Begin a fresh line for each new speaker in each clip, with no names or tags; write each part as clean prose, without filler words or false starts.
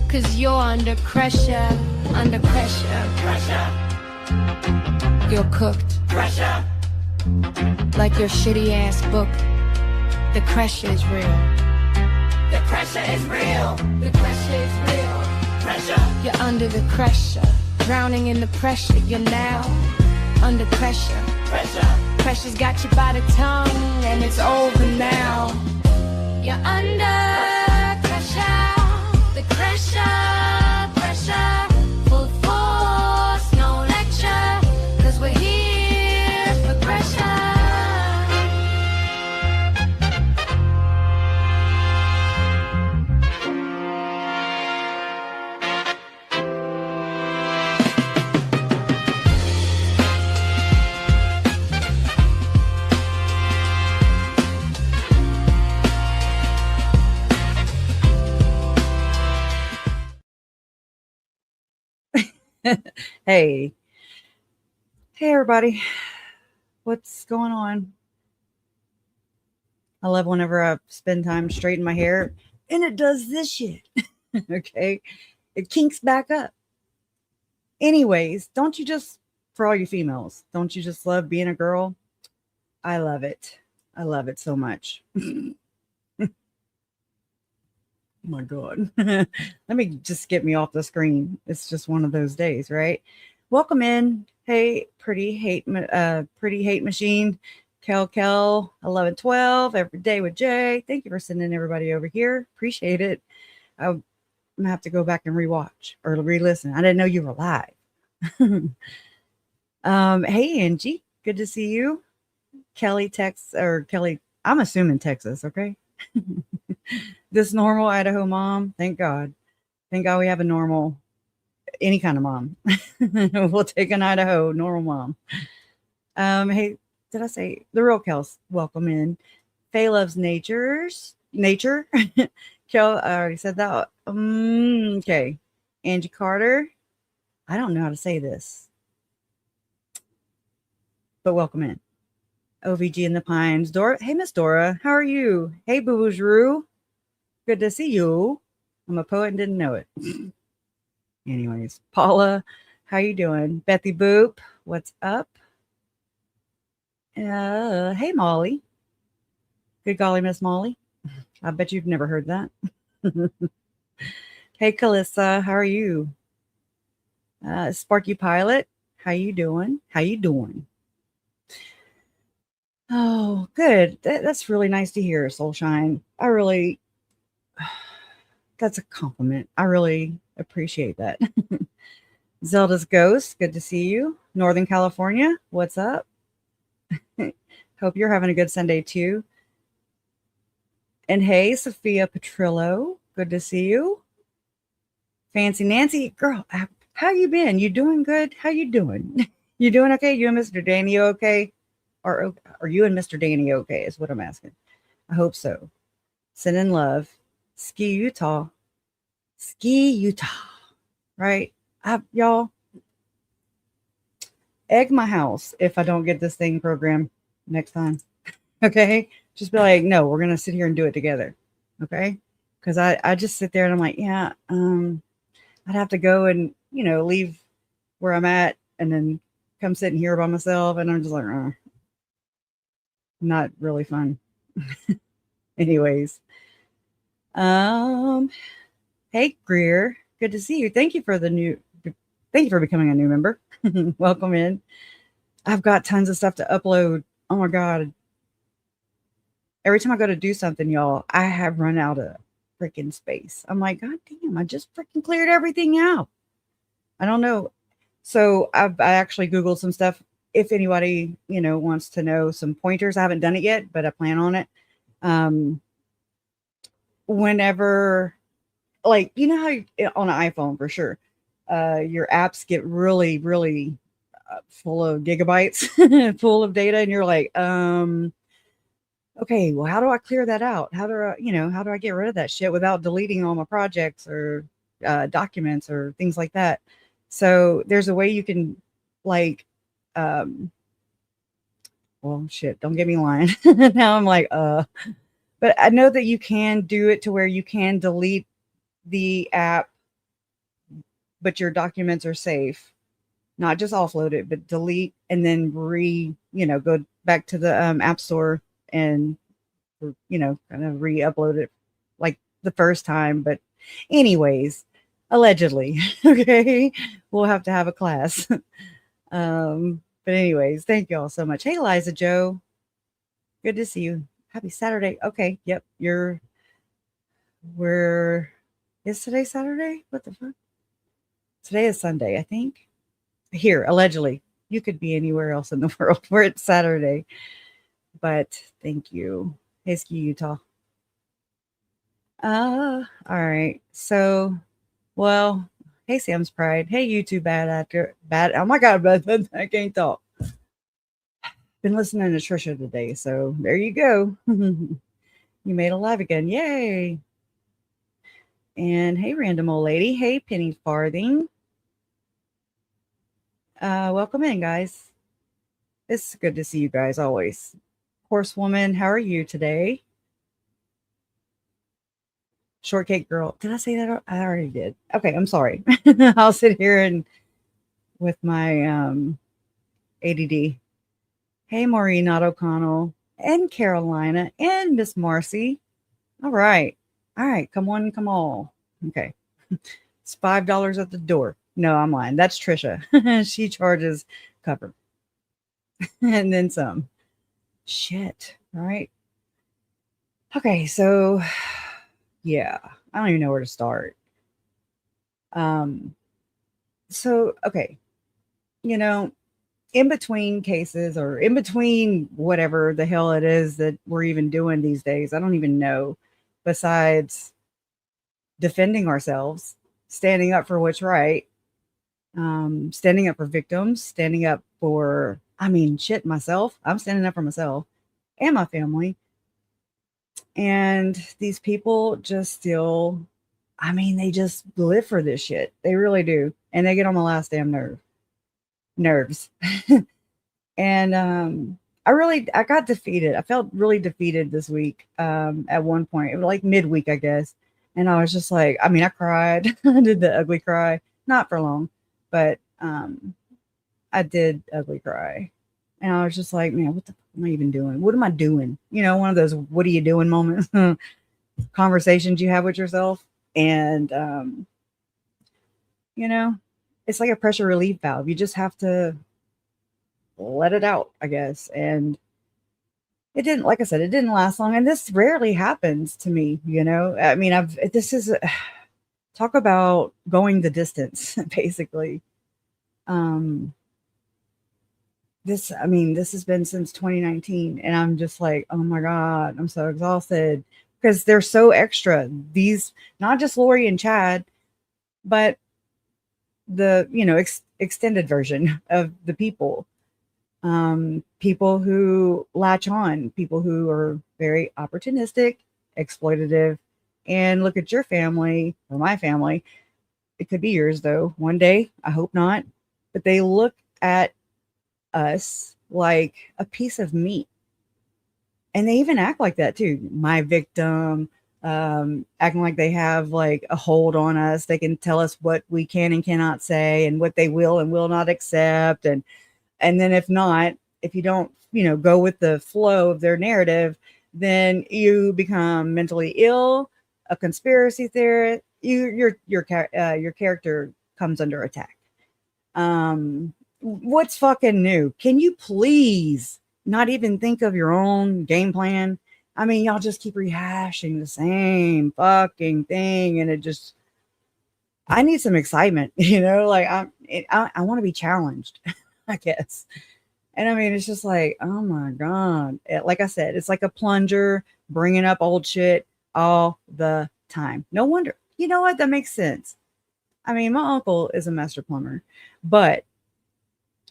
'cause you're under pressure, under pressure. Pressure. You're cooked. Pressure. Like your shitty ass book. The pressure is real. The pressure is real. The pressure is real. Pressure. You're under the pressure. Drowning in the pressure. You're now under pressure. Pressure. Pressure's got you by the tongue, and it's over now. You're under pressure. The pressure, pressure. Full force, no lecture. 'Cause we're here for pressure.
Hey everybody, what's going on? I love whenever I spend time straightening my hair and it does this shit. Okay, it kinks back up. Anyways, don't you just, for all you females, don't you just love being a girl? I love it. I love it so much. Oh my God. Let me just get me off the screen. It's just one of those days, right? Welcome in. Hey, pretty hate machine. Kel 1112 every day with Jay. Thank you for sending everybody over here. Appreciate it. I'm gonna have to go back and rewatch or re-listen. I didn't know you were live. Hey Angie, good to see you. Kelly, I'm assuming Texas, okay? This normal Idaho mom, thank God we have a normal, any kind of mom. We'll take an Idaho normal mom. Hey, did I say the real Kels? Welcome in. Faye loves nature. Kel, I already said that. Okay, Angie Carter. I don't know how to say this, but welcome in. OVG in the Pines. Dora, hey Miss Dora, how are you? Hey Boo Boo Drew. Good to see you. I'm a poet and didn't know it. Anyways, Paula, how you doing? Bethy Boop, what's up? Hey Molly. Good golly, Miss Molly. I bet you've never heard that. Hey Calissa, how are you? Sparky Pilot, how you doing? How you doing? Oh, good. That's really nice to hear, Soulshine. That's a compliment. I really appreciate that. Zelda's Ghost, good to see you. Northern California, what's up? Hope you're having a good Sunday too. And hey, Sophia Petrillo, good to see you. Fancy Nancy, girl, how you been? You doing good? How you doing? You doing okay? You and Mr. Danny okay? Or are you and Mr. Danny okay is what I'm asking. I hope so. Send in love. Ski Utah, right? Y'all, egg my house if I don't get this thing programmed next time. Okay, just be like, no, we're gonna sit here and do it together. Okay, because I just sit there and I'm like, yeah, I'd have to go and leave where I'm at and then come sit in here by myself, and I'm just like, not really fun. Anyways. Hey Greer, good to see you. Thank you for becoming a new member. Welcome in. I've got tons of stuff to upload. Oh my God. Every time I go to do something, y'all, I have run out of freaking space. I'm like, God damn, I just freaking cleared everything out. I don't know. So I actually Googled some stuff. If anybody, wants to know some pointers, I haven't done it yet, but I plan on it. Whenever, like, how on an iPhone for sure, your apps get really, really full of gigabytes, full of data, and you're like, okay, well, how do I clear that out? How do I get rid of that shit without deleting all my projects or documents or things like that? So there's a way you can, like, well, shit, don't get me lying. Now I'm like, but I know that you can do it to where you can delete the app but your documents are safe. Not just offload it, but delete and then go back to the app store and, kind of re-upload it like the first time. But anyways, allegedly, okay, we'll have to have a class. But anyways, thank you all so much. Hey, Liza Joe, good to see you. Happy Saturday. Okay, yep, is today Saturday? What the fuck? Today is Sunday, I think. Here, allegedly. You could be anywhere else in the world where it's Saturday. But thank you. Hey, Ski Utah. All right. So, well, hey, Sam's Pride. Hey, you two bad actor. Bad. Oh my God, I can't talk. Been listening to Trisha today. So there you go. You made a live again. Yay. And hey, random old lady. Hey, Penny Farthing. Welcome in, guys. It's good to see you guys always. Horsewoman, how are you today? Shortcake girl. Did I say that? I already did. Okay, I'm sorry. I'll sit here and with my ADD. Hey, Maureen O'Connell and Carolina and Miss Marcy. All right. Come on, come on. Okay. It's $5 at the door. No, I'm lying. That's Trisha. She charges cover. And then some. Shit. Right. Okay, so yeah, I don't even know where to start. So okay, in between cases or in between whatever the hell it is that we're even doing these days, I don't even know, besides defending ourselves, standing up for what's right, standing up for victims, standing up for, myself. I'm standing up for myself and my family. And these people just still, they just live for this shit. They really do. And they get on my last damn nerves. And I got defeated. I felt really defeated this week at one point. It was like midweek, I guess. And I was just like, I cried. I did the ugly cry. Not for long, but I did ugly cry. And I was just like, man, what the fuck am I even doing? What am I doing? One of those what are you doing moments, conversations you have with yourself. And, it's like a pressure relief valve. You just have to let it out, I guess. And it didn't, like I said, it didn't last long. And this rarely happens to me, talk about going the distance, basically. This has been since 2019, and I'm just like, oh my God, I'm so exhausted because they're so extra. These, not just Lori and Chad, but the, extended version of the people. People who latch on, people who are very opportunistic, exploitative, and look at your family or my family. It could be yours though. One day, I hope not, but they look at us like a piece of meat. And they even act like that too. My victim, acting like they have like a hold on us. They can tell us what we can and cannot say and what they will and will not accept. And then if you don't, go with the flow of their narrative, then you become mentally ill, a conspiracy theorist. Your character comes under attack. What's fucking new? Can you please not even think of your own game plan? Y'all just keep rehashing the same fucking thing, and I need some excitement, like I want to be challenged, I guess. And it's just like, oh my God. Like I said, it's like a plunger bringing up old shit all the time. No wonder. You know what? That makes sense. My uncle is a master plumber, but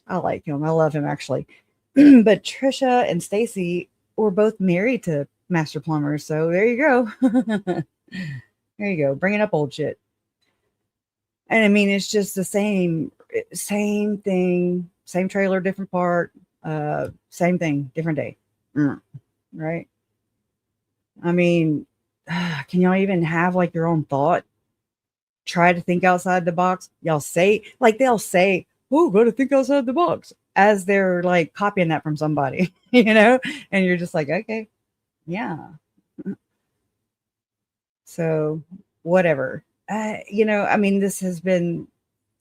I like him. I love him actually. But Trisha and Stacy were both married to master plumbers. So there you go. There you go. Bringing up old shit. And it's just the same thing, same trailer, different part, same thing, different day. Right. Can y'all even have like your own thought? try to think outside the box. They'll say, oh, gotta think outside the box, as they're like copying that from somebody, and you're just like, okay, yeah. So whatever. I mean, this has been,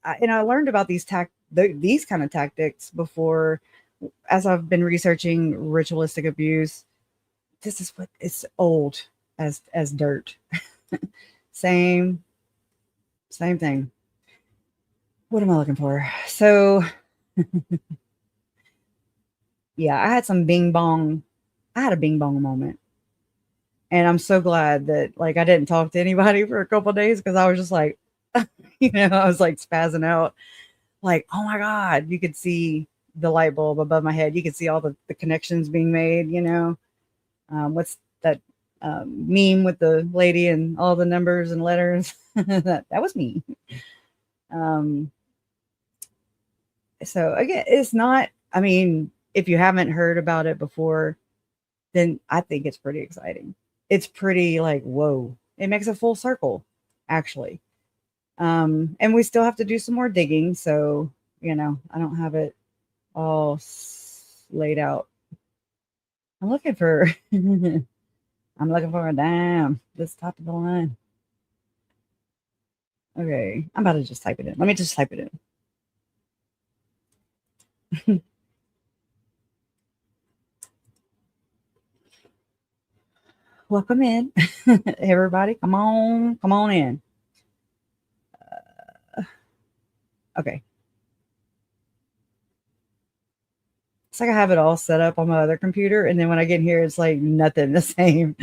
and I learned about these these kind of tactics before, as I've been researching ritualistic abuse. This is what it's old as dirt. Same thing. What am I looking for? So yeah, I had a bing bong moment. And I'm so glad that like I didn't talk to anybody for a couple of days, because I was just like, I was like spazzing out. Like, oh my God, you could see the light bulb above my head. You could see all the connections being made, what's that meme with the lady and all the numbers and letters? that was me. So again, it's not, I mean, if you haven't heard about it before, then I think it's pretty exciting. It's pretty like, whoa, it makes a full circle, actually. And we still have to do some more digging. So, I don't have it all laid out. I'm looking for a dime. This top of the line. Okay. I'm about to just type it in. Let me just type it in. Welcome in, everybody. Come on in. Okay. It's like I have it all set up on my other computer, and then when I get in here, it's like nothing the same.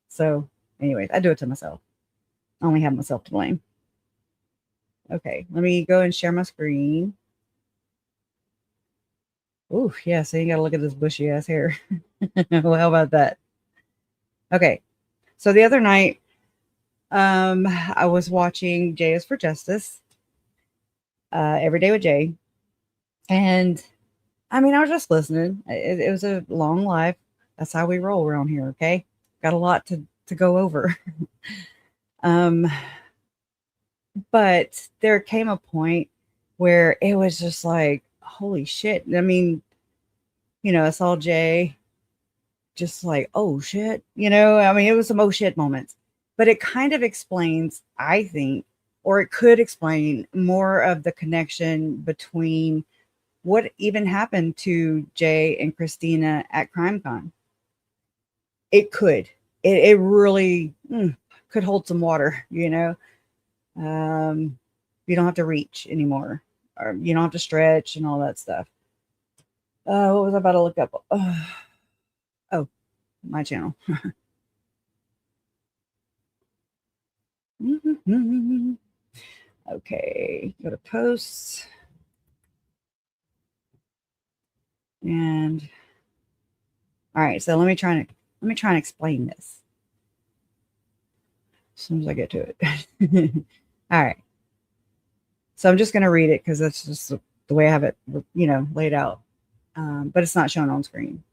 So anyways, I do it to myself. I only have myself to blame. Okay, let me go and share my screen. Ooh, yeah, so you gotta look at this bushy ass hair. Well, how about that? Okay, so the other night, I was watching J is for Justice, Every Day with Jay, and I mean, I was just listening. It was a long life. That's how we roll around here. Okay, got a lot to go over. But there came a point where it was just like, holy shit. I mean, I saw Jay just like, oh shit, I mean, it was some oh shit moments, but it kind of explains, I think, or it could explain more of the connection between what even happened to Jay and Christina at CrimeCon. It could. It really could hold some water, You don't have to reach anymore, or you don't have to stretch and all that stuff. What was I about to look up? Oh, my channel. Okay, go to posts. And all right, so let me try and explain this as soon as I get to it. All right. So I'm just going to read it because that's just the way I have it, laid out. But it's not shown on screen.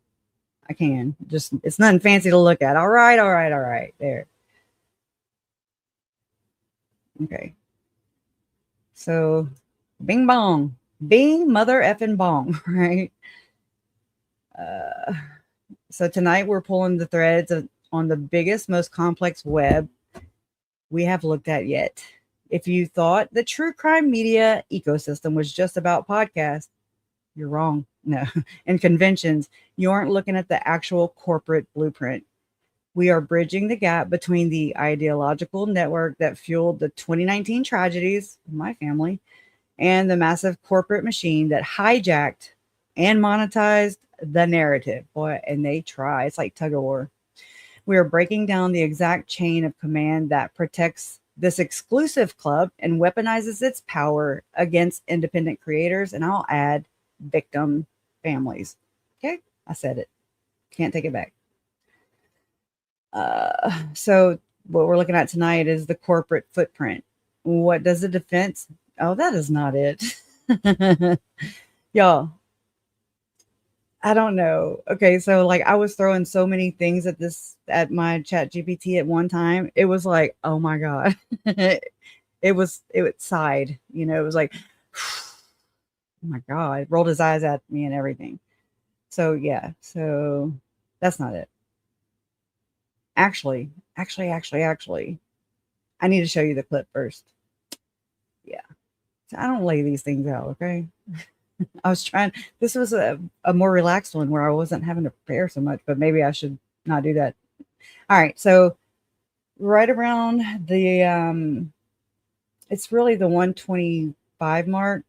I can just, it's nothing fancy to look at. All right. There. Okay. So bing bong, bing mother effing bong, right? So tonight we're pulling the threads on the biggest, most complex web we have looked at yet. If you thought the true crime media ecosystem was just about podcasts, you're wrong. No, and conventions, you aren't looking at the actual corporate blueprint. We are bridging the gap between the ideological network that fueled the 2019 tragedies of my family and the massive corporate machine that hijacked and monetized the narrative. Boy, and they try. It's like tug of war. We are breaking down the exact chain of command that protects this exclusive club and weaponizes its power against independent creators, and I'll add victim families. Okay, I said it. Can't take it back. So what we're looking at tonight is the corporate footprint. What does the defense? Oh, that is not it. Y'all, I don't know. Okay, so like I was throwing so many things at my chat GPT at one time. It was like, oh my God. It it sighed, you know, it was like, oh my God, rolled his eyes at me and everything. So yeah, so that's not it. Actually, I need to show you the clip first. Yeah. So I don't lay these things out, okay? I was trying, this was a more relaxed one where I wasn't having to prepare so much, but maybe I should not do that. All right, so right around the it's really the 125 mark,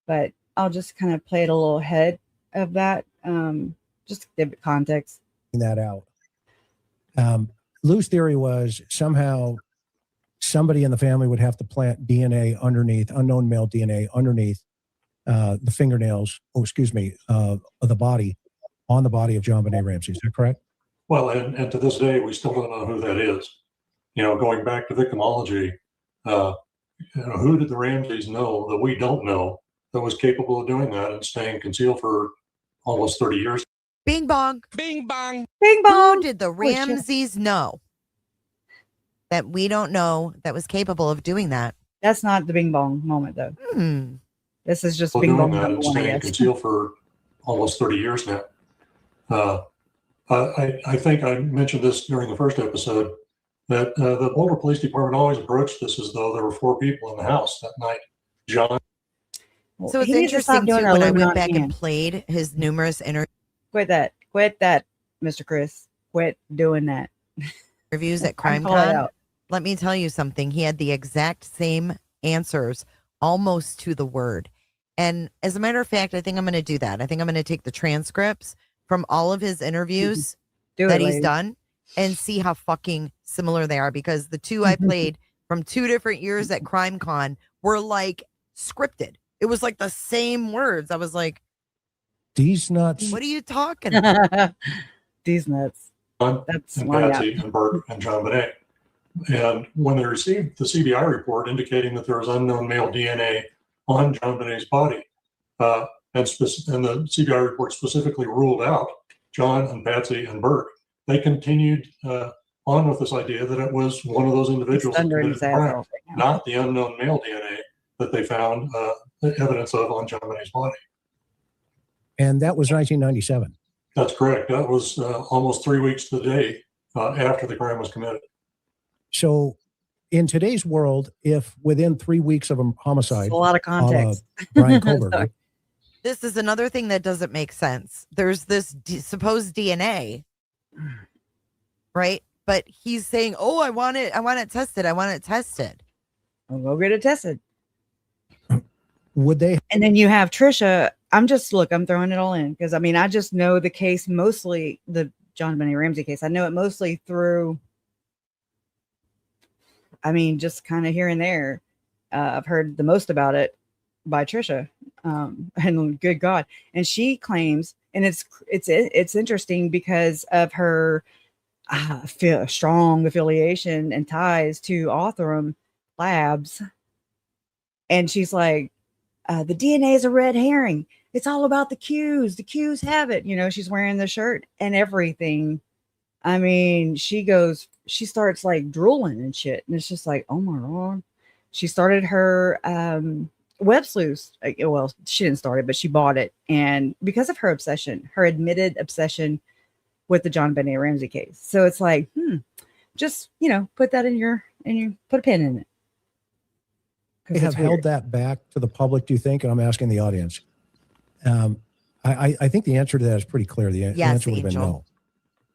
but I'll just kind of play it a little ahead of that, just to give it context.
That out. Lou's theory was somehow somebody in the family would have to plant DNA underneath, unknown male DNA underneath the fingernails, of the body, on the body of JonBenét Ramsey. Is that correct?
Well, and to this day, we still don't know who that is. You know, going back to victimology, who did the Ramseys know that we don't know that was capable of doing that and staying concealed for almost 30 years?
Bing bong.
Bing bong.
Bing bong.
Who did the Ramseys know that we don't know that was capable of doing that?
That's not the bing bong moment, though. This is just bing bong
Doing that
number
and
one, I
staying
guess.
concealed for almost 30 years now. I think I mentioned this during the first episode that the Boulder Police Department always approached this as though there were 4 people in the house that night. John.
Well,
So it's
he needs to stop
interesting too
doing
when I
that
went
on
back and
hand.
played his numerous
Quit that, Mr. Chris. Quit doing that.
interviews at
I'm calling it
CrimeCon.
out.
Let me tell you something. He had the exact same answers, almost to the word. And as a matter of fact, I think I'm going to do that. I think I'm going to take the transcripts from all of his interviews that he's done and see how fucking similar they are, because the 2 I played from 2 different years at CrimeCon were like scripted. It was like the same words. I was like,
These nuts.
what are you talking about?
These nuts. That's
and
one
Patsy and Bert and JonBenét. And when they received the CBI report indicating that there was unknown male DNA on JonBenét's body, and the CBI report specifically ruled out John and Patsy and Bert, they continued on with this idea that it was one of those individuals that committed the crime, not the unknown male DNA that they found evidence of on JonBenét's body.
And that was 1997.
That's correct. That was almost 3 weeks to the day after the crime was committed.
So in today's world, if within 3 weeks of a homicide,
a lot of context.
Brian Kohlberger,
This is another thing that doesn't make sense. There's this supposed DNA, right? But he's saying, "Oh, I want it tested. I want it tested."
I'll go get it tested.
would they?
And then you have Trisha. I'm throwing it all in because I mean, I just know the case mostly, the JonBenét Ramsey case. I know it mostly through, I mean, just kind of here and there. I've heard the most about it by Trisha, and good God. And she claims, and it's interesting because of her strong affiliation and ties to Othram Labs. And she's like, the DNA is a red herring. It's all about the Qs. The Qs have it. You know, she's wearing the shirt and everything. I mean, she starts like drooling and shit. And it's just like, oh my God. She started her web sleuth. Well, she didn't start it, but she bought it. And because of her obsession, her admitted obsession with the JonBenét Ramsey case. So it's like, just, you know, put that in your put a pin in it.
They have held that back to the public, do you think? And I'm asking the audience. I think the answer to that is pretty clear. The answer would have been no.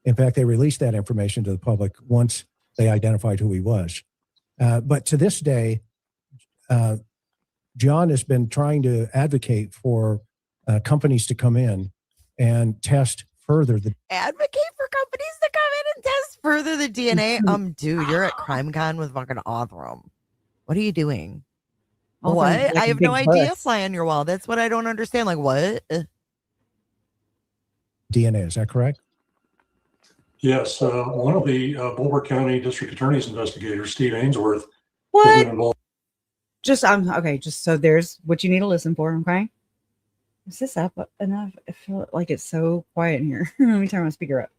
In fact, they released that information to the public once they identified who he was. But to this day, John has been trying to advocate for companies to come in and test further.
Advocate for companies to come in and test further the DNA? Dude, you're at CrimeCon with fucking Othram. What are you doing? What?
Like
I have no idea. Fly on your wall. That's what I don't understand. Like, what?
DNA, is that correct?
Yes. One of the Boulder County District Attorney's investigators, Steve Ainsworth,
What?
has been involved.
Just okay. Just so there's what you need to listen for. Okay. Is this up enough? I feel like it's so quiet in here. Let me turn my speaker up.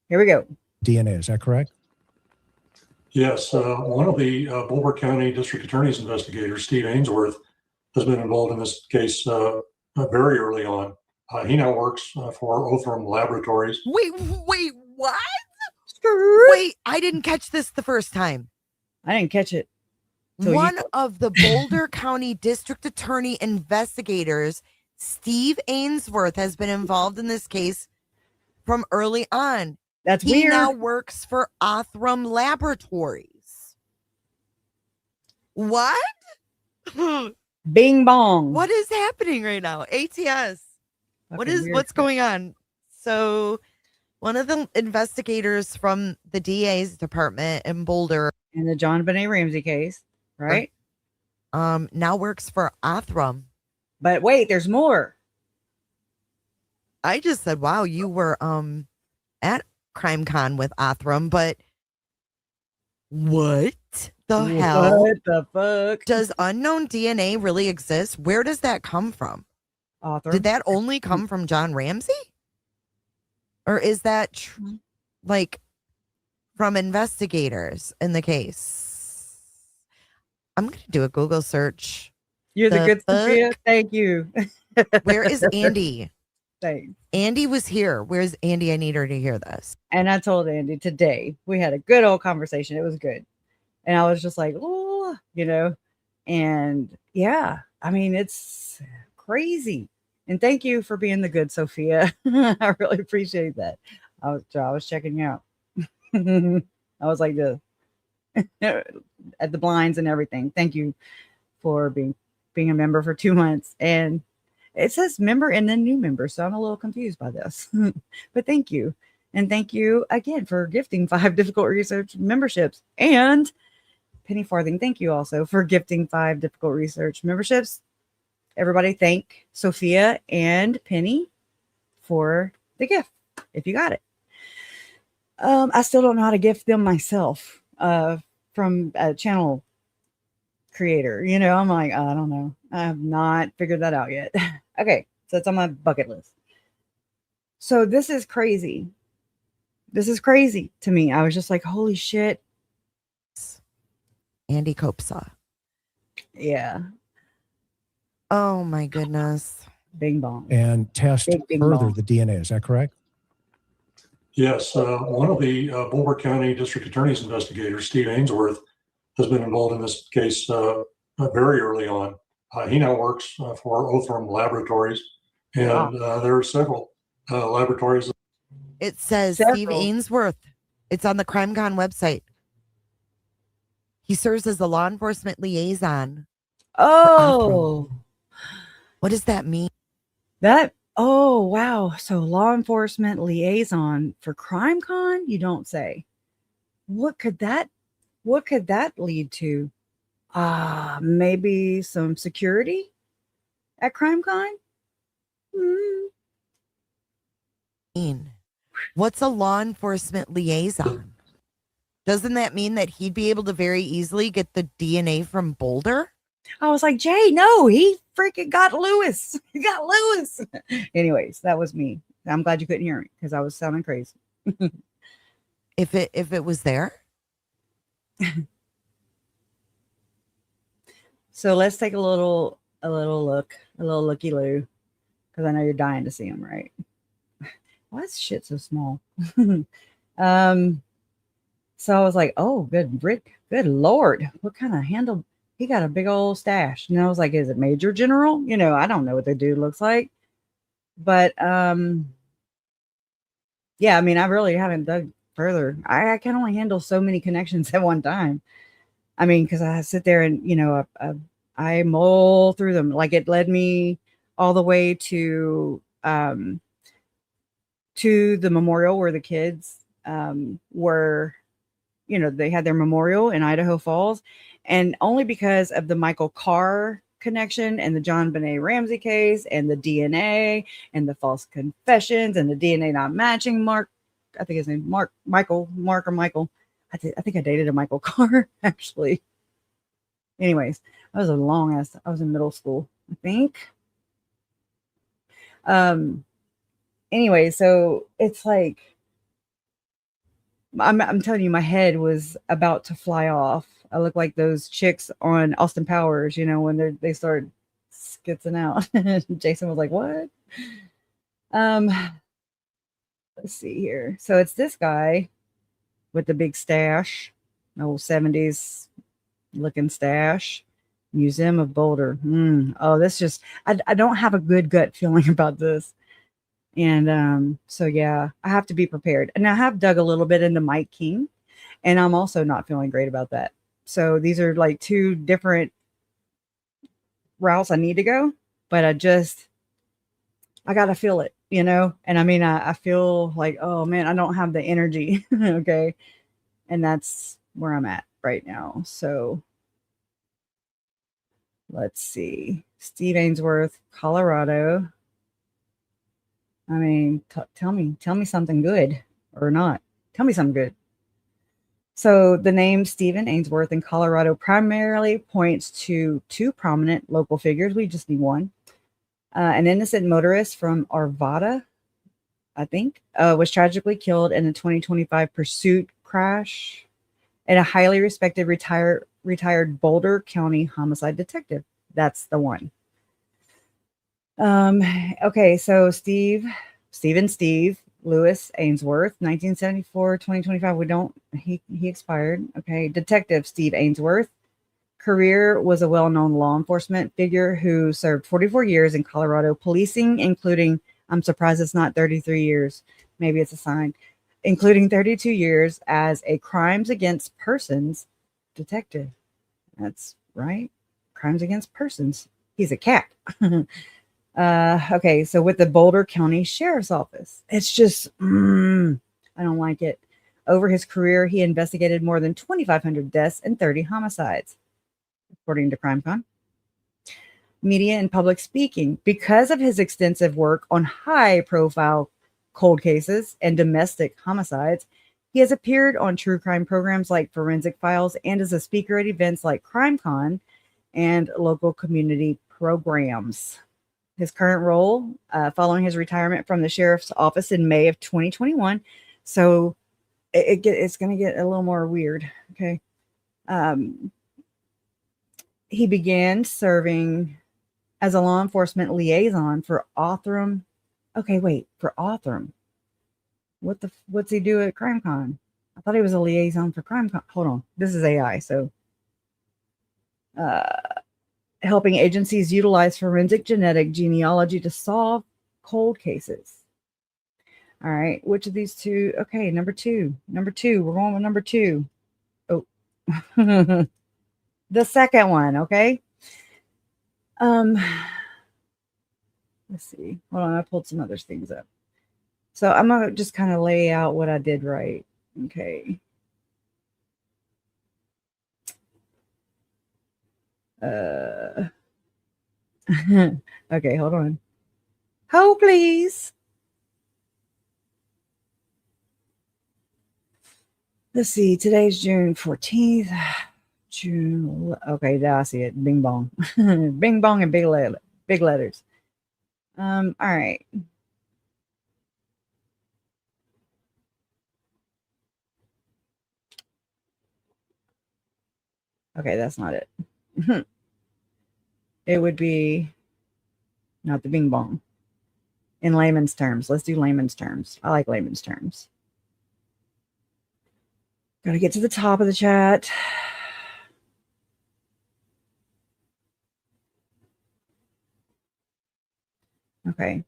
Here we go.
DNA, is that correct?
Yes, one of the Boulder County District Attorney's investigators, Steve Ainsworth, has been involved in this case very early on. He now works for Othram Laboratories.
Wait, what?
Skirt.
Wait, I didn't catch this the first time.
I didn't catch it. So
One of the Boulder County District Attorney investigators, Steve Ainsworth, has been involved in this case from early on.
That's
He
weird.
now works for Othram Laboratories. What?
Bing bong.
What is happening right now? ATS.
Fucking weird.
What's going on? So one of the investigators from the DA's department in Boulder
in the JonBenët Ramsey case, right?
now works for Othram.
But wait, there's more.
I just said, wow, you were at CrimeCon with Othram, but what the hell?
What the fuck?
Does unknown DNA really exist? Where does that come from?
Author.
Did that only come from John Ramsey? Or is that like from investigators in the case? I'm going to do a Google search.
You're the
the
good
fuck?
Sophia. Thank you.
Where is Andy?
Thanks.
Andy was here. Where's Andy? I need her to hear this.
And I told Andy today, we had a good old conversation. It was good. And I was just like, oh, and yeah, I mean, it's crazy. And thank you for being the good Sophia. I really appreciate that. I was checking you out. I was like at the blinds and everything. Thank you for being a member for 2 months. And it says member and then new member. So I'm a little confused by this, but thank you. And thank you again for gifting 5 difficult research memberships. And Penny Farthing, thank you also for gifting 5 difficult research memberships. Everybody thank Sophia and Penny for the gift, if you got it. I still don't know how to gift them myself from a channel creator. I'm like, I don't know. I have not figured that out yet. Okay, so it's on my bucket list. So this is crazy. This is crazy to me. I was just like, holy shit.
Andy Kopsa.
Yeah.
Oh my goodness.
Bing bong.
And test
Bing
further
bong.
the DNA. Is that correct?
Yes, one of the Boulder County District Attorney's investigators, Steve Ainsworth, has been involved in this case very early on. He now works for Othram Laboratories, and there are several laboratories.
It says
Several.
Steve Ainsworth. It's on the CrimeCon website. He serves as a law enforcement liaison.
Oh,
What does that mean?
oh, wow. So law enforcement liaison for CrimeCon, you don't say. What could that lead to? Maybe some security at CrimeCon?
What's a law enforcement liaison? Doesn't that mean that he'd be able to very easily get the DNA from Boulder?
I was like, Jay, no, he freaking got Lewis. He got Lewis. Anyways, that was me. I'm glad you couldn't hear me because I was sounding crazy.
If it was there?
So let's take a little looky-loo, because I know you're dying to see him, right? Why is shit so small? So I was like, oh, good Lord, what kind of handle? He got a big old stash. And I was like, is it Major General? I don't know what the dude looks like. But yeah, I mean, I really haven't dug further. I can only handle so many connections at one time. I mean, because I sit there and, I mull through them. Like it led me all the way to the memorial where the kids were, they had their memorial in Idaho Falls. And only because of the Michael Carr connection and the JonBenët Ramsey case and the DNA and the false confessions and the DNA not matching Mark. I think his name Michael. I think I dated a Michael Carr, actually. Anyways, I was I was in middle school, I think. Anyway, so it's like, I'm telling you, my head was about to fly off. I look like those chicks on Austin Powers, you know, when they start skitzing out. Jason was like, "What?" Um, let's see here. So it's this guy with the big stash, old 70s looking stash. Museum of Boulder. Oh, this just I don't have a good gut feeling about this. And so yeah, I have to be prepared. And I have dug a little bit into Mike King, and I'm also not feeling great about that. So these are like two different routes I need to go, but I gotta feel it, you know? And I mean I feel like, oh man, I don't have the energy. Okay. And that's where I'm at right now. So let's see. Steve Ainsworth, Colorado. I mean, tell me something good or not. Tell me something good. So the name Stephen Ainsworth in Colorado primarily points to two prominent local figures. We just need one. An innocent motorist from Arvada, I think, was tragically killed in a 2025 pursuit crash, and a highly respected retired Boulder County homicide detective. That's the one. Okay, so Steve Lewis Ainsworth, 1974-2025. He expired. Okay, Detective Steve Ainsworth. Career was a well-known law enforcement figure who served 44 years in Colorado policing, including, I'm surprised it's not 33 years. Maybe it's a sign. Including 32 years as a crimes against persons detective. That's right. Crimes against persons. He's a cat. Okay, so with the Boulder County Sheriff's Office, it's just, I don't like it. Over his career, he investigated more than 2,500 deaths and 30 homicides, according to CrimeCon. Media and public speaking. Because of his extensive work on high-profile cold cases and domestic homicides, he has appeared on true crime programs like Forensic Files and as a speaker at events like CrimeCon and local community programs. His current role, following his retirement from the sheriff's office in May of 2021. So it's going to get a little more weird. Okay. He began serving as a law enforcement liaison for Othram. Okay, wait, for Othram. What's he do at CrimeCon? I thought he was a liaison for CrimeCon. Hold on. This is AI. So, helping agencies utilize forensic genetic genealogy to solve cold cases. All right, which of these two? Okay, number two. We're going with number two. Oh, the second one. Okay. Let's see. Hold on, I pulled some other things up. So I'm gonna just kind of lay out what I did right. Okay. Okay, hold on. Hold, please. Let's see. Today's June 14th. June. Okay, now I see it. Bing bong. Bing bong and big letters. All right. Okay, that's not it. It would be not the bing bong. In layman's terms. Let's do layman's terms. I like layman's terms. Got to get to the top of the chat. Okay.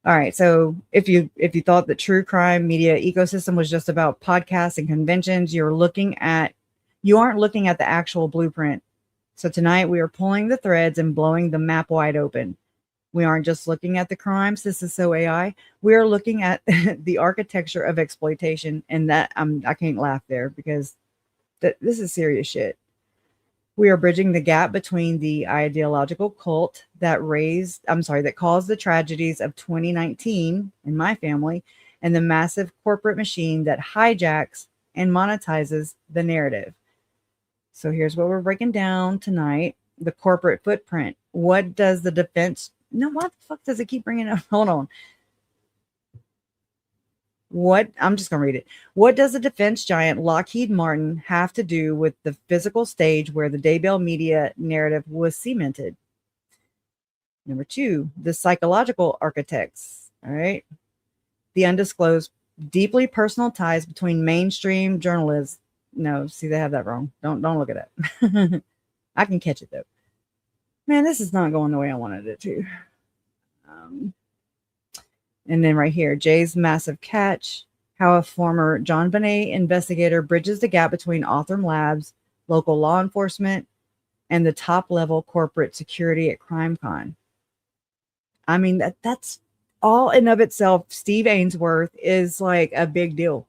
All right. So if you thought the true crime media ecosystem was just about podcasts and conventions, you aren't looking at the actual blueprint. So tonight we are pulling the threads and blowing the map wide open. We aren't just looking at the crimes. This is so AI. We are looking at the architecture of exploitation, and that I can't laugh there because this is serious shit. We are bridging the gap between the ideological cult that caused the tragedies of 2019 in my family, and the massive corporate machine that hijacks and monetizes the narrative. So here's what we're breaking down tonight: the corporate footprint. What does the defense? No, what the fuck does it keep bringing up? Hold on. I'm just going to read it. What does the defense giant Lockheed Martin have to do with the physical stage where the Daybell media narrative was cemented? Number 2, the psychological architects. All right. The undisclosed, deeply personal ties between mainstream journalists. No, see, they have that wrong. Don't look at it. I can catch it though. Man, this is not going the way I wanted it to. And then right here, Jay's massive catch, how a former JonBenët investigator bridges the gap between Othram Labs, local law enforcement, and the top-level corporate security at CrimeCon. I mean, that's all in of itself. Steve Ainsworth is like a big deal.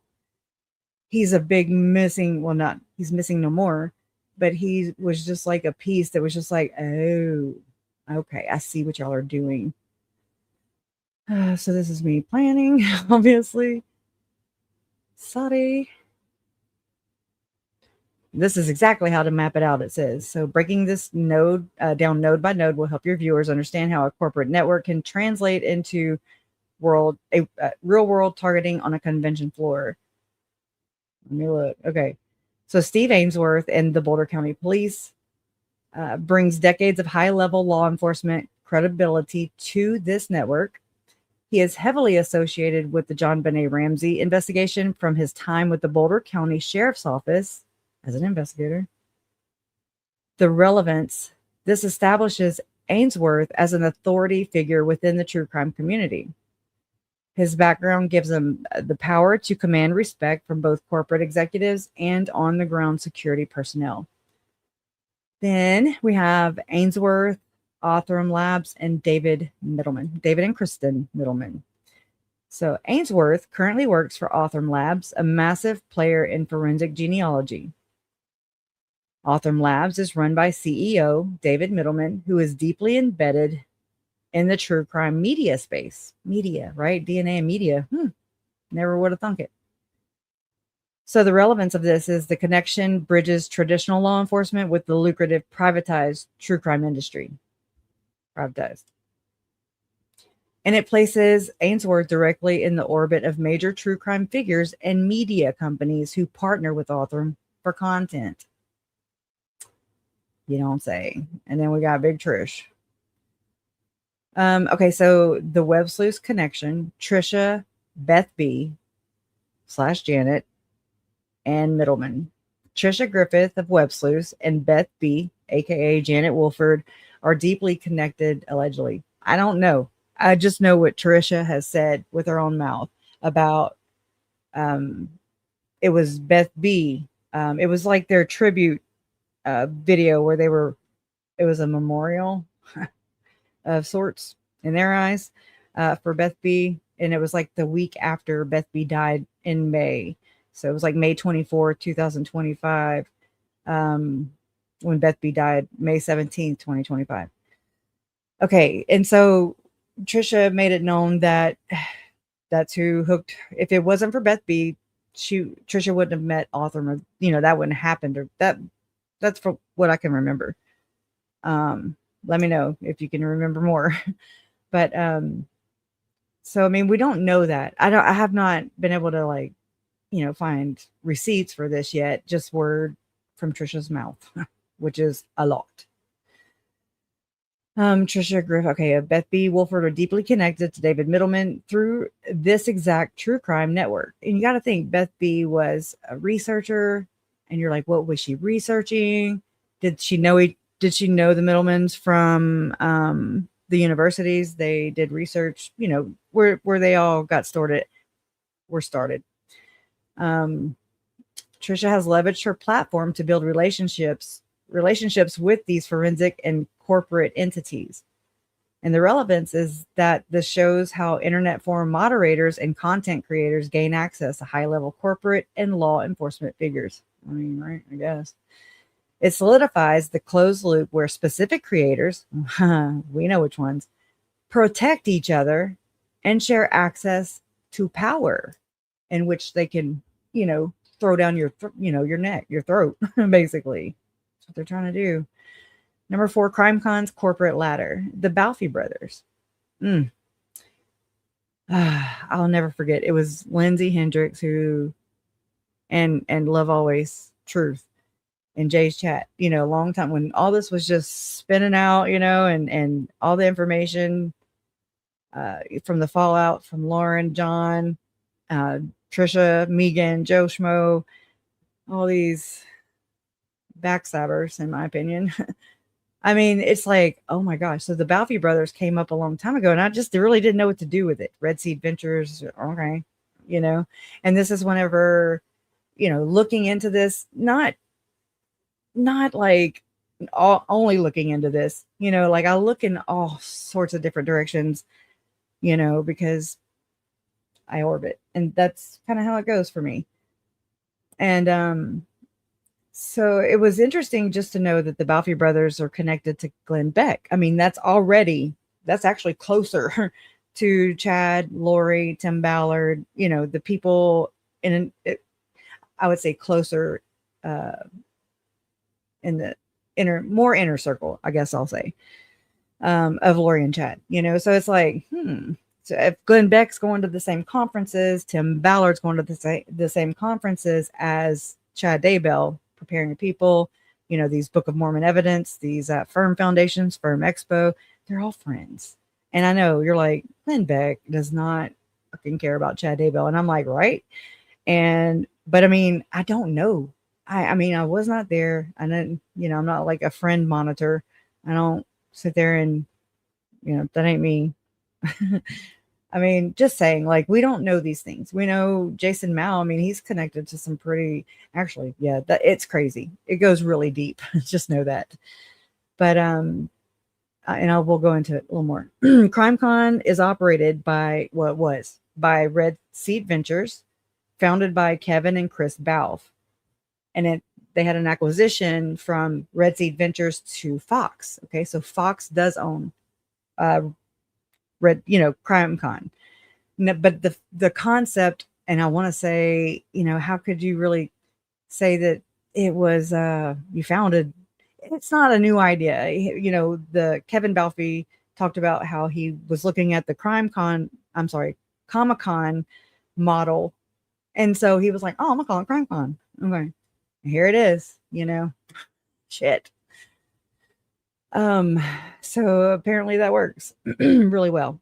He's a big missing, well, not, he's missing no more, but he was just like a piece that was just like, oh, okay, I see what y'all are doing. So this is me planning, obviously. Sorry. This is exactly how to map it out, it says. So breaking this node down node by node will help your viewers understand how a corporate network can translate into real world targeting on a convention floor. Let me look. Okay. So Steve Ainsworth and the Boulder County Police brings decades of high-level law enforcement credibility to this network. He is heavily associated with the JonBenët Ramsey investigation from his time with the Boulder County Sheriff's Office as an investigator. The relevance, this establishes Ainsworth as an authority figure within the true crime community. His background gives him the power to command respect from both corporate executives and on-the-ground security personnel. Then we have Ainsworth, Othram Labs, and David and Kristen Middleman. So Ainsworth currently works for Othram Labs, a massive player in forensic genealogy. Othram Labs is run by CEO David Middleman, who is deeply embedded in the true crime media space. Media, right? DNA and media. Never would have thunk it. So the relevance of this is the connection bridges traditional law enforcement with the lucrative privatized true crime industry. Privatized. And it places Ainsworth directly in the orbit of major true crime figures and media companies who partner with Othram for content. You know what I'm saying? And then we got Big Trish. Okay, so the Web Sleuths connection, Trisha, Beth B. / Janet, and Middleman. Trisha Griffith of Web Sleuths and Beth B., aka Janet Wolford, are deeply connected, allegedly. I don't know. I just know what Trisha has said with her own mouth about it was Beth B. It was like their tribute video where it was a memorial of sorts in their eyes for Beth B. And it was like the week after Beth B died in May. So it was like May 24, 2025, when Beth B died, May 17th, 2025. Okay. And so Trisha made it known that that's who hooked. If it wasn't for Beth B, Trisha wouldn't have met Othram, or, that wouldn't have happened, or that's for what I can remember. Let me know if you can remember more. But so I mean, we don't know that. I have not been able to find receipts for this yet. Just word from Trisha's mouth, which is a lot. Trisha Griff, okay, Beth B. Wolford are deeply connected to David Middleman through this exact true crime network. And you got to think Beth B. was a researcher, and you're like, what was she researching? Did she know the Middlemans from the universities? They did research, where they all got started. Trisha has leveraged her platform to build relationships with these forensic and corporate entities. And the relevance is that this shows how internet forum moderators and content creators gain access to high-level corporate and law enforcement figures. I mean, right, I guess. It solidifies the closed loop where specific creators, we know which ones, protect each other and share access to power in which they can, throw down your neck, your throat, basically. That's what they're trying to do. Number 4, CrimeCon's corporate ladder. The Balfi brothers. I'll never forget. It was Lindsay Hendricks who, and Love Always Truth in Jay's chat, you know, a long time when all this was just spinning out, you know, and all the information from the fallout from Lauren, John, Trisha, Megan, Joe Schmo, all these backstabbers, in my opinion. I mean, it's like, oh my gosh. So the Balfe brothers came up a long time ago, and I just really didn't know what to do with it. Red Seed Ventures, okay, you know, and this is whenever, you know, looking into this, not like only looking into this, you know, like I look in all sorts of different directions, you know, because I orbit, and that's kind of how it goes for me. And so it was interesting just to know that the Balfe brothers are connected to Glenn Beck. I mean, that's actually closer to Chad, Lori, Tim Ballard, you know, the people I would say closer in the more inner circle, I guess I'll say, of Lori and Chad, you know. So it's like, so if Glenn Beck's going to the same conferences, Tim Ballard's going to the same conferences as Chad Daybell, preparing the people, you know, these Book of Mormon evidence, these Firm Foundations, Firm Expo, they're all friends. And I know you're like, Glenn Beck does not fucking care about Chad Daybell. And I'm like, right. But I mean, I don't know. I mean, I was not there. I didn't, you know, I'm not like a friend monitor. I don't sit there and, you know, that ain't me. I mean, just saying, like, we don't know these things. We know Jason Mao. I mean, he's connected to some pretty, actually, yeah, it's crazy. It goes really deep. Just know that. But, and we'll go into it a little more. CrimeCon is operated by, by Red Seed Ventures, founded by Kevin and Chris Balfe. And they had an acquisition from Red Seed Ventures to Fox. Okay, so Fox does own CrimeCon. But the concept, and I want to say, you know, how could you really say that it was you founded? It's not a new idea. You know, the Kevin Balfe talked about how he was looking at the Comic-Con model, and so he was like, "Oh, I'm gonna call it CrimeCon." Okay, here it is. You know, shit. So apparently that works really well.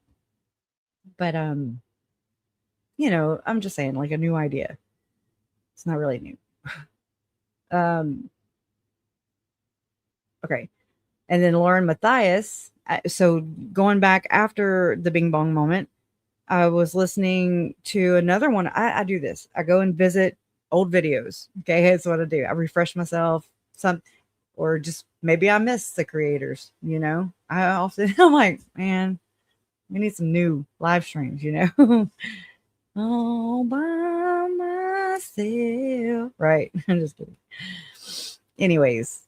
But you know, I'm just saying, like, a new idea. It's not really new. Okay. And then Lauren Matthias. So going back after the Bing Bong moment, I was listening to another one. I do this. I go and visit old videos. Okay, that's what I do. I refresh myself. Or just maybe I miss the creators. You know, I'm like, man, we need some new live streams. You know, all by myself. Right? I'm just kidding. Anyways,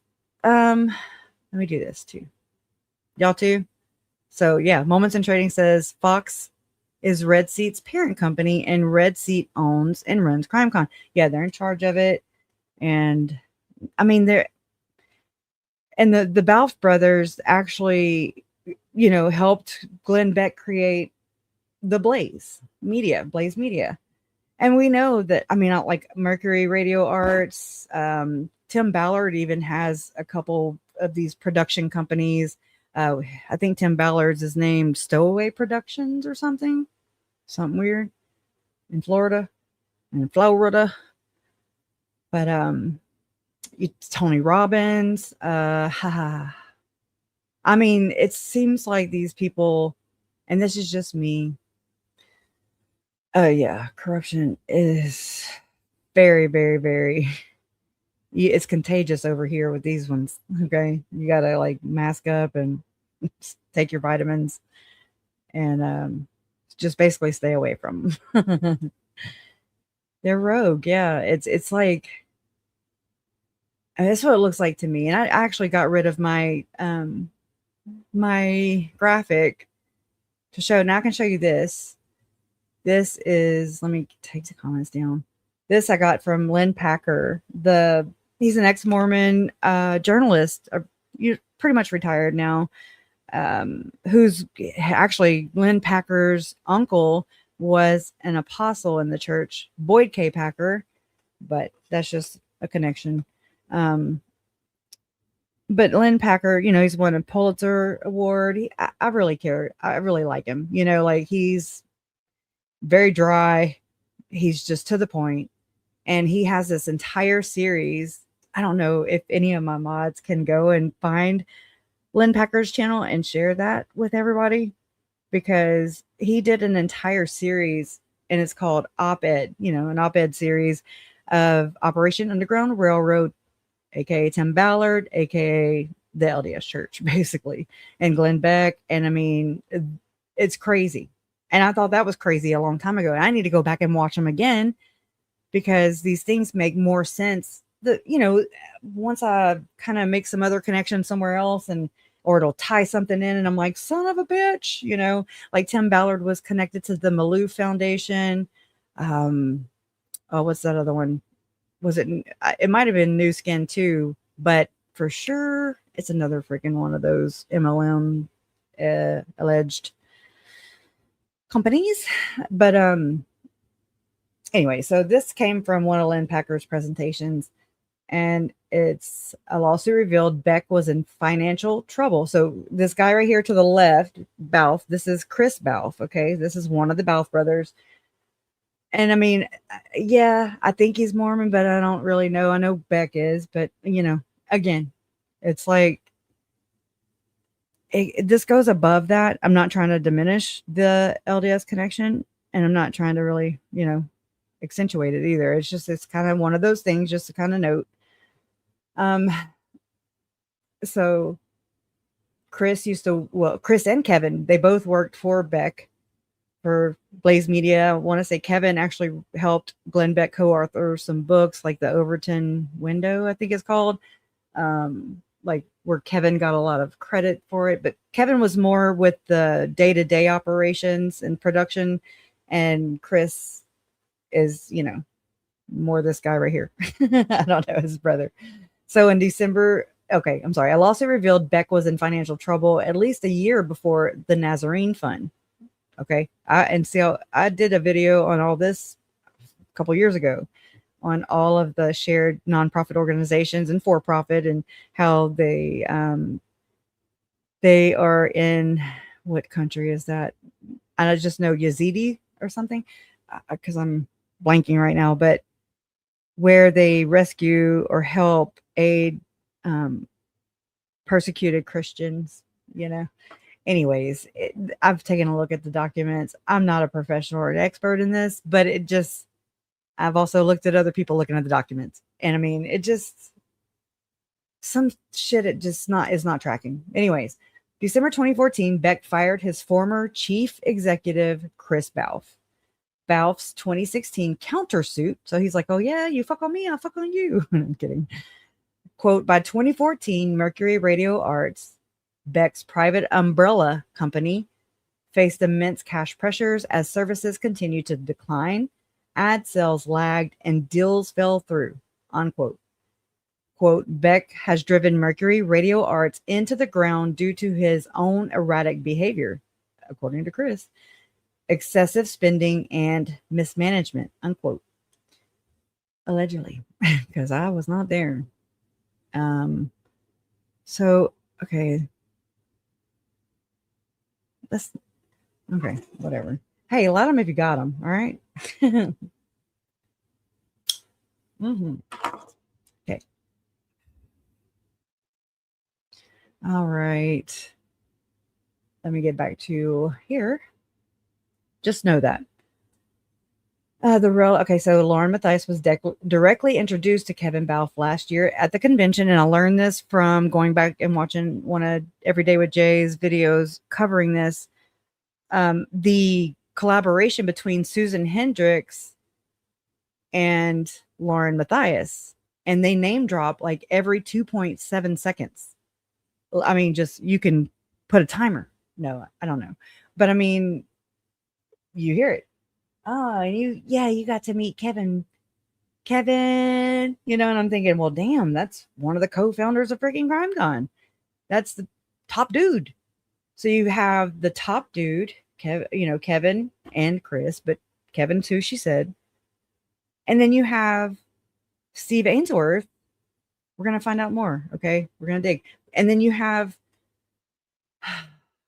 let me do this too. Y'all too. So yeah, Moments in Trading says Fox is Red Seat's parent company, and Red Seat owns and runs CrimeCon. Yeah, they're in charge of it. And I mean, the Balfe brothers actually, you know, helped Glenn Beck create the Blaze Media. And we know that, I mean, not like Mercury Radio Arts, Tim Ballard even has a couple of these production companies. I think Tim Ballard's is named Stowaway Productions or something weird in Florida. But it's Tony Robbins. I mean, it seems like these people, and this is just me. Yeah, corruption is very, very, very. It's contagious over here with these ones. Okay, you gotta like mask up and take your vitamins, and just basically stay away from them. They're rogue. Yeah, it's like, that's what it looks like to me. And I actually got rid of my my graphic to show. Now I can show you this. This is, let me take the comments down. This I got from Lynn Packer. He's an ex-Mormon journalist, you're pretty much retired now, who's actually Lynn Packer's uncle was an apostle in the church, Boyd K. Packer, but that's just a connection. But Lynn Packer, he's won a Pulitzer Award. I really care. I really like him. Like he's very dry. He's just to the point. And he has this entire series. I don't know if any of my mods can go and find Lynn Packer's channel and share that with everybody, because he did an entire series and it's called Op-Ed, an op-ed series of Operation Underground Railroad, aka Tim Ballard, aka the LDS Church, basically, and Glenn Beck. And I mean, it's crazy. And I thought that was crazy a long time ago. And I need to go back and watch them again, because these things make more sense. Once I kind of make some other connection somewhere else, or it'll tie something in, and I'm like, son of a bitch, like Tim Ballard was connected to the Malou Foundation. What's that other one? It might have been New Skin too, but for sure it's another freaking one of those MLM alleged companies. But anyway, so this came from one of Lynn Packer's presentations, and it's a lawsuit revealed Beck was in financial trouble. So this guy right here to the left, Balf, this is Chris Balf. Okay, this is one of the Balf brothers. And I mean, yeah, I think he's Mormon, but I don't really know. I know Beck is, but again, it's like this goes above that. I'm not trying to diminish the LDS connection, and I'm not trying to really, accentuate it either. It's kind of one of those things, just to kind of note. So Chris and Kevin, they both worked for Beck for Blaze Media. I want to say Kevin actually helped Glenn Beck co-author some books, like the Overton Window, I think it's called, like where Kevin got a lot of credit for it. But Kevin was more with the day-to-day operations and production, and Chris is, more this guy right here. I don't know, his brother. So in December, a lawsuit revealed Beck was in financial trouble at least a year before the Nazarene Fund. Okay. I did a video on all this a couple years ago on all of the shared nonprofit organizations and for-profit, and how they are in, what country is that? I just know Yazidi or something, because I'm blanking right now, but where they rescue or help aid persecuted Christians, Anyways, I've taken a look at the documents. I'm not a professional or an expert in this, but I've also looked at other people looking at the documents. And I mean, some shit is not tracking. Anyways, December 2014, Beck fired his former chief executive, Chris Balf. Balf's 2016 countersuit. So he's like, oh yeah, you fuck on me, I'll fuck on you. I'm kidding. Quote, by 2014, Mercury Radio Arts, Beck's private umbrella company, faced immense cash pressures as services continued to decline, ad sales lagged, and deals fell through, unquote. Quote, Beck has driven Mercury Radio Arts into the ground due to his own erratic behavior, according to Chris, excessive spending, and mismanagement, unquote. Allegedly, because I was not there. So, okay. Okay, whatever. Hey, let them if you got them. All right. Okay. All right. Let me get back to here. Just know that. So Lauren Matthias was directly introduced to Kevin Balf last year at the convention, and I learned this from going back and watching one of Everyday with Jay's videos covering this. The collaboration between Susan Hendricks and Lauren Matthias, and they name drop like every 2.7 seconds. I mean, just you can put a timer. No, I don't know, but I mean, you hear it. Oh, and you got to meet Kevin, and I'm thinking, well, damn, that's one of the co-founders of freaking CrimeCon. That's the top dude. So you have the top dude, Kevin and Chris, but Kevin too, she said. And then you have Steve Ainsworth. We're going to find out more. Okay. We're going to dig. And then you have,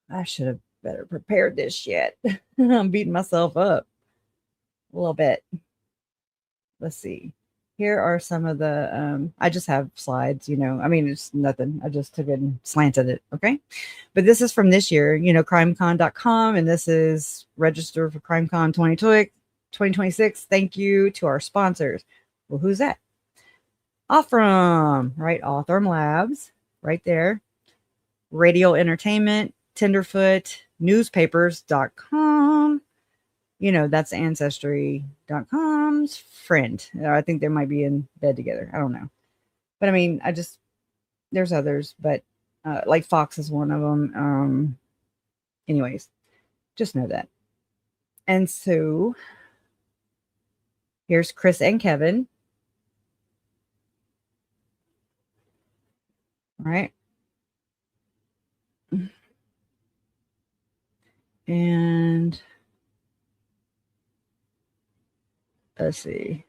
I should have better prepared this shit. I'm beating myself up a little bit. Let's see. Here are some of the, I just have slides, I mean, it's nothing. I just took it and slanted it. Okay. But this is from this year, crimecon.com. And this is register for CrimeCon 2026. Thank you to our sponsors. Well, who's that? Othram, right? Othram Labs, right there. Radial Entertainment, Tenderfoot, newspapers.com. That's ancestry.com's friend. I think they might be in bed together. I don't know. But I mean, there's others, but like Fox is one of them. Anyways, just know that. And so here's Chris and Kevin. All right. And let's see.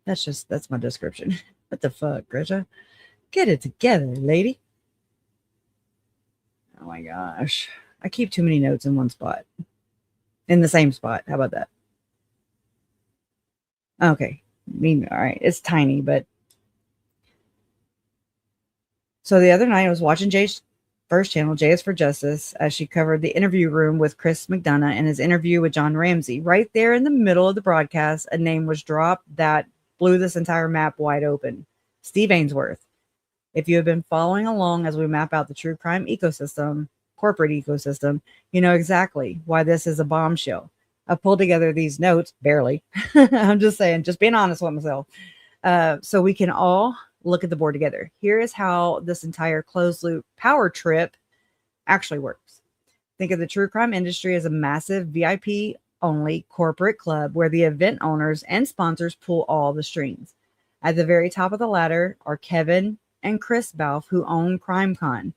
That's my description. What the fuck, Grisha? Get it together, lady. Oh my gosh. I keep too many notes in one spot. In the same spot. How about that? Okay. All right. It's tiny, but. So the other night I was watching Jay's first channel, Jay is for Justice, as she covered the interview room with Chris McDonough and his interview with John Ramsey. Right there in the middle of the broadcast, a name was dropped that blew this entire map wide open. Steve Ainsworth. If you have been following along as we map out the true crime ecosystem, corporate ecosystem, you know exactly why this is a bombshell. I pulled together these notes, barely. I'm just saying, just being honest with myself. So we can all look at the board together. Here is how this entire closed loop power trip actually works. Think of the true crime industry as a massive VIP only corporate club where the event owners and sponsors pull all the strings. At the very top of the ladder are Kevin and Chris Balfe, who own CrimeCon.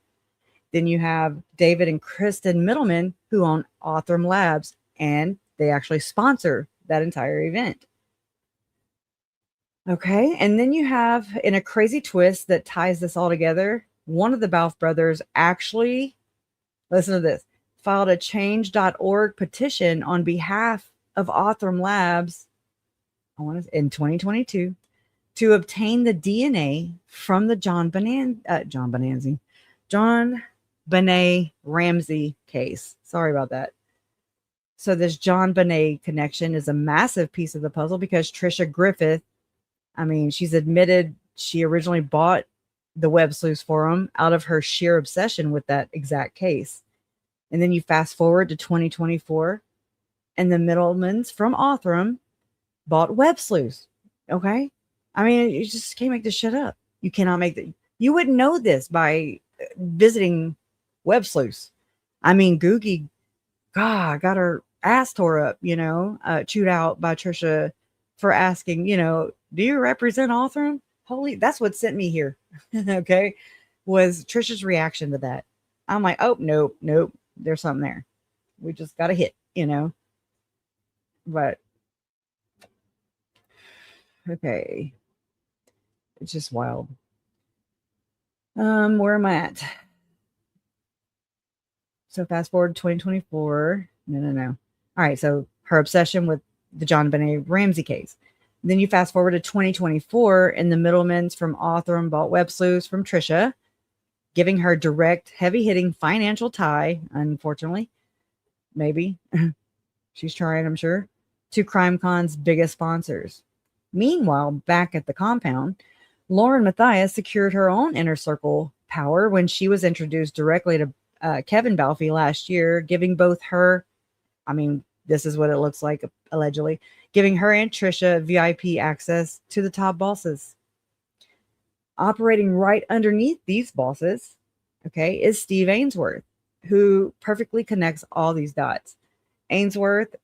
Then you have David and Kristen Middleman, who own Othram Labs, and they actually sponsor that entire event. Okay, and then you have, in a crazy twist that ties this all together, one of the Balfe brothers actually, listen to this, filed a change.org petition on behalf of Othram Labs, in 2022, to obtain the DNA from the JonBenét Ramsey case. Sorry about that. So this JonBenét connection is a massive piece of the puzzle because Trisha Griffith, she's admitted she originally bought the web sleuths for him out of her sheer obsession with that exact case. And then you fast forward to 2024, and the middlemans from Othram bought web sleuths. Okay? You just can't make this shit up. You cannot make that. You wouldn't know this by visiting web sleuths. Googie, God, got her ass tore up, chewed out by Trisha for asking, do you represent Othram? Holy, that's what sent me here. Okay. Was Trisha's reaction to that. I'm like, oh, nope. There's something there. We just got a hit, but okay. It's just wild. Where am I at? So fast forward to 2024. No. All right. So her obsession with the JonBenét Ramsey case. Then you fast forward to 2024, and the middlemen's from Othram bought web sleuths from Trisha, giving her direct, heavy-hitting financial tie, unfortunately, maybe, she's trying, I'm sure, to CrimeCon's biggest sponsors. Meanwhile, back at the compound, Lauren Matthias secured her own inner circle power when she was introduced directly to Kevin Balfe last year, giving both her, this is what it looks like, allegedly, giving her and Trisha VIP access to the top bosses. Operating right underneath these bosses, okay, is Steve Ainsworth, who perfectly connects all these dots. Ainsworth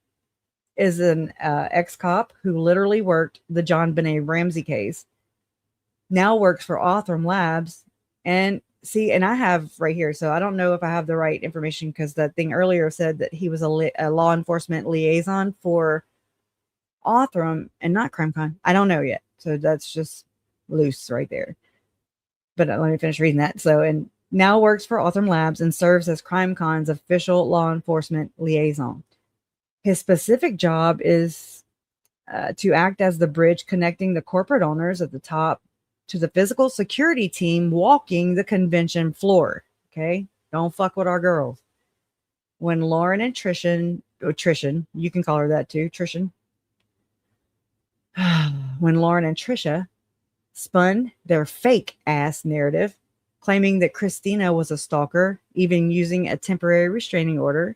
is an ex-cop who literally worked the JonBenét Ramsey case, now works for Othram Labs, and see, and I have right here, so I don't know if I have the right information because that thing earlier said that he was a law enforcement liaison for Othram and not CrimeCon. I don't know yet, so that's just loose right there. But let me finish reading that. So, and now works for Othram Labs and serves as CrimeCon's official law enforcement liaison. His specific job is to act as the bridge connecting the corporate owners at the top to the physical security team walking the convention floor. Okay, don't fuck with our girls. When Lauren and Trishan, you can call her that too, Trishan. When Lauren and Trisha spun their fake ass narrative, claiming that Christina was a stalker, even using a temporary restraining order,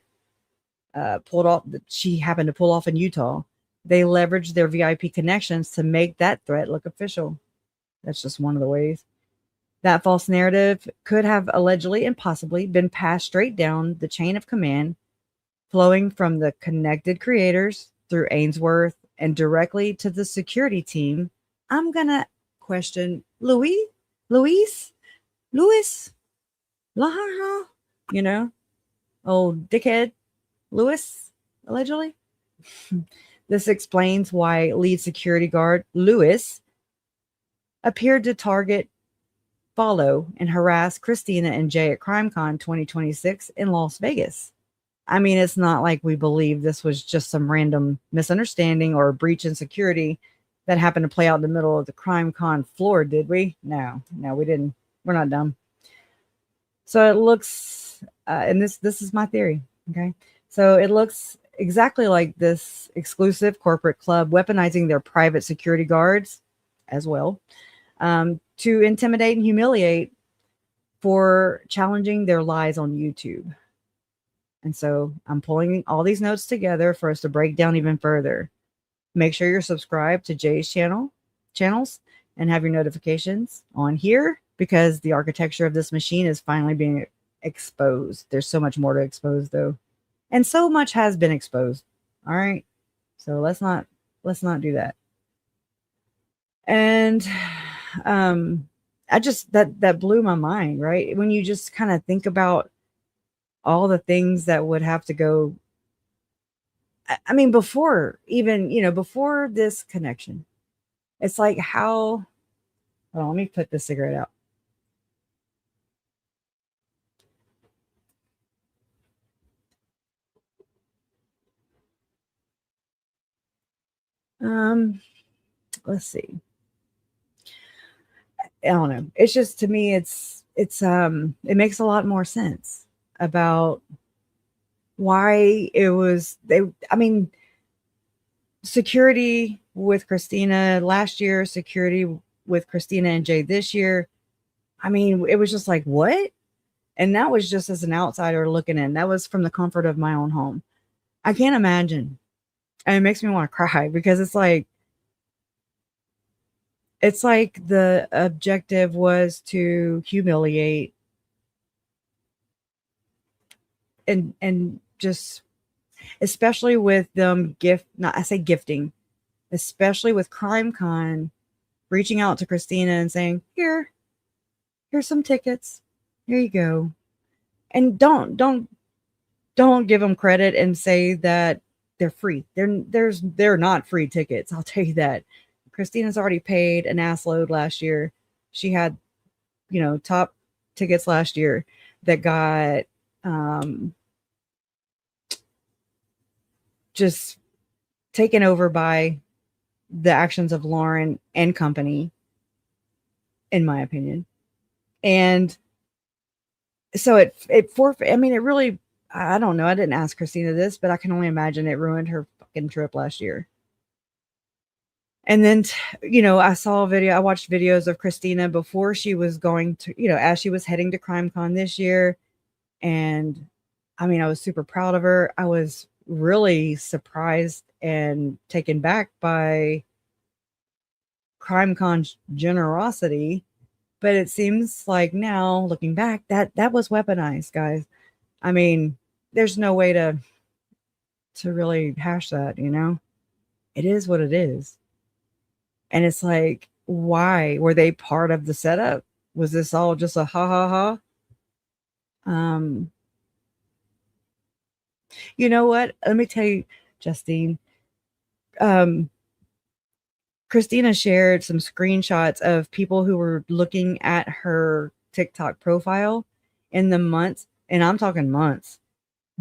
pulled off that she happened to pull off in Utah. They leveraged their VIP connections to make that threat look official. That's just one of the ways. That false narrative could have allegedly and possibly been passed straight down the chain of command, flowing from the connected creators through Ainsworth and directly to the security team. I'm going to question Louis, Laha, you know, old dickhead Lewis, allegedly. This explains why lead security guard Lewis appeared to target, follow, and harass Christina and Jay at CrimeCon 2026 in Las Vegas. I mean, it's not like we believe this was just some random misunderstanding or breach in security that happened to play out in the middle of the CrimeCon floor, did we? No, we didn't. We're not dumb. So it looks, and this is my theory, okay? So it looks exactly like this exclusive corporate club weaponizing their private security guards as well, to intimidate and humiliate for challenging their lies on YouTube. And so I'm pulling all these notes together for us to break down even further. Make sure you're subscribed to Jay's channels and have your notifications on here, because the architecture of this machine is finally being exposed. There's so much more to expose though. And so much has been exposed. All right. So let's not do that. And I just that blew my mind, right? When you just kind of think about all the things that would have to go. I mean, before even, before this connection, it's like how, hold on, let me put this cigarette out. Let's see. I don't know. It's just, to me, it makes a lot more sense about why it was security with Christina last year, security with Christina and Jay this year. I mean, it was just like, what? And that was just as an outsider looking in. That was from the comfort of my own home. I can't imagine. And it makes me want to cry, because it's like the objective was to humiliate and just, especially with them gifting, especially with CrimeCon reaching out to Christina and saying, here's some tickets. Here you go. And don't give them credit and say that they're free. They're not free tickets. I'll tell you that. Christina's already paid an ass load last year. She had, top tickets last year that got just taken over by the actions of Lauren and company, in my opinion. And so it really, I don't know. I didn't ask Christina this, but I can only imagine it ruined her fucking trip last year. And then, I watched videos of Christina before she was going to, as she was heading to CrimeCon this year. And I mean, I was super proud of her. I was really surprised and taken back by CrimeCon's generosity. But it seems like now, looking back, that was weaponized, guys. I mean, there's no way to really hash that, It is what it is. And it's like, why? Were they part of the setup? Was this all just a ha ha ha? You know what? Let me tell you, Justine. Christina shared some screenshots of people who were looking at her TikTok profile in the months, and I'm talking months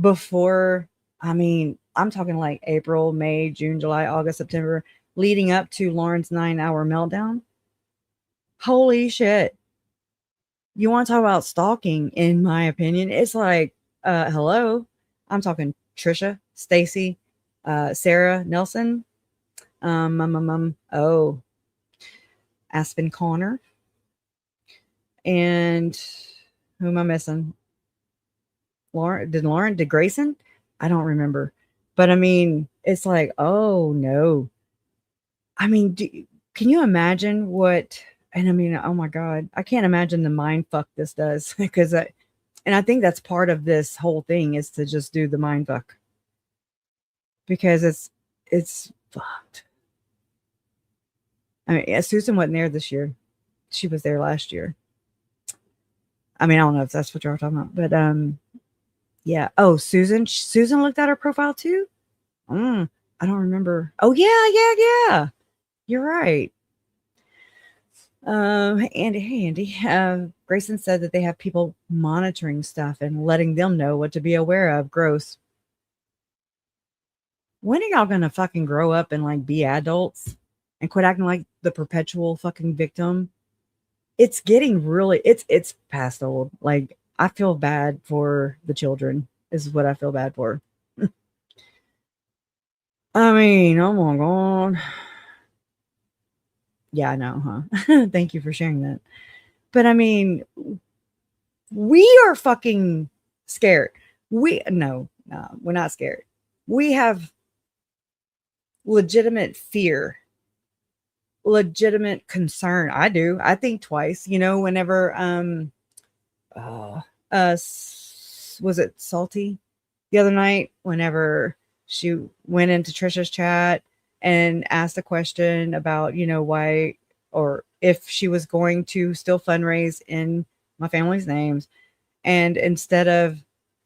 before. I mean, I'm talking like April, May, June, July, August, September, leading up to Lauren's 9-hour meltdown. Holy shit. You want to talk about stalking, in my opinion? It's like, hello. I'm talking Trisha, Stacy, Sarah Nelson, oh, Aspen Connor, and who am I missing? Did Grayson? I don't remember. But I mean, it's like, oh no. I mean, can you imagine what? And I mean, oh my God, I can't imagine the mind fuck this does because I think that's part of this whole thing is to just do the mind fuck because it's fucked. I mean, Susan wasn't there this year. She was there last year. I mean, I don't know if that's what you're talking about, but yeah. Oh, Susan looked at her profile too. I don't remember. Oh yeah. You're right. Andy, Grayson said that they have people monitoring stuff and letting them know what to be aware of. Gross. When are y'all gonna fucking grow up and like be adults and quit acting like the perpetual fucking victim? It's getting really, it's past old. Like, I feel bad for the children is what I feel bad for. I mean, oh my God. Yeah, I know, huh? Thank you for sharing that. But I mean, we are fucking scared. No, we're not scared. We have legitimate fear, legitimate concern. I do. I think twice, whenever, was it Salty the other night, whenever she went into Trisha's chat and asked a question about, why or if she was going to still fundraise in my family's names. And instead of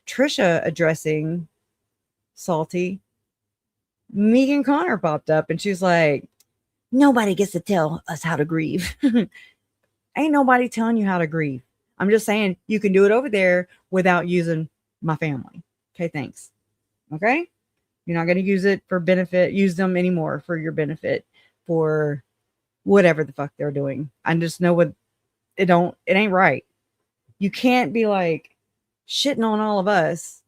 Trisha addressing Salty, Megan Connor popped up and she's like, nobody gets to tell us how to grieve. Ain't nobody telling you how to grieve. I'm just saying you can do it over there without using my family. Okay, thanks. Okay? You're not going to use it for benefit, use them anymore for your benefit, for whatever the fuck they're doing. I just know it ain't right. You can't be like shitting on all of us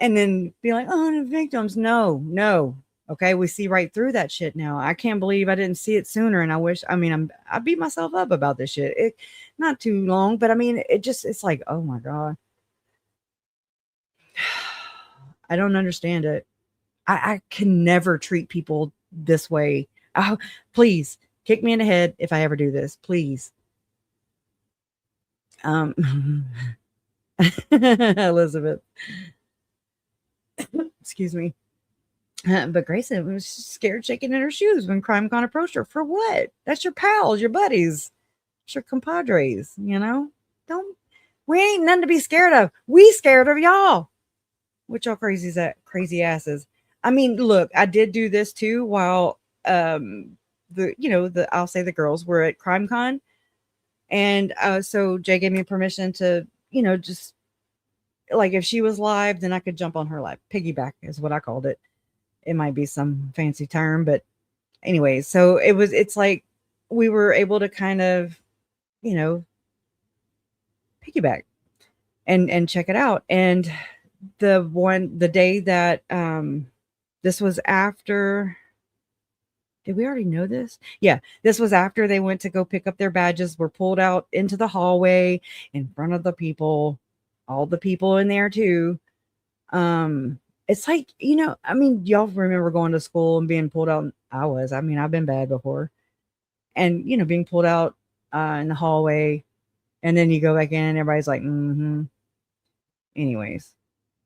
and then be like, oh, the victims. No. Okay, we see right through that shit now. I can't believe I didn't see it sooner. And I beat myself up about this shit. Not too long, but I mean, it's like, oh my God. I don't understand it. I can never treat people this way. Oh, please kick me in the head if I ever do this, please. Elizabeth, excuse me. But Grayson was scared, shaking in her shoes when CrimeCon approached her. For what? That's your pals, your buddies, it's your compadres. We ain't nothing to be scared of. We scared of y'all. What y'all crazy asses. I mean, look, I did do this too while I'll say the girls were at CrimeCon. And so Jay gave me permission to, just like if she was live, then I could jump on her live. Piggyback is what I called it. It might be some fancy term, but anyways, so it's like we were able to kind of, piggyback and check it out. And the day that this was after, did we already know this? Yeah, this was after they went to go pick up their badges, were pulled out into the hallway in front of the people, all the people in there too. It's like, y'all remember going to school and being pulled out. I've been bad before. And, being pulled out in the hallway, and then you go back in and everybody's like, Anyways,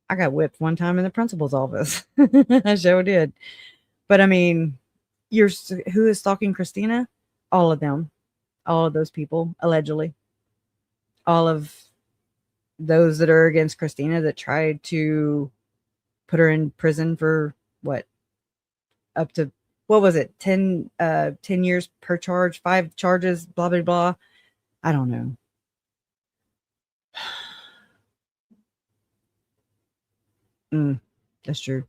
I got whipped one time in the principal's office. I sure did. But I mean, who is stalking Christina? All of them. All of those people, allegedly. all of those that are against Christina that tried to put her in prison for what, up to, what was it, 10 years per charge, 5 charges, blah blah blah. I don't know. That's true.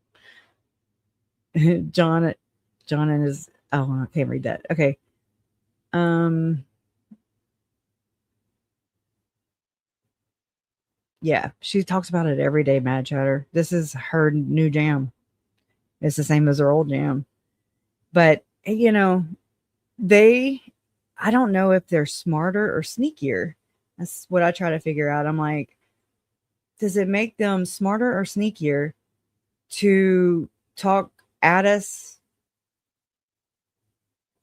John and his, oh, I can't read that. Okay. Yeah, she talks about it every day, Mad Chatter. This is her new jam. It's the same as her old jam. But, you know, I don't know if they're smarter or sneakier. That's what I try to figure out. I'm like, does it make them smarter or sneakier to talk at us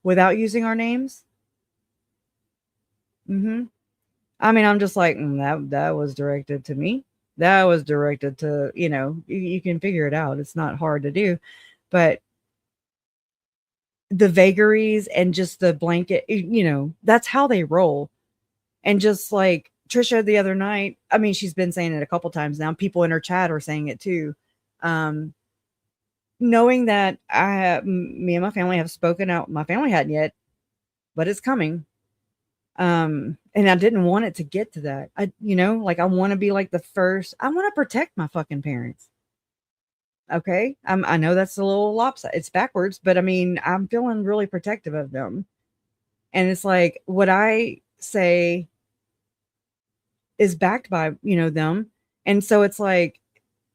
without using our names? I mean, I'm just like, that was directed to me. That was directed to, you can figure it out. It's not hard to do. But the vagaries and just the blanket, that's how they roll. And just like Trisha the other night, I mean, she's been saying it a couple times now. People in her chat are saying it too. Knowing that me and my family have spoken out. My family hadn't yet, but it's coming. And I didn't want it to get to that. I want to be like the first. I want to protect my fucking parents. Okay. I know that's a little lopsided. It's backwards, but I mean, I'm feeling really protective of them. And it's like, what I say is backed by, them. And so it's like,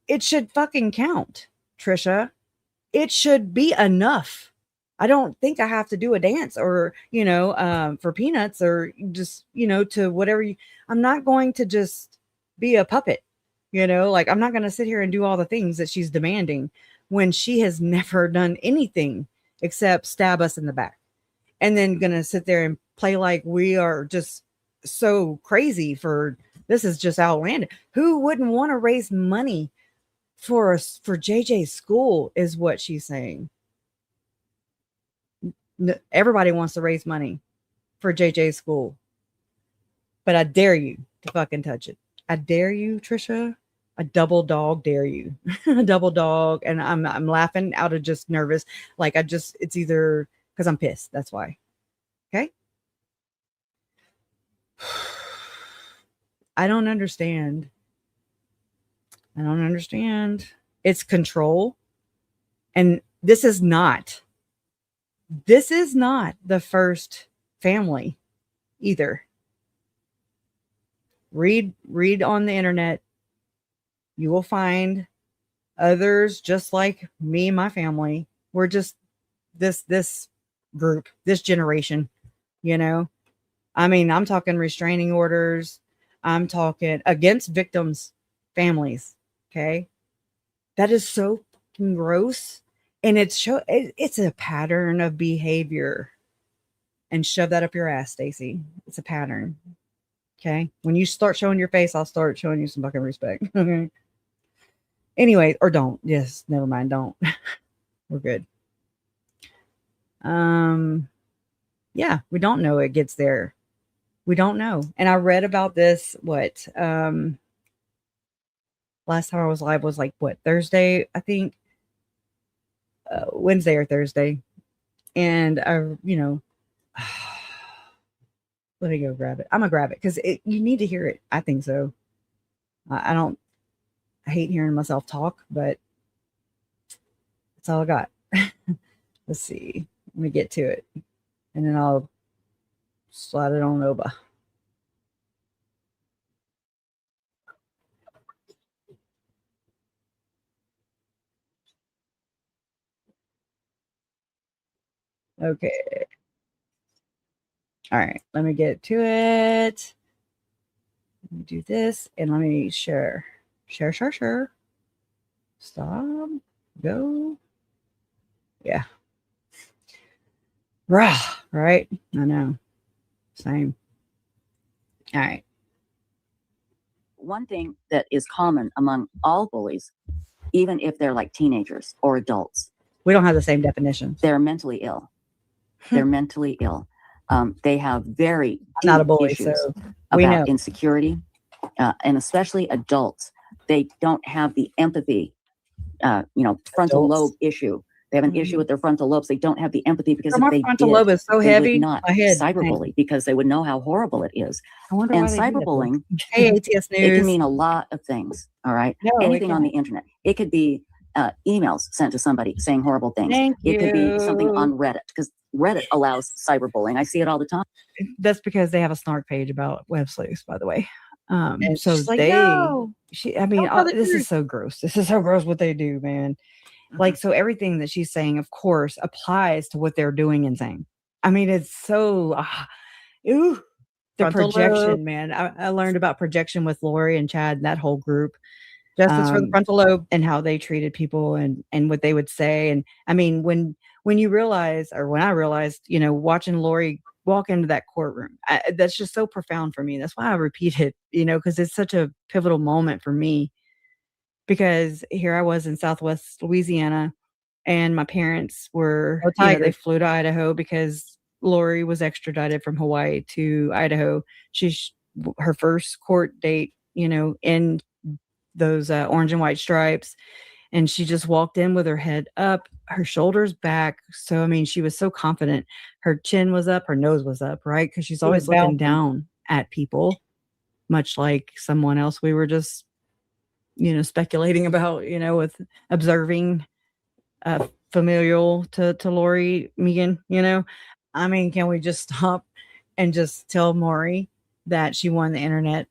it should fucking count, Trisha. It should be enough. I don't think I have to do a dance or, for peanuts or just, to whatever I'm not going to just be a puppet, like I'm not going to sit here and do all the things that she's demanding when she has never done anything except stab us in the back and then going to sit there and play like we are just so crazy for this is just outlandish. Who wouldn't want to raise money for JJ's school is what she's saying. Everybody wants to raise money for JJ's school, but I dare you to fucking touch it. I dare you, Trisha. A double dog dare you. A double dog, and I'm laughing out of just nervous. Like it's either because I'm pissed. That's why. Okay. I don't understand. It's control, and this is not the first family either. Read on the internet. You will find others just like me and my family. We're just this group, this generation, I mean, I'm talking restraining orders. I'm talking against victims' families. Okay. That is so fucking gross. And it's a pattern of behavior. And shove that up your ass, Stacy. It's a pattern. Okay. When you start showing your face, I'll start showing you some fucking respect. Okay. Anyway, or don't. Yes, never mind. Don't. We're good. Yeah, we don't know it gets there. We don't know. And I read about this, last time I was live was like, Thursday, I think. Wednesday or Thursday. And let me go grab it. I'm gonna grab it because you need to hear it. I think so. I hate hearing myself talk, but that's all I got. Let's see. Let me get to it, and then I'll slide it on over. Okay. All right. Let me get to it. Let me do this, and let me share. Share. Stop. Go. Yeah. Rah, right? I know. Same. All right.
One thing that is common among all bullies, even if they're like teenagers or adults,
We don't have the same definition.
they're mentally ill. They're mentally ill. They have very
I'm not a
deep
bully,
issues
so we
about
know.
insecurity, and especially adults. They don't have the empathy, frontal
Adults.
lobe issue. They have an issue with their frontal lobes. They don't have the empathy because
My
if they
frontal
did,
lobe is so
they
heavy.
would not
My head.
cyberbully because they would know how horrible it is.
I wonder
And
why they do that, though.
cyberbullying,
Hey, ATS News.
it can mean a lot of things. All right.
No, it
Anything on the
can't.
internet. It could be emails sent to somebody saying horrible things.
Thank
It could be something
you.
on Reddit because Reddit allows cyberbullying. I see it all the time.
That's because they have a snark page about web sleuths, by the way.
And
So
she's like,
they,
"No,
I mean,
don't tell the
this
truth."
is so gross. This is so gross what they do, man. Like, so everything that she's saying, of course, applies to what they're doing and saying. I mean, it's so, the
Frontal
projection,
lobe.
man. I learned about projection with Lori and Chad and that whole group.
Justice for the frontal lobe.
And how they treated people and what they would say. And I mean, when you realize, or when I realized, watching Lori walk into that courtroom, that's just so profound for me. That's why I repeat it, because it's such a pivotal moment for me. Because here I was in Southwest Louisiana, and my parents were, they flew to Idaho because Lori was extradited from Hawaii to Idaho. Her first court date, in those orange and white stripes. And she just walked in with her head up, her shoulders back. So, I mean, she was so confident. Her chin was up, her nose was up, right? Because she's always looking down at people, much like someone else we were just, speculating about, with observing familial to Lori Megan, I mean, can we just stop and just tell Maury that she won the internet?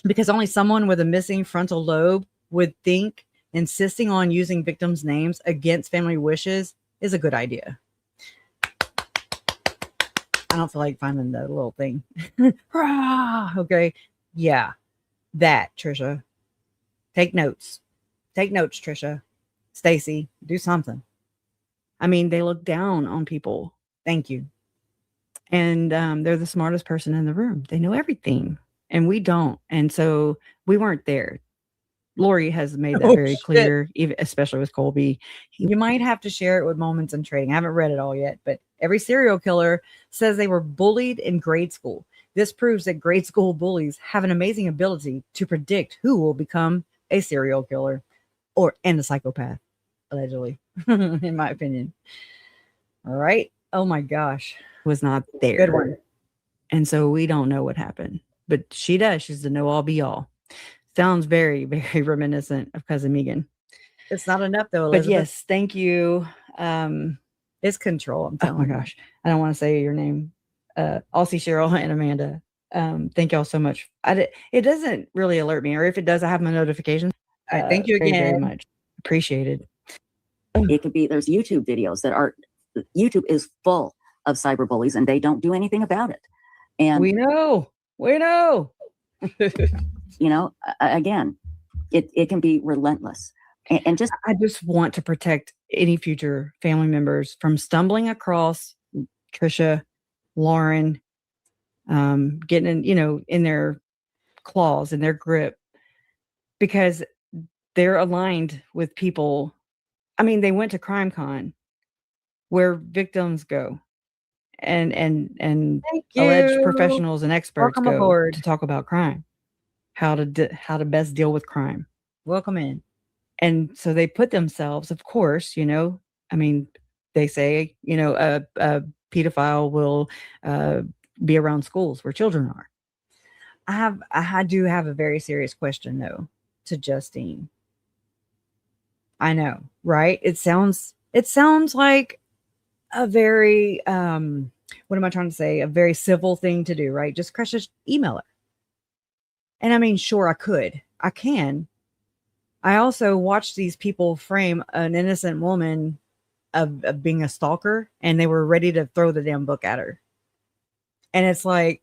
Because only someone with a missing frontal lobe would think insisting on using victims' names against family wishes is a good idea. I don't feel like finding that little thing. Okay. Yeah. That, Trisha. Take notes. Take notes, Trisha. Stacy, do something. I mean, they look down on people. Thank you. And they're the smartest person in the room. They know everything. And we don't. And so we weren't there. Lori has made that very clear, even, especially with Colby. You might have to share it with Moments in Trading. I haven't read it all yet, but every serial killer says they were bullied in grade school. This proves that grade school bullies have an amazing ability to predict who will become a serial killer and a psychopath, allegedly, in my opinion. All right. Oh my gosh. Was not there.
Good one.
And so we don't know what happened, but she does. She's the know all be all. Sounds very, very reminiscent of Cousin Megan.
It's not enough though, Elizabeth.
But yes, thank you.
It's control. I'm telling
you. Oh my gosh. I don't want to say your name. Aussie, Cheryl, and Amanda. Thank y'all so much. It doesn't really alert me, or if it does, I have my notifications.
Thank you again.
Very, very much. Appreciated.
It could be, there's YouTube videos YouTube is full of cyberbullies and they don't do anything about it. And
we know.
Again, it can be relentless. And
I just want to protect any future family members from stumbling across Trisha, Lauren, getting in their claws, in their grip, because they're aligned with people. I mean, they went to CrimeCon, where victims go, and alleged professionals and experts
Welcome
go
aboard.
to talk about crime, how to best deal with crime.
Welcome in.
And so they put themselves, of course, I mean, they say, a pedophile will be around schools where children are. I do have a very serious question though to Justine. I know, right? It sounds like a very what am I trying to say? A very civil thing to do, right? Just crush email her. And I mean, sure, I can. I also watched these people frame an innocent woman of being a stalker, and they were ready to throw the damn book at her. And it's like,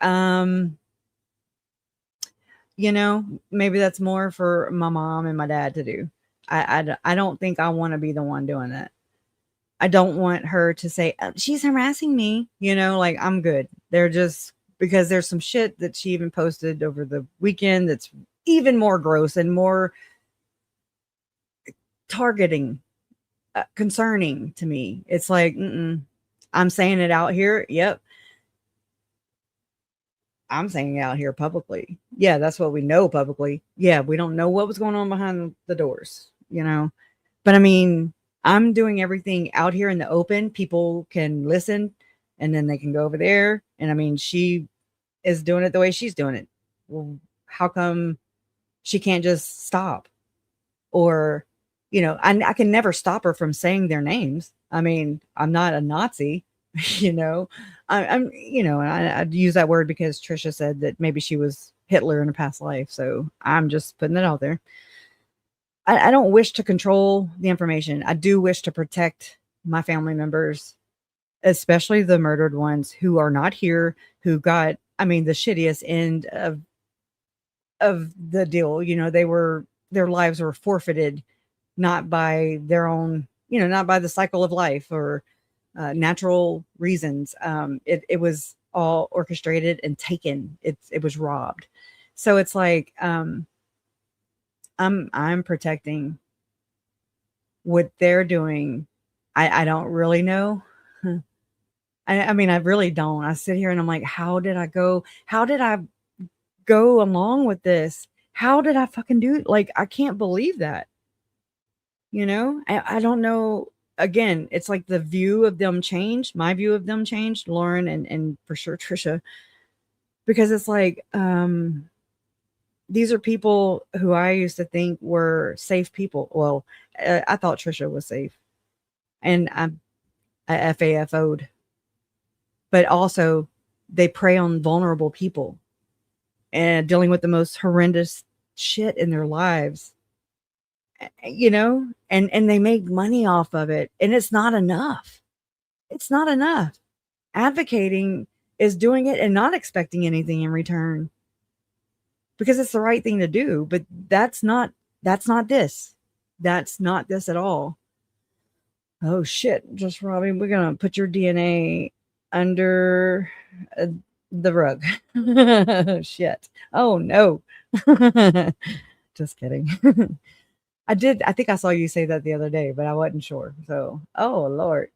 maybe that's more for my mom and my dad to do. I don't think I want to be the one doing that. I don't want her to say, she's harassing me, like I'm good. They're just, because there's some shit that she even posted over the weekend that's even more gross and more targeting, concerning to me. It's like, I'm saying it out here. Yep. I'm saying it out here publicly. Yeah, that's what we know publicly. Yeah, we don't know what was going on behind the doors, you know. But I mean, I'm doing everything out here in the open. People can listen and then they can go over there. And I mean, she is doing it the way she's doing it. Well, how come she can't just stop? Or, you know, I can never stop her from saying their names. I mean, I'm not a Nazi, you know. I'm, you know, and I'd use that word because Trisha said that maybe she was Hitler in a past life. So I'm just putting it out there. I don't wish to control the information. I do wish to protect my family members, especially the murdered ones who are not here, who got, I mean, the shittiest end of the deal. You know, their lives were forfeited, not by their own, you know, not by the cycle of life or natural reasons. It was all orchestrated and taken. It was robbed. So it's like, I'm protecting what they're doing. I don't really know. I mean, I really don't. I sit here and I'm like, how did I go along with this? How did I fucking do it? Like, I can't believe that. You know, I don't know. Again, it's like the view of them changed. My view of them changed, Lauren and for sure Trisha, because it's like, these are people who I used to think were safe people. Well, I thought Trisha was safe, and I FAFO'd, but also they prey on vulnerable people and dealing with the most horrendous shit in their lives, you know, and they make money off of it, and it's not enough. It's not enough. Advocating is doing it and not expecting anything in return, because it's the right thing to do. But that's not this. That's not this at all. Oh shit, just Robbie, we're gonna put your DNA under the rug. Shit. Oh no. Just kidding. I think I saw you say that the other day, but I wasn't sure. So, oh Lord.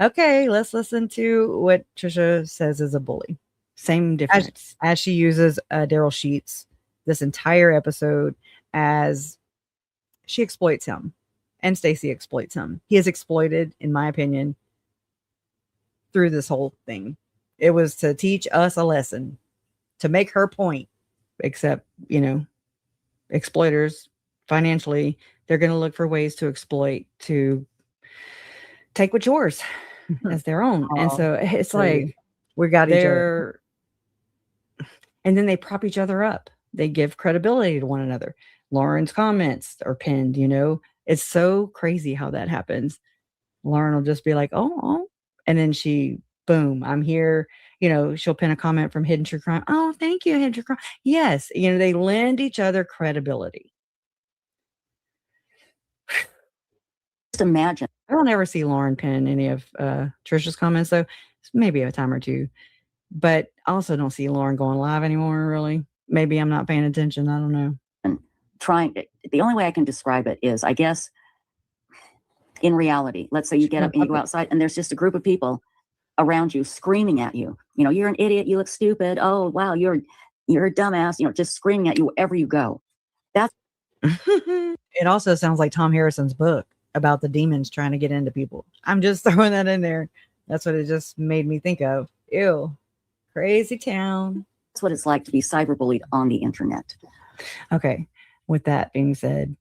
Okay, let's listen to what Trisha says is a bully. Same difference as she uses Daryl Sheets this entire episode as she exploits him, and Stacy exploits him. He is exploited, in my opinion, through this whole thing. It was to teach us a lesson, to make her point. Except, you know, exploiters financially, they're going to look for ways to exploit, to take what's yours as their own. And so it's like,
We got each other.
And then they prop each other up. They give credibility to one another. Lauren's comments are pinned, you know. It's so crazy how that happens. Lauren will just be like, oh. And then she, boom, I'm here. You know, she'll pin a comment from Hidden True Crime. Oh, thank you, Hidden True Crime. Yes. You know, they lend each other credibility.
Just imagine.
I don't ever see Lauren pin any of Trisha's comments, though. Maybe a time or two. But I also don't see Lauren going live anymore, really. Maybe I'm not paying attention. I don't know.
And the only way I can describe it is, I guess, in reality, let's say you get up and you go outside and there's just a group of people around you screaming at you. You know, you're an idiot. You look stupid. Oh, wow, you're a dumbass. You know, just screaming at you wherever you go. That's.
It also sounds like Tom Harrison's book about the demons trying to get into people. I'm just throwing that in there. That's what it just made me think of. Ew. Crazy town.
That's what it's like to be cyberbullied on the internet.
Okay. With that being said,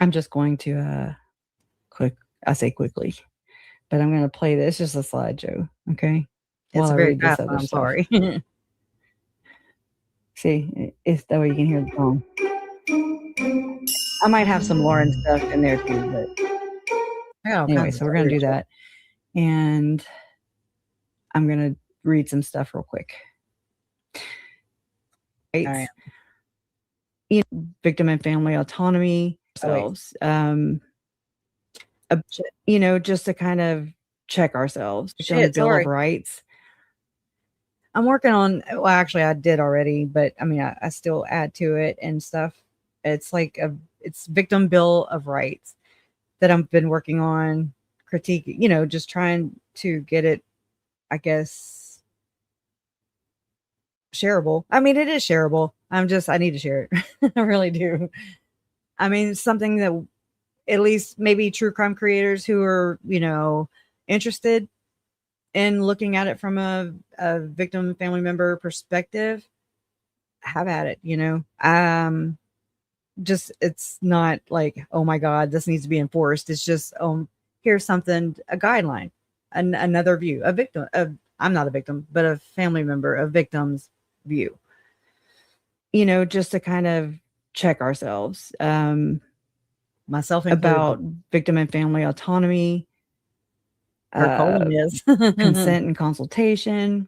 I'm just going to quickly, but I'm going to play this. Just a slideshow. Okay. It's very fast. I'm sorry. See, it's that way you can hear the song. I might have some Lauren stuff in there too, but anyway, so we're going to do that. And I'm going to read some stuff real quick. Right. You know, victim and family autonomy ourselves. You know, just to kind of check ourselves. Bill of Rights. I'm working on, well, actually I did already, but I mean, I still add to it and stuff. It's like it's Victim Bill of Rights that I've been working on, critique, you know, just trying to get it, I guess, shareable. I mean, it is shareable. I need to share it. I really do. I mean, something that at least maybe true crime creators who are, interested in looking at it from a victim family member perspective have at it. Just it's not like, oh my God, this needs to be enforced. It's just, here's something, a guideline, another view, a victim of, I'm not a victim, but a family member, a victim's view, just to kind of check ourselves,
myself included.
About victim and family autonomy,
Her colon is
consent and consultation.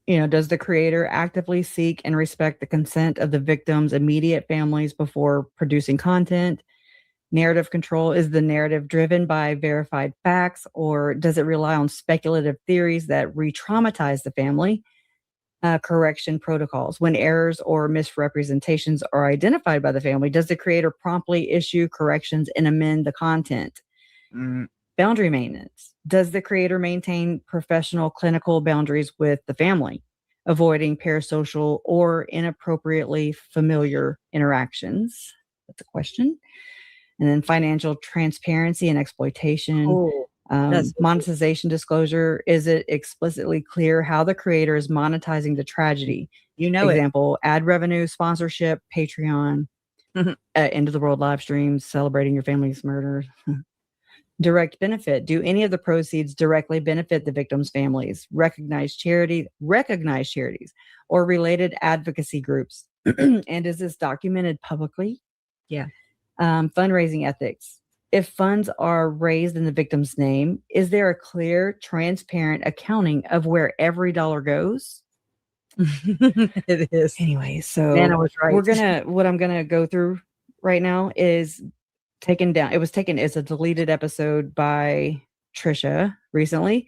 Does the creator actively seek and respect the consent of the victim's immediate families before producing content? Narrative control, is the narrative driven by verified facts, or does it rely on speculative theories that re-traumatize the family? Correction protocols. When errors or misrepresentations are identified by the family, does the creator promptly issue corrections and amend the content? Boundary maintenance. Does the creator maintain professional clinical boundaries with the family, avoiding parasocial or inappropriately familiar interactions? That's a question. And then financial transparency and exploitation. Monetization disclosure. Is it explicitly clear how the creator is monetizing the tragedy? Example, ad revenue, sponsorship, Patreon, end of the world live streams, celebrating your family's murder. Direct benefit. Do any of the proceeds directly benefit the victims' families, recognized charities, or related advocacy groups? And is this documented publicly?
Yeah.
Fundraising ethics. If funds are raised in the victim's name, is there a clear, transparent accounting of where every dollar goes?
It is.
Anyway, so
Nana was right.
What I'm gonna go through right now is taken down. It was taken as a deleted episode by Trisha recently.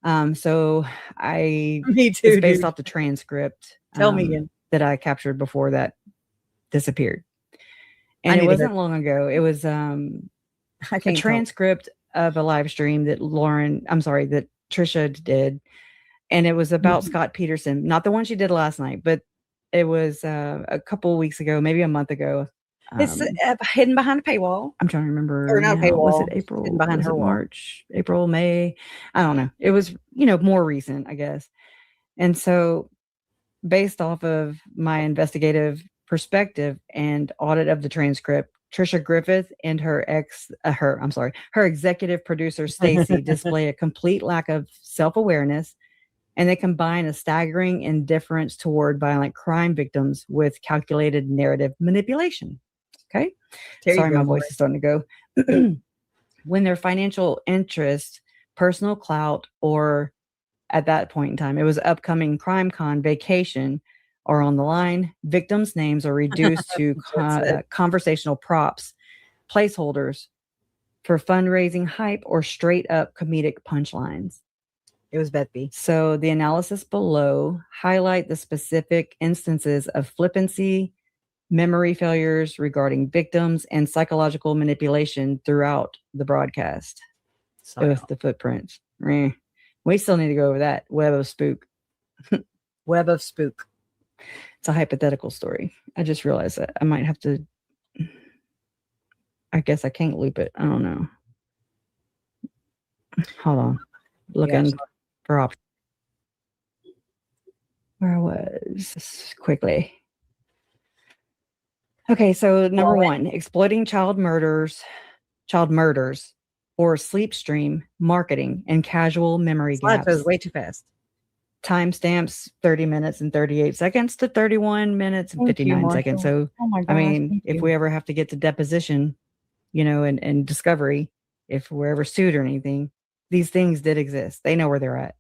So
Me too.
It's based off the transcript.
Tell me again.
That I captured before that disappeared. And it wasn't long ago. It was a transcript of a live stream that Trisha did. And it was about Scott Peterson, not the one she did last night, but it was a couple of weeks ago, maybe a month ago.
It's hidden behind a paywall.
I'm trying to remember.
Or not a paywall.
Was it April?
Hidden behind her wall.
March, April, May. I don't know. It was, more recent, I guess. And so based off of my investigative perspective and audit of the transcript, Trisha Griffith and her executive producer, Stacy, display a complete lack of self-awareness, and they combine a staggering indifference toward violent crime victims with calculated narrative manipulation. Okay. Sorry, my voice is starting to go. When their financial interest, personal clout, or at that point in time, it was upcoming CrimeCon vacation are on the line, victims' names are reduced to conversational props, placeholders for fundraising hype, or straight up comedic punchlines.
It was Bethby.
So the analysis below highlight the specific instances of flippancy, memory failures regarding victims, and psychological manipulation throughout the broadcast. With the footprints. We still need to go over that. Web of spook.
Web of spook.
It's a hypothetical story. I just realized that I might have to. I guess I can't loop it. I don't know. Hold on. Looking for options. Where I was quickly. Okay, so number one, exploiting child murders, or sleep stream marketing and casual memory gaps.
Goes way too fast.
Timestamps 30 minutes and 38 seconds to 31 minutes and 59 seconds. So, I mean, if we ever have to get to deposition, and discovery, if we're ever sued or anything, these things did exist. They know where they're at.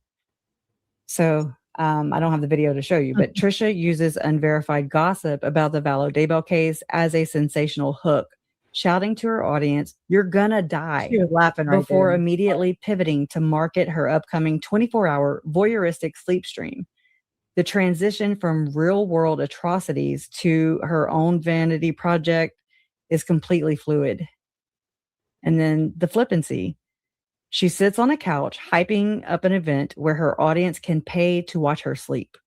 So, I don't have the video to show you, but Trisha uses unverified gossip about the Daybell case as a sensational hook, shouting to her audience, "You're gonna die."
She was laughing right
before
there.
Immediately pivoting to market her upcoming 24-hour voyeuristic sleep stream. The transition from real-world atrocities to her own vanity project is completely fluid. And then the flippancy. She sits on a couch, hyping up an event where her audience can pay to watch her sleep.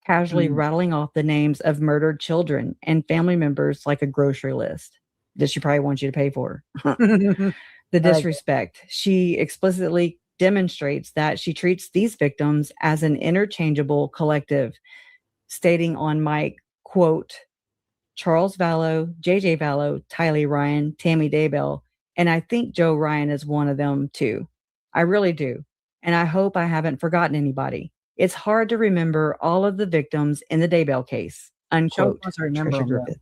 casually
Mm.
rattling off the names of murdered children and family members like a grocery list that she probably wants you to pay for. The
like it.
disrespect. She explicitly demonstrates that she treats these victims as an interchangeable collective, stating on mic, quote, Charles Vallow, JJ Vallow, Tylee Ryan, Tammy Daybell, and I think Joe Ryan is one of them too. I really do. And I hope I haven't forgotten anybody. It's hard to remember all of the victims in the Daybell case, unquote,
wants to remember
Trisha
them, though.
Griffith.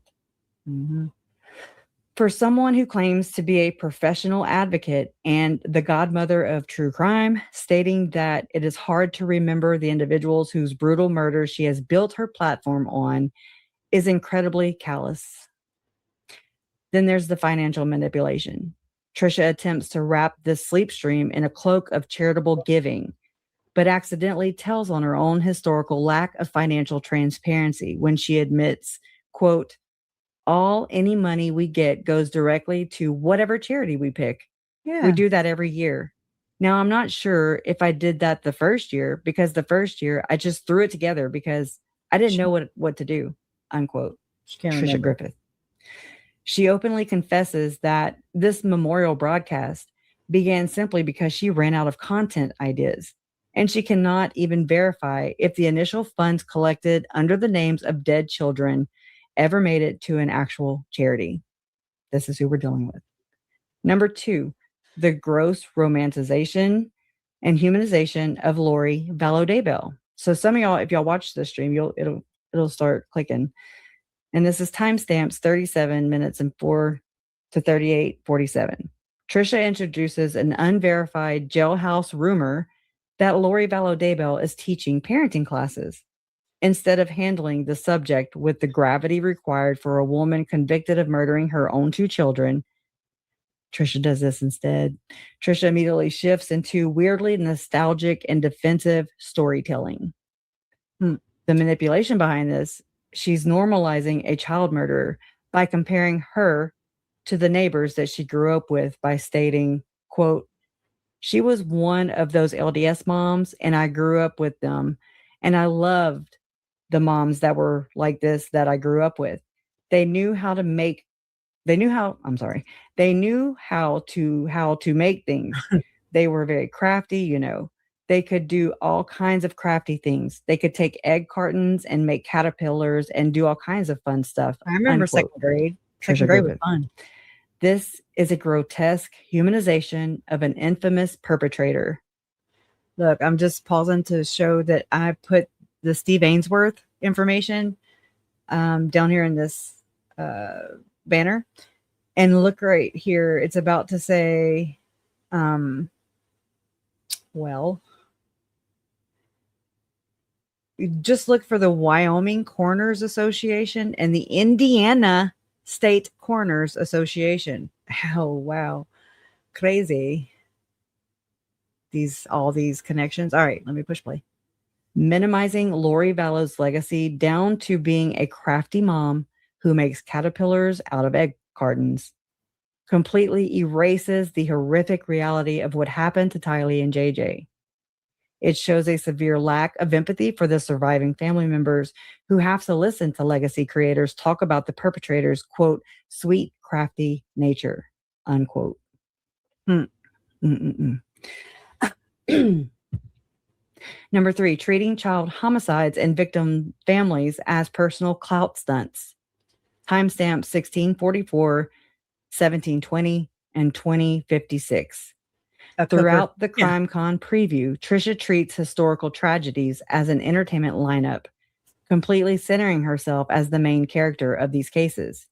Mhm.
For someone who claims to be a professional advocate and the godmother of true crime, stating that it is hard to remember the individuals whose brutal murder she has built her platform on is incredibly callous. Then there's the financial manipulation. Trisha attempts to wrap this sleep stream in a cloak of charitable giving, but accidentally tells on her own historical lack of financial transparency when she admits, quote, all any money we get goes directly to whatever charity we pick.
Yeah.
We do that every year. Now, I'm not sure if I did that the first year, because the first year I just threw it together because I didn't know what to do, unquote.
She can't
Trisha
remember.
Griffith. She openly confesses that this memorial broadcast began simply because she ran out of content ideas, and she cannot even verify if the initial funds collected under the names of dead children ever made it to an actual charity. This is who we're dealing with. Number 2, the gross romanticization and humanization of Lori Vallow Daybell. So some of y'all, if y'all watch this stream, it'll start clicking. And this is timestamps 37 minutes and 4 to 38:47. Trisha introduces an unverified jailhouse rumor that Lori Vallow Daybell is teaching parenting classes instead of handling the subject with the gravity required for a woman convicted of murdering her own 2 children. Trisha does this instead. Trisha immediately shifts into weirdly nostalgic and defensive storytelling. The manipulation behind this, she's normalizing a child murderer by comparing her to the neighbors that she grew up with by stating, quote, she was one of those LDS moms and I grew up with them. And I loved the moms that were like this that I grew up with. They knew how to make things. They were very crafty, you know. They could do all kinds of crafty things. They could take egg cartons and make caterpillars and do all kinds of fun stuff.
I remember
unquote.
second grade.
Trisha
Second grade was
Griffith.
fun.
This is a grotesque humanization of an infamous perpetrator.
Look, I'm just pausing to show that I put the Steve Ainsworth information down here in this banner. And look right here. It's about to say, well, just look for the Wyoming Coroners Association and the Indiana State Coroners Association. Oh, wow. Crazy. All these connections. All right, let me push play.
Minimizing Lori Vallow's legacy down to being a crafty mom who makes caterpillars out of egg cartons completely erases the horrific reality of what happened to Tylee and JJ. It shows a severe lack of empathy for the surviving family members who have to listen to legacy creators talk about the perpetrators' quote, sweet, crafty nature, unquote. Number 3, treating child homicides and victim families as personal clout stunts. Timestamp 1644, 1720, and 2056. Throughout the CrimeCon preview, Trisha treats historical tragedies as an entertainment lineup, completely centering herself as the main character of these cases.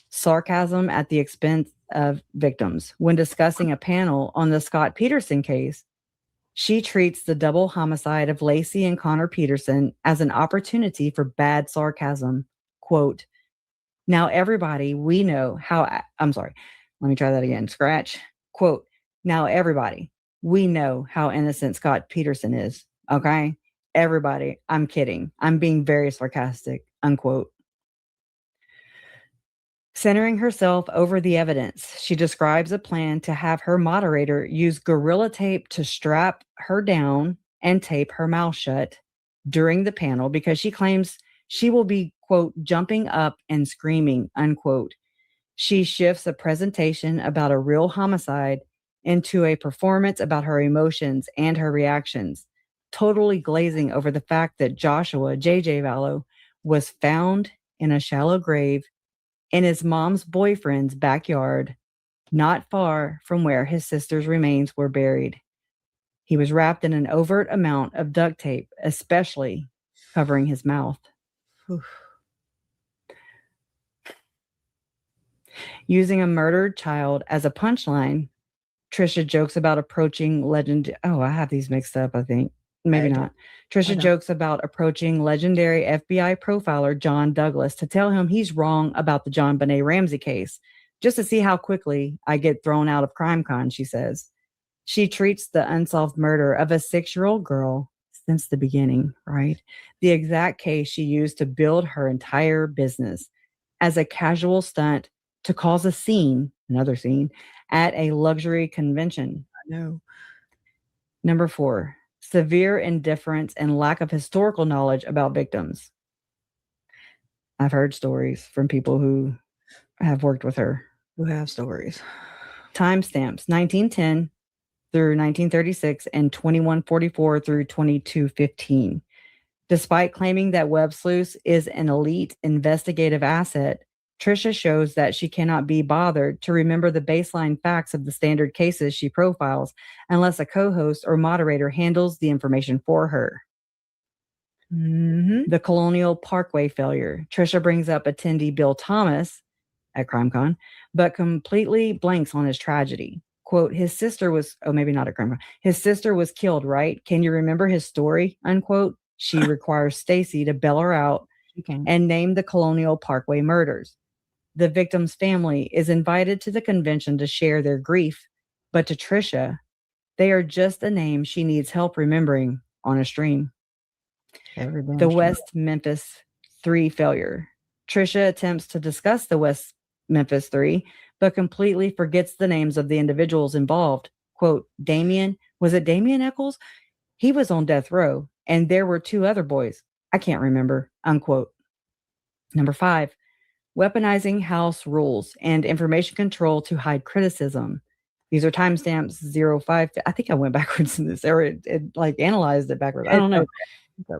Sarcasm at the expense of victims. When discussing a panel on the Scott Peterson case, she treats the double homicide of Lacey and Connor Peterson as an opportunity for bad sarcasm. Quote, now everybody, we know how, I'm sorry, let me try that again. Scratch. Quote, now everybody, we know how innocent Scott Peterson is. Okay? Everybody, I'm kidding. I'm being very sarcastic. Unquote. Centering herself over the evidence, she describes a plan to have her moderator use gorilla tape to strap her down and tape her mouth shut, during the panel because she claims she will be, quote, jumping up and screaming, unquote. She shifts a presentation about a real homicide into a performance about her emotions and her reactions, totally glazing over the fact that Joshua J.J. Vallow was found in a shallow grave in his mom's boyfriend's backyard, not far from where his sister's remains were buried. He was wrapped in an overt amount of duct tape, especially covering his mouth. Using a murdered child as a punchline, Trisha jokes about approaching legend. Oh, I have these mixed up, I think. Maybe not. Trisha jokes about approaching legendary FBI profiler John Douglas to tell him he's wrong about the JonBenët Ramsey case, just to see how quickly I get thrown out of CrimeCon, she says. She treats the unsolved murder of a 6-year-old girl since the beginning, right? The exact case she used to build her entire business as a casual stunt to cause a scene, another scene, at a luxury convention.
I know.
Number 4, severe indifference and lack of historical knowledge about victims. I've heard stories from people who have worked with her.
Who have stories.
Timestamps, 1910 through 1936 and 2144 through 2215. Despite claiming that web sleuth is an elite investigative asset, Trisha shows that she cannot be bothered to remember the baseline facts of the standard cases she profiles unless a co-host or moderator handles the information for her. The Colonial Parkway failure. Trisha brings up attendee Bill Thomas at CrimeCon, but completely blanks on his tragedy. Quote, his sister was, oh, maybe not at CrimeCon. His sister was killed, right? Can you remember his story? Unquote. She requires Stacy to bail her out and name the Colonial Parkway murders. The victim's family is invited to the convention to share their grief, but to Trisha, they are just a name she needs help remembering on a stream. The West Memphis 3 failure. Trisha attempts to discuss the West Memphis 3, but completely forgets the names of the individuals involved. Quote, was it Damien Eccles? He was on death row, and there were 2 other boys. I can't remember, unquote. Number 5, weaponizing house rules and information control to hide criticism. These are timestamps 05. I think I went backwards in this, or it like analyzed it backwards. I don't know.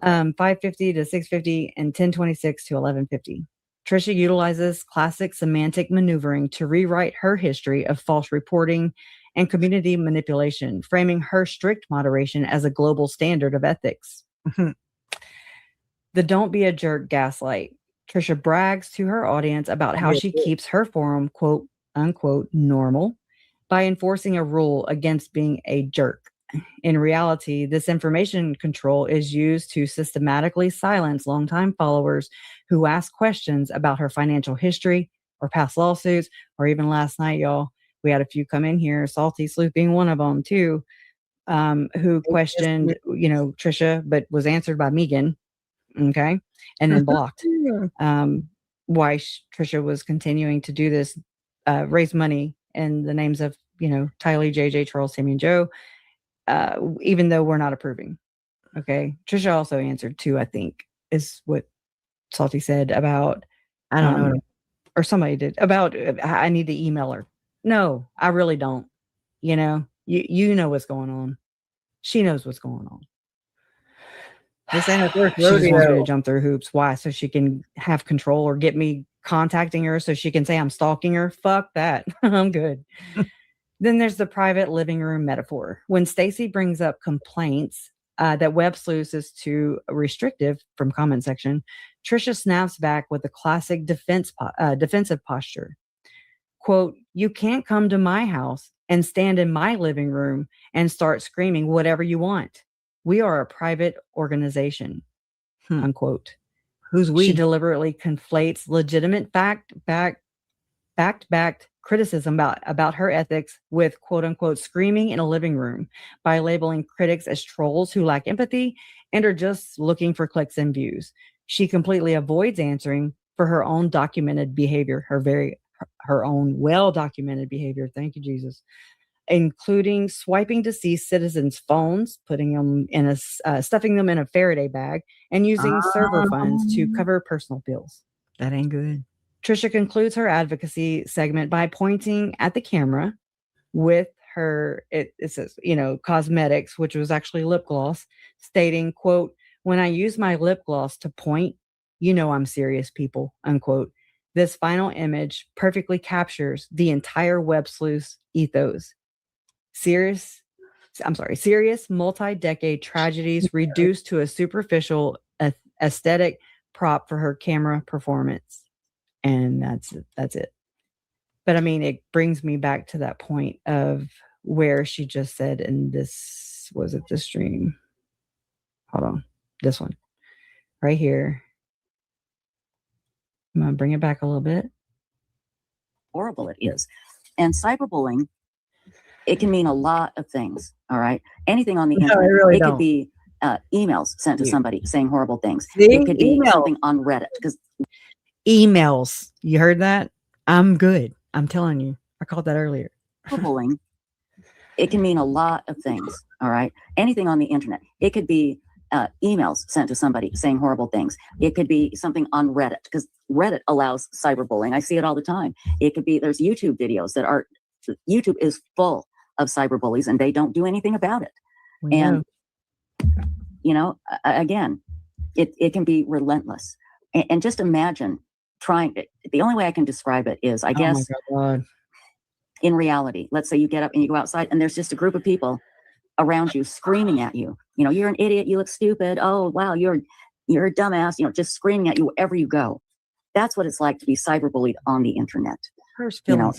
550 to 650 and 1026 to 1150. Trisha utilizes classic semantic maneuvering to rewrite her history of false reporting and community manipulation, framing her strict moderation as a global standard of ethics. The don't be a jerk gaslight. Trisha brags to her audience about how she keeps her forum, quote, unquote, normal by enforcing a rule against being a jerk. In reality, this information control is used to systematically silence longtime followers who ask questions about her financial history or past lawsuits, or even last night, y'all, we had a few come in here, Salty Sleuth being one of them too, who questioned, Trisha, but was answered by Megan. Okay. And then blocked. Why Trisha was continuing to do this, raise money in the names of, Tylee, JJ, Charles, Tammy, and Joe, even though we're not approving. Okay. Trisha also answered too, I think, is what Salty said about,
I don't know.
or somebody did, about I need to email her. No, I really don't. You know what's going on. She knows what's going on.
This ain't her first
She just wants me
rodeo.
to jump through hoops. Why? So she can have control or get me contacting her so she can say I'm stalking her. Fuck that. I'm good. Then there's the private living room metaphor. When Stacy brings up complaints that web sleuth is too restrictive from comment section, Trisha snaps back with a classic defensive posture. Quote, you can't come to my house and stand in my living room and start screaming whatever you want. We are a private organization, unquote.
Who's we?
She deliberately conflates legitimate fact-backed criticism about her ethics with quote unquote screaming in a living room by labeling critics as trolls who lack empathy and are just looking for clicks and views. She completely avoids answering for her own documented behavior, her own well-documented behavior. Thank you, Jesus.
including swiping deceased citizens' phones, putting them in stuffing them in a Faraday bag, and using server funds to cover personal bills.
That ain't good.
Trisha concludes her advocacy segment by pointing at the camera with her, it says, cosmetics, which was actually lip gloss, stating, quote, "When I use my lip gloss to point, I'm serious, people," unquote. This final image perfectly captures the entire web sleuth's ethos. Serious multi-decade tragedies reduced to a superficial aesthetic prop for her camera performance. And that's it. But I mean, it brings me back to that point of where she just said, and this was it, the stream. Hold on. This one right here. I'm going to bring it back a little bit.
Horrible it is. And cyberbullying, it can mean a lot of things. All right. Anything on the internet.
Really
could be emails sent to somebody saying horrible things.
See?
It could be something on Reddit. Because
emails. You heard that? I'm good. I'm telling you. I called that earlier.
cyberbullying, it can mean a lot of things. All right. Anything on the internet. It could be emails sent to somebody saying horrible things. It could be something on Reddit, because Reddit allows cyberbullying. I see it all the time. It could be, there's YouTube videos YouTube is full of cyberbullies and they don't do anything about it. And, again, it can be relentless. And just imagine the only way I can describe it is, I guess, in reality, let's say you get up and you go outside and there's just a group of people around you screaming at you. You're an idiot. You look stupid. Oh, wow. You're a dumbass, just screaming at you wherever you go. That's what it's like to be cyberbullied on the internet.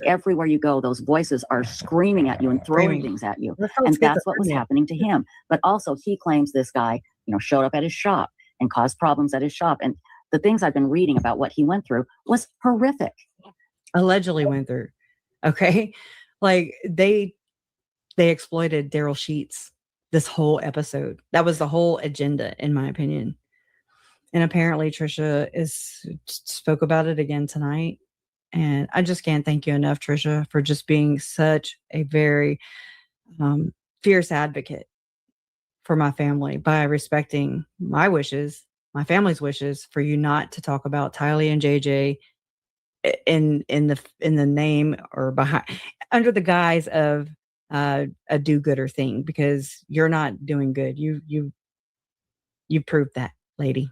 Everywhere you go, those voices are screaming at you and throwing things at you. And that's what was happening to him. But also he claims this guy, showed up at his shop and caused problems at his shop. And the things I've been reading about what he went through was horrific.
Allegedly went through. Okay. Like they exploited Daryl Sheets this whole episode. That was the whole agenda, in my opinion. And apparently Trisha spoke about it again tonight. And I just can't thank you enough, Trisha, for just being such a very fierce advocate for my family by respecting my wishes, my family's wishes, for you not to talk about Tylee and JJ in the name or behind under the guise of a do-gooder thing, because you're not doing good. You proved that, lady.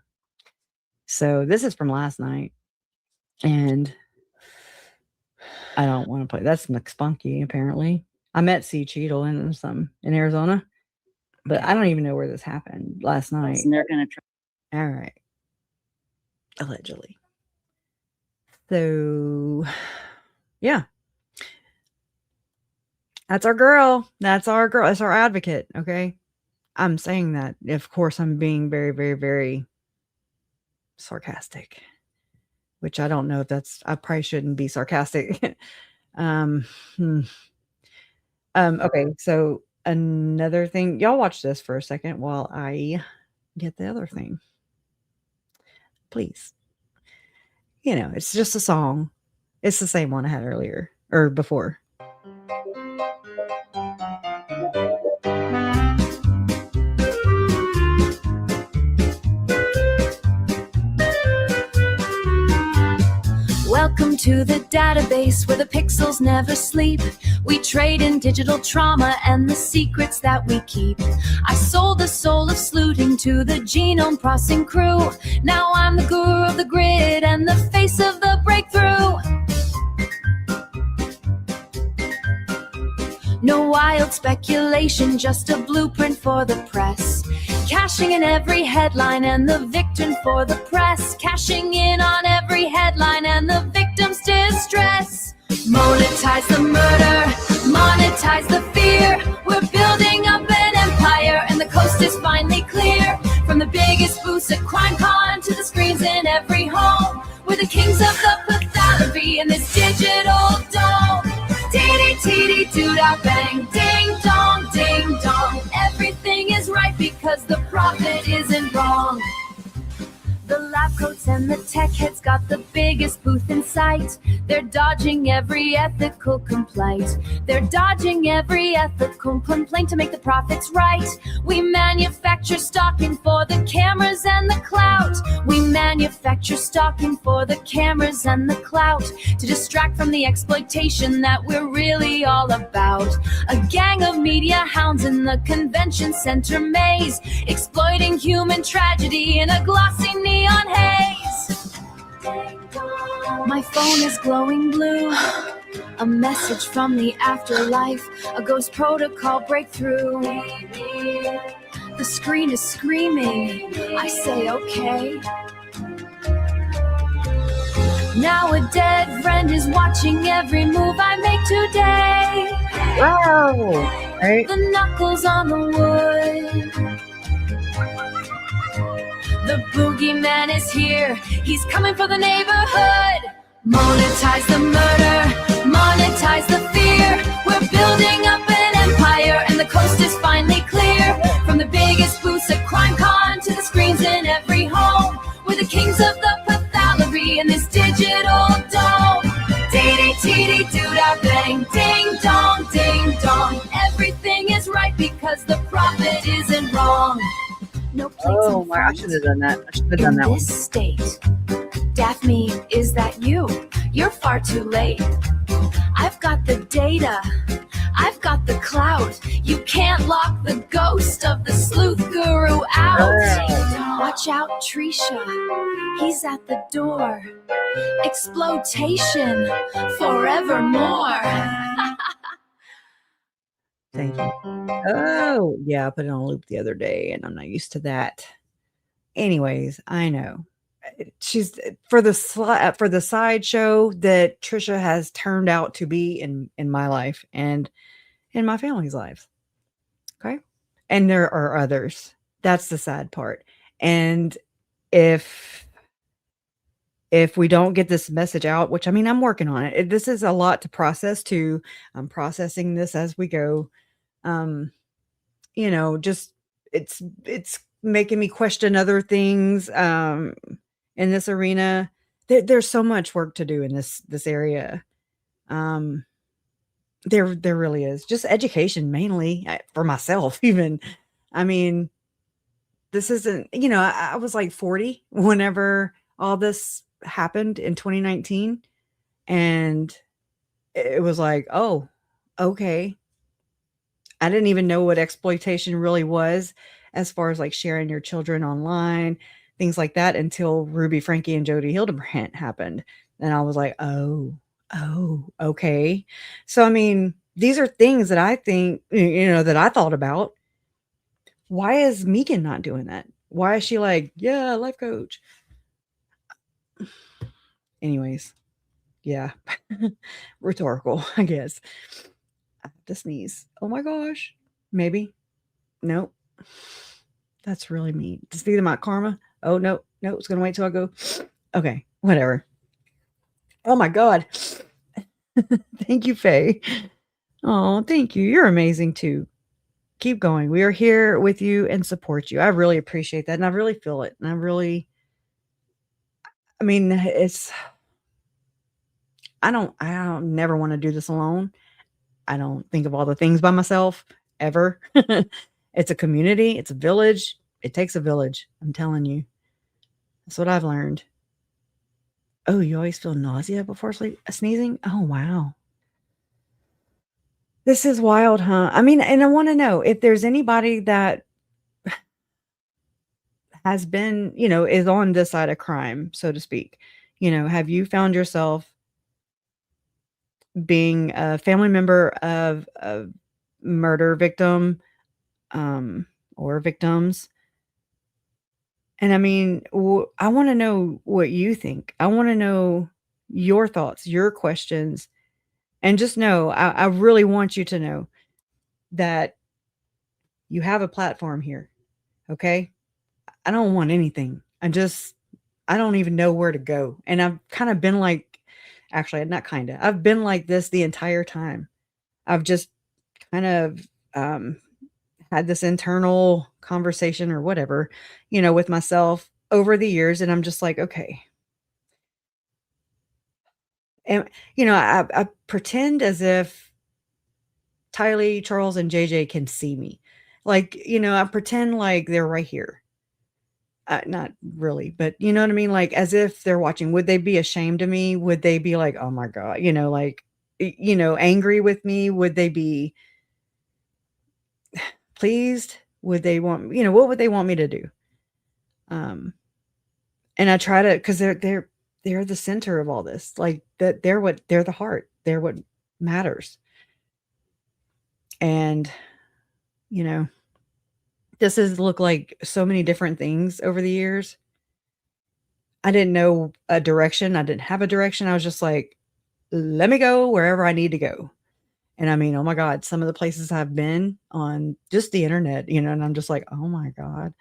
So this is from last night, and I don't want to play. That's McSpunky, apparently. I met C. Cheadle in Arizona, but I don't even know where this happened last night.
And they're going to try.
All right. Allegedly. So, yeah. That's our girl. That's our girl. That's our advocate. Okay. I'm saying that. Of course, I'm being very, very, very sarcastic, which I don't know if I probably shouldn't be sarcastic. Okay. So another thing, y'all watch this for a second while I get the other thing, please. It's just a song. It's the same one I had earlier or before.
Welcome to the database where the pixels never sleep. We trade in digital trauma and the secrets that we keep. I sold the soul of sleuthing to the genome processing crew. Now I'm the guru of the grid and the face of the breakthrough. No wild speculation, just a blueprint for the press. Cashing in every headline and the victim for the press. Cashing in on every headline and the victim's distress. Monetize the murder, monetize the fear. We're building up an empire and the coast is finally clear. From the biggest booths at CrimeCon to the screens in every home. We're the kings of the pathology in this digital dome. Dee-dee-dee-dee-doo-da-bang, ding-dong, ding-dong. Everything is right because the profit isn't wrong. The lab coats and the tech heads got the biggest booth in sight. They're dodging every ethical complaint. They're dodging every ethical complaint to make the profits right. We manufacture stocking for the cameras and the clout. We manufacture stocking for the cameras and the clout to distract from the exploitation that we're really all about. A gang of media hounds in the convention center maze, exploiting human tragedy in a glossy neon haze. My phone is glowing blue, a message from the afterlife, a ghost protocol breakthrough. The screen is screaming, I say okay. Now a dead friend is watching every move I make today.
Wow. Right?
The knuckles on the wood. The boogeyman is here. He's coming for the neighborhood. Monetize the murder. Monetize the fear. We're building up an empire and the coast is finally clear. From the biggest booths at CrimeCon to the screens in every home. We're the kings of the pathology in this digital dome. Dee-dee-dee-dee-doo-da-bang. Ding-dong, ding-dong. Everything is right because the profit isn't wrong. No plates
Oh
in
my! I
front.
should have done that. I should have done
In
that one.
this state, Daphne, is that you? You're far too late. I've got the data. I've got the clout. You can't lock the ghost of the sleuth guru out. Watch out, Trisha. He's at the door. Exploitation forevermore.
Thank you. Oh, yeah, I put it on a loop the other day and I'm not used to that. Anyways, I know. She's for the sideshow that Trisha has turned out to be in my life and in my family's lives. Okay? And there are others. That's the sad part. And if we don't get this message out, which I mean, I'm working on it. This is a lot to process too. I'm processing this as we go. Just it's making me question other things in this arena. There's so much work to do in this area. There really is. Just education mainly for myself even. I mean, this isn't, I was like 40 whenever all this happened in 2019 and it was like, oh, okay. I didn't even know what exploitation really was as far as like sharing your children online, things like that until Ruby Frankie and Jody Hildebrandt happened. And I was like, oh, okay. So, I mean, these are things that I think, that I thought about. Why is Megan not doing that? Why is she like, yeah, life coach? Anyways, yeah, rhetorical, I guess. I have to sneeze. Oh my gosh. Maybe. Nope. That's really mean. To speak about karma. Oh, no. It's going to wait till I go. Okay. Whatever. Oh my God. Thank you, Faye. Oh, thank you. You're amazing too. Keep going. We are here with you and support you. I really appreciate that. And I really feel it. And I don't never want to do this alone. I don't think of all the things by myself ever. It's a community. It's a village. It takes a village. I'm telling you. That's what I've learned. Oh, you always feel nausea before sneezing? Oh, wow. This is wild, huh? I mean, and I want to know if there's anybody that has been, is on this side of crime, so to speak. Have you found yourself being a family member of a murder victim or victims? And I mean, I want to know what you think. I want to know your thoughts, your questions, and just know, I really want you to know that you have a platform here. Okay. I don't want anything. I don't even know where to go. And I've kind of been like, actually, not kind of, I've been like this the entire time. I've just kind of had this internal conversation or whatever, with myself, over the years, and I'm just like, okay. And, you know, I pretend as if Tylee, Charles, and JJ can see me. Like, you know, I pretend like they're right here. Not really, but you know what I mean? Like, as if they're watching. Would they be ashamed of me? Would they be like, oh my God, you know, like, you know, angry with me? Would they be pleased? Would they want, you know, what would they want me to do? And I try to, because they're the center of all this. Like that, they're the heart. They're what matters. And, you know, this has looked like so many different things over the years. I didn't know a direction. I didn't have a direction. I was just like, let me go wherever I need to go. And I mean, oh my God, some of the places I've been on just the internet, you know, and I'm just like, oh my God,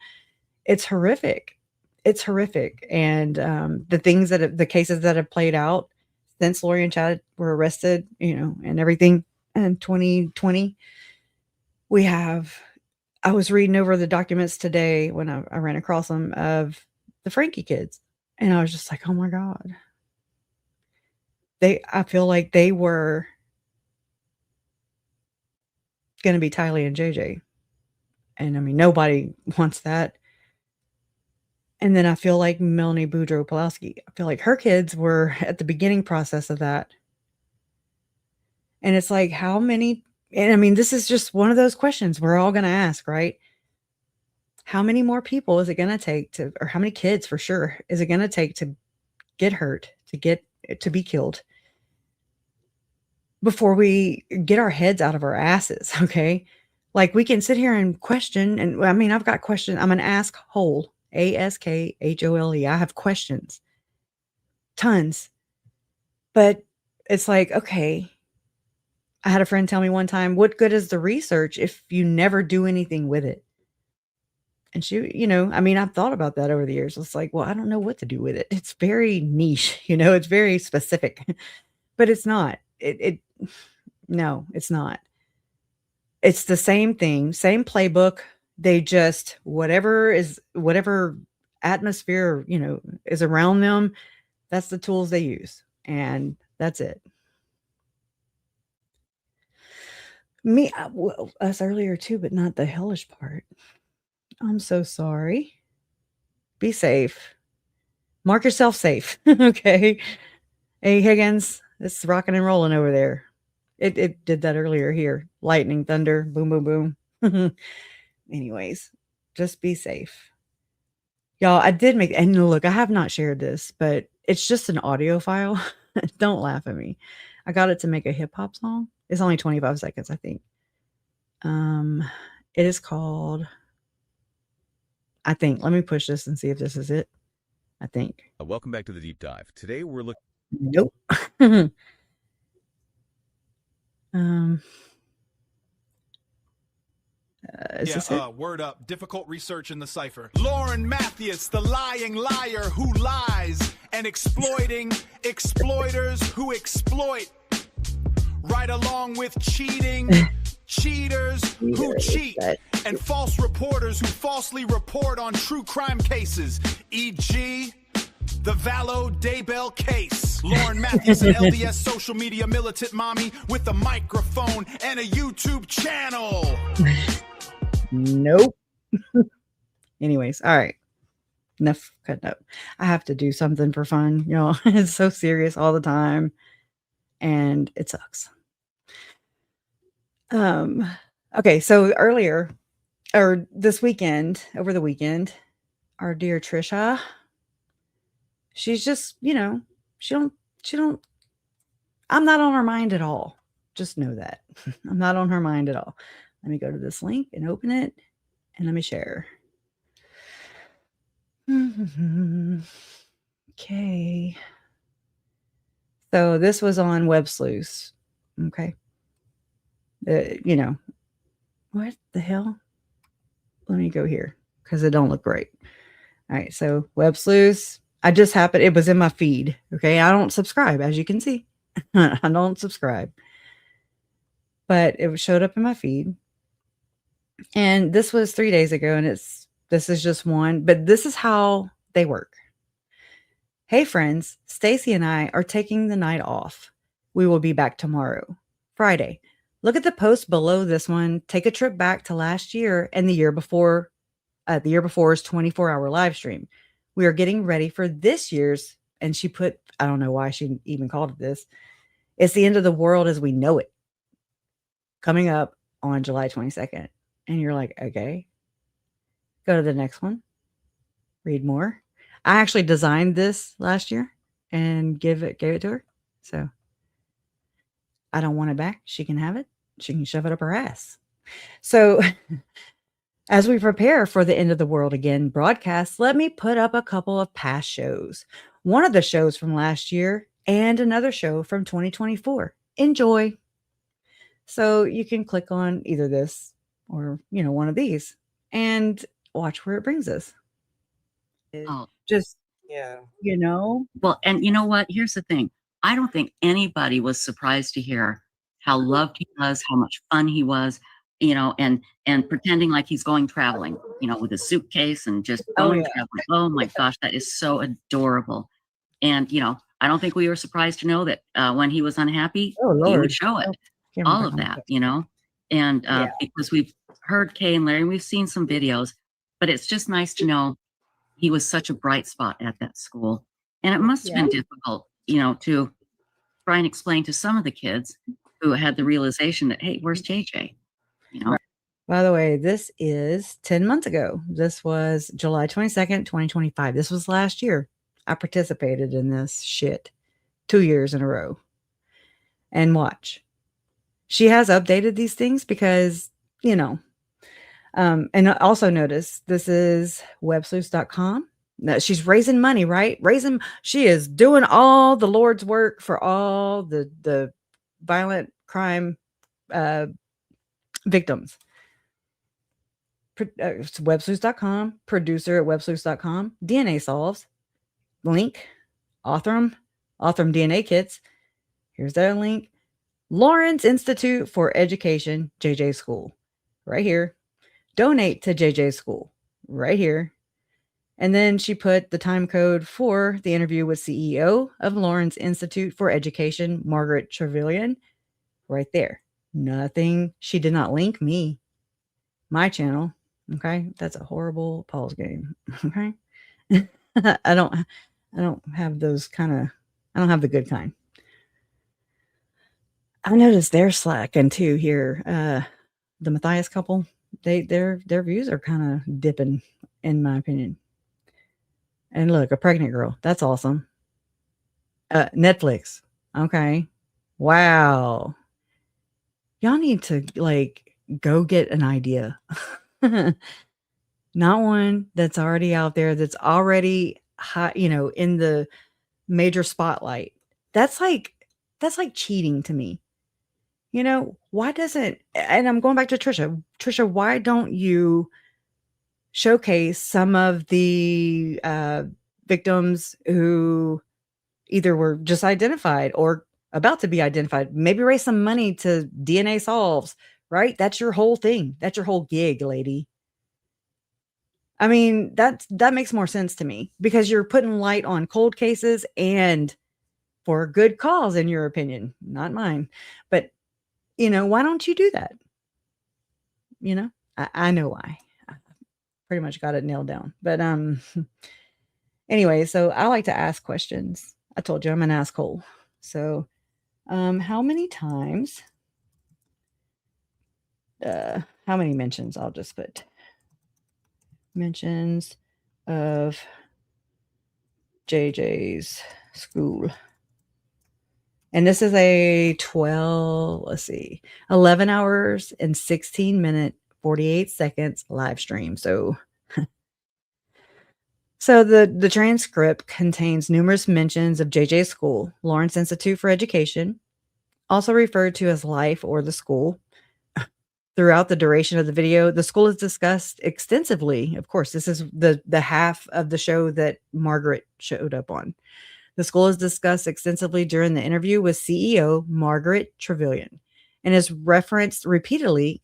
it's horrific. It's horrific. And the things the cases that have played out since Lori and Chad were arrested, you know, and everything in 2020, I was reading over the documents today when I ran across them of the Frankie kids. And I was just like, oh my God. I feel like they were going to be Tylee and JJ. And I mean, nobody wants that. And then I feel like Melanie Boudreaux-Pawlowski, I feel like her kids were at the beginning process of that. And it's like, how many, and I mean, this is just one of those questions we're all going to ask, right? How many more people is it going to take to, or how many kids for sure is it going to take to get hurt, to be killed before we get our heads out of our asses? Okay. Like we can sit here and question. And I mean, I've got questions. I'm an askhole, ASKHOLE. I have questions, tons, but it's like, okay. I had a friend tell me one time, what good is the research if you never do anything with it? And she, you know, I mean, I've thought about that over the years. It's like, well, I don't know what to do with it. It's very niche, you know, it's very specific, but it's not. No, it's not. It's the same thing, same playbook. They just, whatever atmosphere, you know, is around them, that's the tools they use. And that's it. Us earlier too, but not the hellish part. I'm so sorry. Be safe. Mark yourself safe. Okay. Hey, Higgins, it's rocking and rolling over there. It did that earlier here. Lightning, thunder, boom, boom, boom. Anyways, just be safe. Y'all, I did make, and look, I have not shared this, but it's just an audio file. Don't laugh at me. I got it to make a hip hop song. It's only 25 seconds, I think. It is called, I think, let me push this and see if this is it. I think.
Welcome back to the deep dive. Today we're looking.
Nope. Is this it?
Word up. Difficult research in the cipher. Lauren Matthews, the lying liar who lies and exploiting exploiters who exploit. Right along with cheating cheaters who cheat and false reporters who falsely report on true crime cases, e.g. the Vallow Daybell case. Lauren Matthews, an LDS social media militant mommy with a microphone and a YouTube channel.
Nope. Anyways, all right. Enough cut up. I have to do something for fun. You know, it's so serious all the time. And it sucks. Okay, so earlier, or this weekend, over the weekend, our dear Trisha, she's just, you know, she don't, I'm not on her mind at all. Just know that. I'm not on her mind at all. Let me go to this link and open it and let me share. Okay. So this was on Web Sleuths. Okay. You know, what the hell? Let me go here because it don't look great. All right. So Web Sleuths. It was in my feed. Okay. I don't subscribe, as you can see. I don't subscribe. But it showed up in my feed. And this was 3 days ago. And this is just one. But this is how
they work. Hey friends, Stacy and I are taking the night off. We will be back tomorrow, Friday. Look at the post below this one. Take a trip back to last year and the year before's 24-hour live stream. We are getting ready for this year's, and she put, I don't know why she even called it this. It's the end of the world as we know it, coming up on July 22nd. And you're like, okay, go to the next one. Read more. I actually designed this last year and gave it to her. So I don't want it back. She can have it. She can shove it up her ass. So as we prepare for the End of the World Again broadcast, let me put up a couple of past shows. One of the shows from last year and another show from 2024. Enjoy. So you can click on either this or, one of these and watch where it brings us.
Oh,
Just,
Yeah.
well, and you know what? Here's the thing. I don't think anybody was surprised to hear how loved he was, how much fun he was, and pretending like he's going traveling, with a suitcase and just going traveling. Oh my gosh, that is so adorable. And, I don't think we were surprised to know that when he was unhappy,
Oh,
he
Lord.
would show it, all of that, and because we've heard Kay and Larry, and we've seen some videos, but it's just nice to know he was such a bright spot at that school. And it must have been difficult, to try and explain to some of the kids who had the realization that, hey, where's JJ?
Right. By the way, this is 10 months ago. This was July 22nd, 2025. This was last year. I participated in this shit 2 years in a row. And watch. She has updated these things because, and also notice this is websleuths.com. Now, she's raising money, right? She is doing all the Lord's work for all the violent crime victims. It's websleuths.com, producer at websleuths.com, DNA Solves, link, Authrum DNA Kits. Here's that link. Lawrence Institute for Education, JJ School, right here. Donate to JJ School, right here. And then she put the time code for the interview with CEO of Lawrence Institute for Education, Margaret Trevelyan, right there. Nothing. She did not link me, my channel. Okay. That's a horrible Paul's game. Okay. I don't have those I don't have the good kind. I noticed they're slacking too here. The Matthias couple, their views are kind of dipping, in my opinion. And look, a pregnant girl. That's awesome. Netflix. Okay. Wow. Y'all need to go get an idea. Not one that's already out there, that's already high, in the major spotlight. That's like cheating to me. Why doesn't, and I'm going back to Trisha, why don't you showcase some of the victims who either were just identified or about to be identified? Maybe raise some money to DNA Solves, right? That's your whole thing. That's your whole gig, lady. I mean, that makes more sense to me because you're putting light on cold cases and for a good cause, in your opinion, not mine. But, why don't you do that? I know why. I pretty much got it nailed down. But anyway, so I like to ask questions. I told you I'm an asshole. So how many times, how many mentions? I'll just put mentions of JJ's school. And this is a 11 hours and 16 minute, 48 seconds live stream. So the transcript contains numerous mentions of JJ's school, Lawrence Institute for Education, also referred to as Life or the school. Throughout the duration of the video, the school is discussed extensively. Of course, this is the half of the show that Margaret showed up on. The school is discussed extensively during the interview with CEO Margaret Trevelyan and is referenced repeatedly,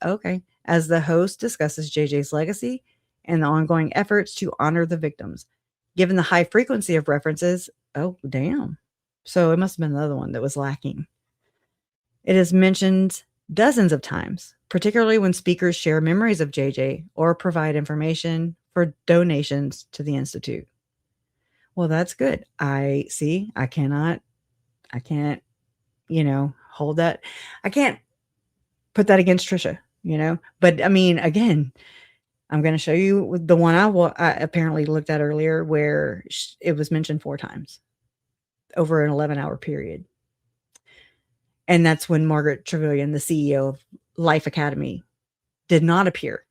as the host discusses JJ's legacy and the ongoing efforts to honor the victims. Given the high frequency of references, oh, damn. So it must have been another one that was lacking. It is mentioned dozens of times, particularly when speakers share memories of JJ or provide information for donations to the Institute. Well, that's good. I can't, hold that. I can't put that against Trisha, but I mean, again, I'm going to show you the one I apparently looked at earlier where it was mentioned 4 times over an 11-hour period. And that's when Margaret Trevelyan, the CEO of Life Academy, did not appear.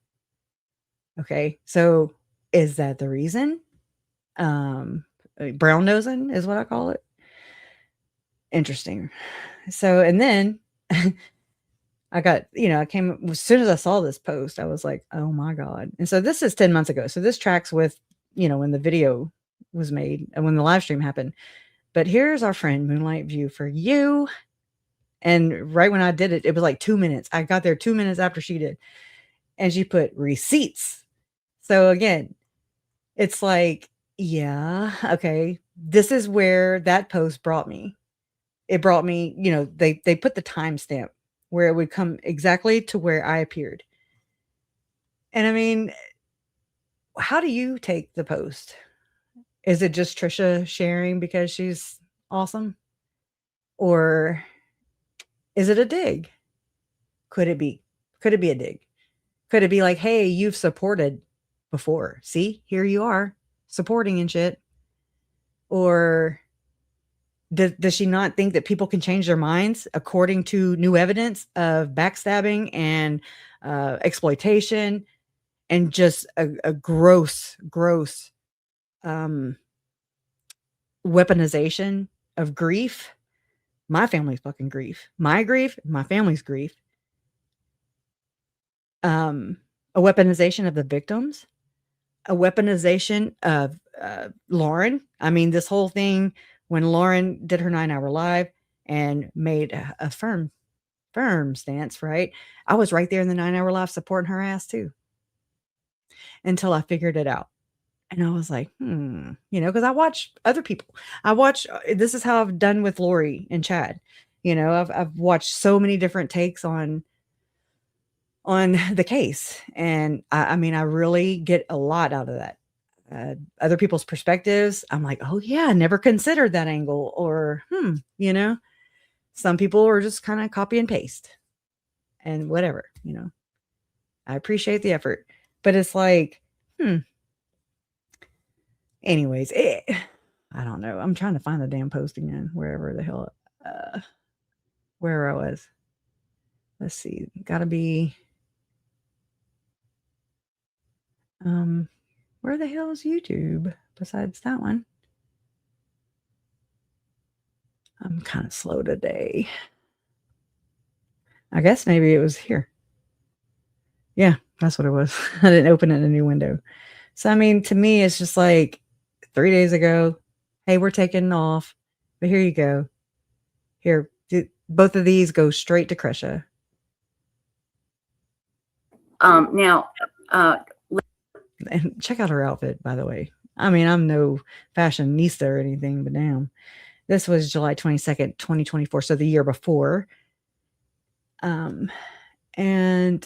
Okay. So is that the reason? Brown nosing is what I call it. Interesting. So, and then I got, I came as soon as I saw this post, I was like, oh my God. And so this is 10 months ago. So this tracks with, when the video was made and when the live stream happened. But here's our friend Moonlight View for you. And right when I did it, it was like 2 minutes. I got there 2 minutes after she did. And she put receipts. So again, it's like, yeah, okay. This is where that post brought me. It brought me, they put the timestamp where it would come exactly to where I appeared. And I mean, how do you take the post? Is it just Trisha sharing because she's awesome? Or is it a dig? Could it be a dig? Could it be like, hey, you've supported before. See, here you are supporting and shit. Or does she not think that people can change their minds according to new evidence of backstabbing and exploitation and just a gross weaponization of grief? My family's fucking grief. My grief, my family's grief. A weaponization of the victims. A weaponization of Lauren. I mean, this whole thing when Lauren did her 9-hour live and made a firm stance, right? I was right there in the 9-hour live supporting her ass too. Until I figured it out. And I was like, because I watch other people. This is how I've done with Lori and Chad. I've watched so many different takes on the case. And I mean, I really get a lot out of that. Other people's perspectives. I'm like, oh yeah, I never considered that angle. Or, some people are just kind of copy and paste and whatever, I appreciate the effort, but it's like, anyways, I don't know. I'm trying to find the damn post again, wherever the hell, where I was. Let's see. Gotta be, where the hell is YouTube besides that one? I'm kind of slow today. I guess maybe it was here. Yeah, that's what it was. I didn't open it in a new window. So, I mean, to me, it's just like 3 days ago, hey, we're taking off, but here you go. Here, both of these go straight to Krisha.
Now,
and check out her outfit, by the way. I mean, I'm no fashionista or anything, but damn. This was July 22nd, 2024. So the year before. And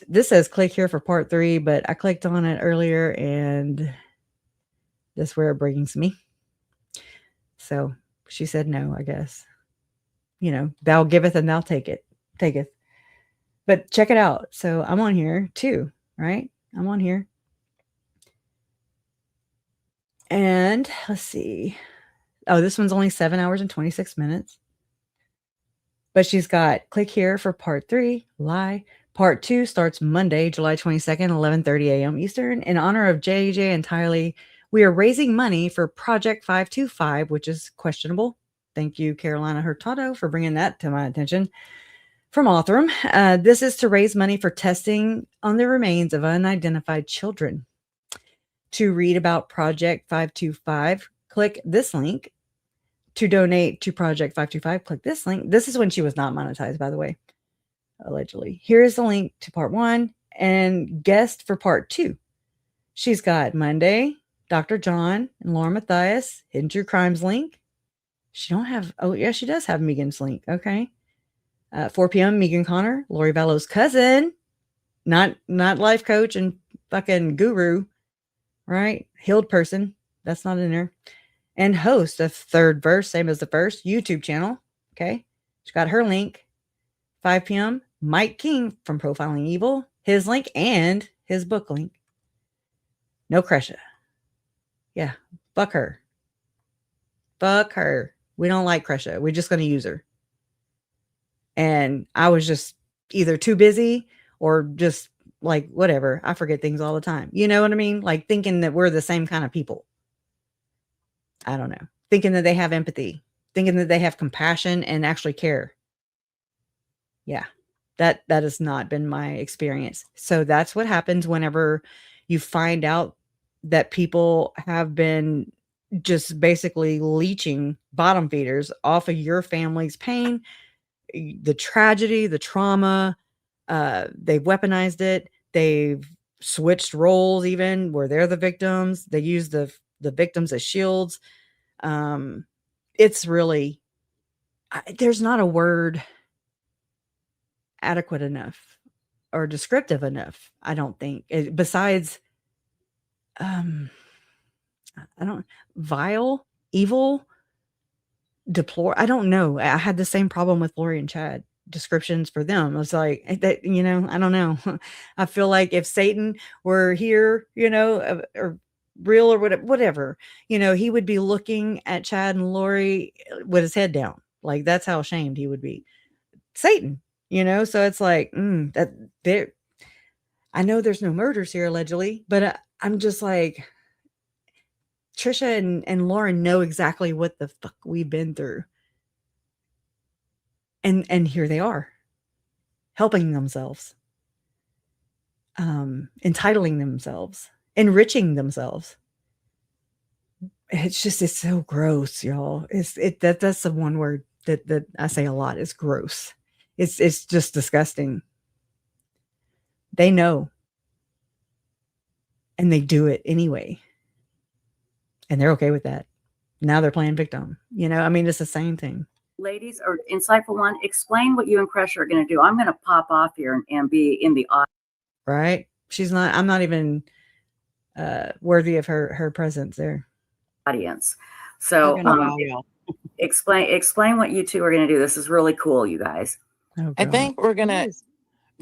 this says click here for part 3, but I clicked on it earlier and that's where it brings me. So she said no, I guess. Thou giveth and thou taketh. But check it out. So I'm on here too, right? I'm on here. And let's see. Oh, this one's only 7 hours and 26 minutes. But she's got click here for part 3, lie. Part 2 starts Monday, July 22nd, 11:30 a.m. Eastern. In honor of JJ and Tylee, we are raising money for Project 525, which is questionable. Thank you, Carolina Hurtado, for bringing that to my attention. From Othram, this is to raise money for testing on the remains of unidentified children. To read about Project 525, click this link. To donate to Project 525, click this link. This is when she was not monetized, by the way, allegedly. Here is the link to part 1 and guest for part 2. She's got Monday, July 22nd, 11:30 a.m. Eastern. In honor of JJ and Tylee, we are raising money for Project 525. This is to raise money for testing on the remains of unidentified children. To read about Project 525, click this link. To donate to Project 525, click this link. This is when she was not monetized, by the way, allegedly. Here is the link to part 1
Dr. John and Laura Matthias, Hidden True Crimes link. She don't have, oh yeah, she does have Megan's link. Okay. 4 p.m. Megan Connor, Lori Vallow's cousin, not life coach and fucking guru, right? Healed person. That's not in there. And host of Third Verse, same as the first YouTube channel. Okay. She got her link. 5 p.m. Mike King from Profiling Evil, his link and his book link. No Kresha. Yeah. Fuck her. Fuck her. We don't like Kresha. We're just going to use her. And I was just either too busy or just like, whatever. I forget things all the time. You know what I mean? Like thinking that we're the same kind of people. I don't know. Thinking that they have empathy, thinking that they have compassion and actually care. Yeah, that has not been my experience. So that's what happens whenever you find out that people have been just basically leeching bottom feeders off of your family's pain, the tragedy, the trauma. They've weaponized it. They've switched roles even where they're the victims. They use the victims as shields. It's really, there's not a word adequate enough or descriptive enough, I don't think. Besides, I don't, vile, evil, deplore. I don't know. I had the same problem with Lori and Chad descriptions for them. I was like, that, you know, I don't know. I feel like if Satan were here, you know, or real or whatever, you know, he would be looking at Chad and Lori with his head down. Like that's how ashamed he would be. Satan, you know, so it's like that there. I know there's no murders here allegedly, but I'm just like, Trisha and Lauren know exactly what the fuck we've been through. And here they are, helping themselves, entitling themselves, enriching themselves. It's just, it's so gross, y'all. That's the one word that I say a lot is gross. It's just disgusting. They know. And they do it anyway. And they're okay with that. Now they're playing victim. You know, I mean, it's the same thing.
Ladies, or Insightful One, explain what you and Kresha are going to do. I'm going to pop off here and be in the audience.
Right? I'm not even worthy of her presence there.
Audience. So explain what you two are going to do. This is really cool, you guys.
Oh,
I think we're going to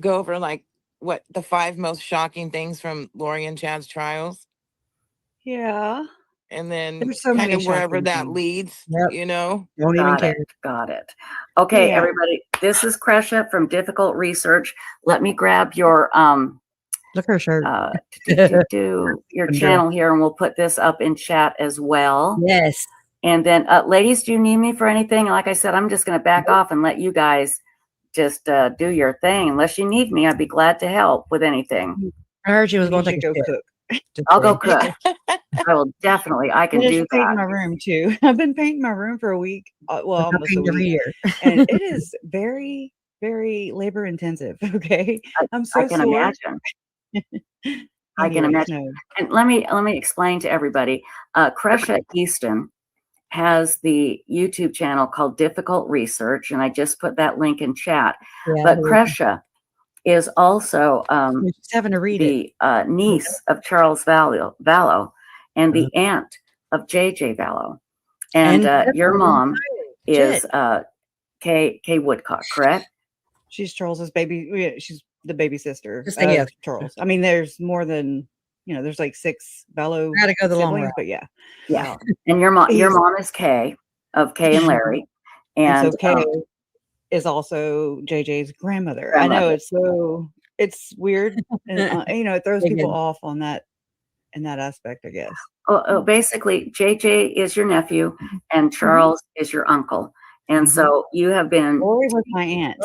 go over like what the 5 most shocking things from Lori and Chad's trials.
Yeah.
And then
There's so
kind
many
of wherever
shocking
that
things.
leads,
Yep.
you know.
Don't even care.
Got it. Okay,
Yeah.
everybody. This is Kresha from Difficult Research. Let me grab your
look at her shirt.
Your channel here, and we'll put this up in chat as well.
Yes.
And then, ladies, do you need me for anything? Like I said, I'm just going to back off and let you guys just do your thing. Unless you need me, I'd be glad to help with anything.
I heard she was going to go cook.
I'll go cook. I will definitely. I can do that.
Painting my room too. I've been painting my room for a week. Well, almost a week. Every year, and it is very, very labor intensive. Okay, I'm so
I can imagine. I can imagine. And let me explain to everybody. Kresha Easton has the YouTube channel called Difficult Research, and I just put that link in chat. Yeah, but Kresha is also
just having to read
the niece of Charles Vallow and the aunt of JJ Vallow. And your mom is Kay Woodcock, correct?
She's Charles's baby. She's the baby sister of Charles. I mean, there's more than, you know, there's like 6 Vallow siblings, go the long route. But yeah.
Yeah. And your mom is Kay of Kay and Larry. And
so Kay is also JJ's grandmother. I know it's weird, and you know, it throws people off on that in that aspect, I guess.
Basically, JJ is your nephew, and Charles is your uncle, and so you have been.
Lori was my aunt.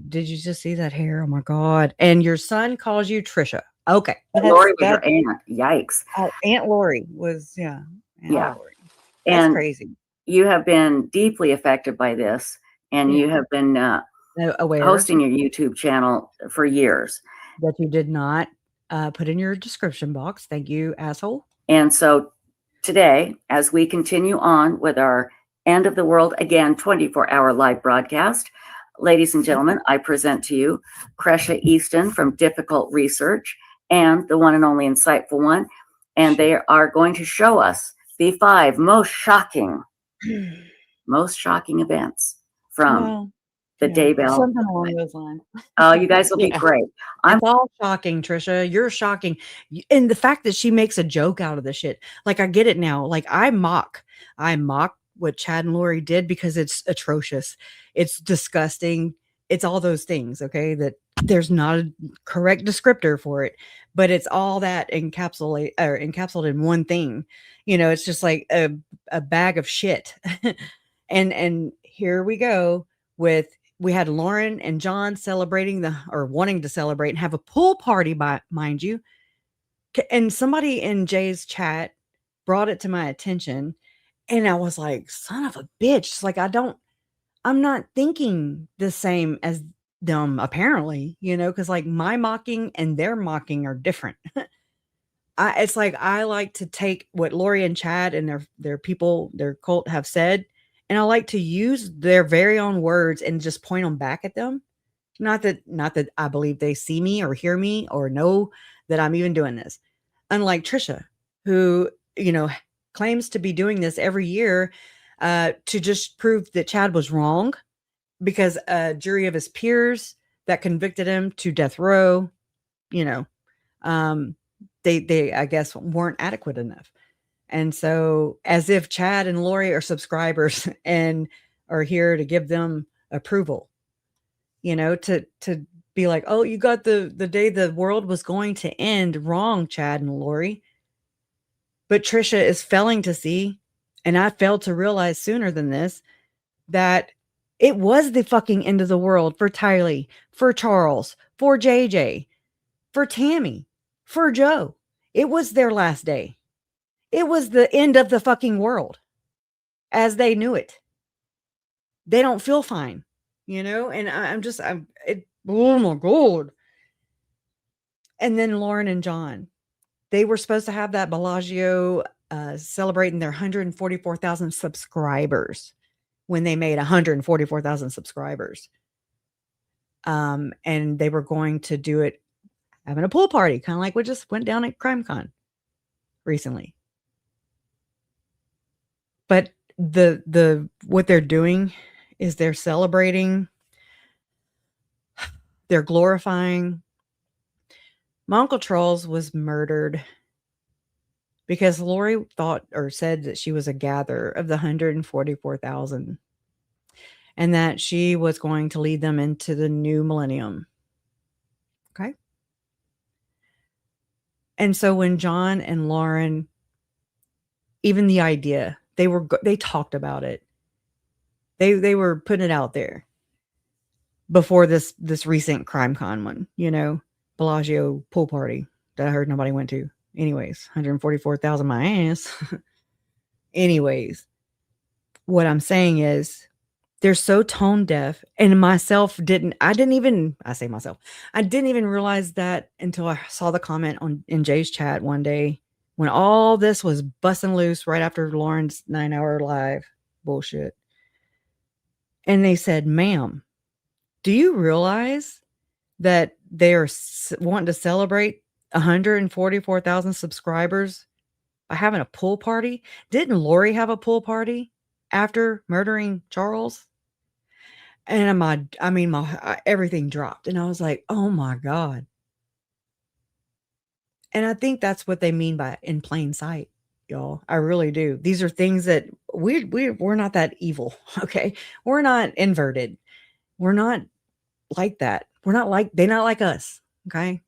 Did you just see that hair? Oh my god! And your son calls you Trisha. Okay,
Lori was your aunt. Yikes!
Aunt Lori was Aunt Lori. That's
and
crazy.
You have been deeply affected by this. And you have been hosting your YouTube channel for years.
That you did not put in your description box. Thank you, asshole.
And so today, as we continue on with our End of the World Again 24-hour live broadcast, ladies and gentlemen, I present to you Kresha Easton from Difficult Research and the one and only insightful one. And they are going to show us the 5 most shocking events from the Daybell.
Something along those lines.
Oh, you guys will be great.
It's all shocking, Trisha. You're shocking. And the fact that she makes a joke out of the shit. Like, I get it now. Like, I mock what Chad and Lori did because it's atrocious. It's disgusting. It's all those things, okay? That there's not a correct descriptor for it, but it's all that encapsulated in one thing. You know, it's just like a bag of shit. and here we go with, we had Lauren and John wanting to celebrate and have a pool party, mind you. And somebody in Jay's chat brought it to my attention. And I was like, son of a bitch. It's like, I'm not thinking the same as them, apparently, you know, because like my mocking and their mocking are different. It's like, I like to take what Lori and Chad and their people, their cult have said, and I like to use their very own words and just point them back at them. Not that I believe they see me or hear me or know that I'm even doing this. Unlike Trisha, who, you know, claims to be doing this every year to just prove that Chad was wrong because a jury of his peers that convicted him to death row, you know, they I guess weren't adequate enough. And so, as if Chad and Lori are subscribers and are here to give them approval, you know, to be like, oh, you got the day the world was going to end wrong, Chad and Lori. But Trisha is failing to see, and I failed to realize sooner than this, that it was the fucking end of the world for Tylee, for Charles, for JJ, for Tammy, for Joe. It was their last day. It was the end of the fucking world as they knew it. They don't feel fine, you know? And oh my God. And then Lauren and John, they were supposed to have that Bellagio celebrating their 144,000 subscribers when they made 144,000 subscribers. And they were going to do it having a pool party, kind of like what just went down at CrimeCon recently. But the what they're doing is they're celebrating, they're glorifying. My Uncle Charles was murdered because Lori thought or said that she was a gatherer of the 144,000 and that she was going to lead them into the new millennium. Okay. And so when John and Lauren, even the idea, they talked about it. They were putting it out there before this recent CrimeCon one, you know, Bellagio pool party that I heard nobody went to. Anyways, 144,000 my ass. Anyways, what I'm saying is they're so tone deaf, and I didn't even realize that until I saw the comment in Jay's chat one day when all this was busting loose right after Lauren's 9-hour live bullshit. And they said, ma'am, do you realize that they are wanting to celebrate 144,000 subscribers by having a pool party? Didn't Lori have a pool party after murdering Charles? And my everything dropped. And I was like, oh my God. And I think that's what they mean by in plain sight, y'all. I really do. These are things that we're not that evil. Okay. We're not inverted. We're not like that. They're not like us. Okay.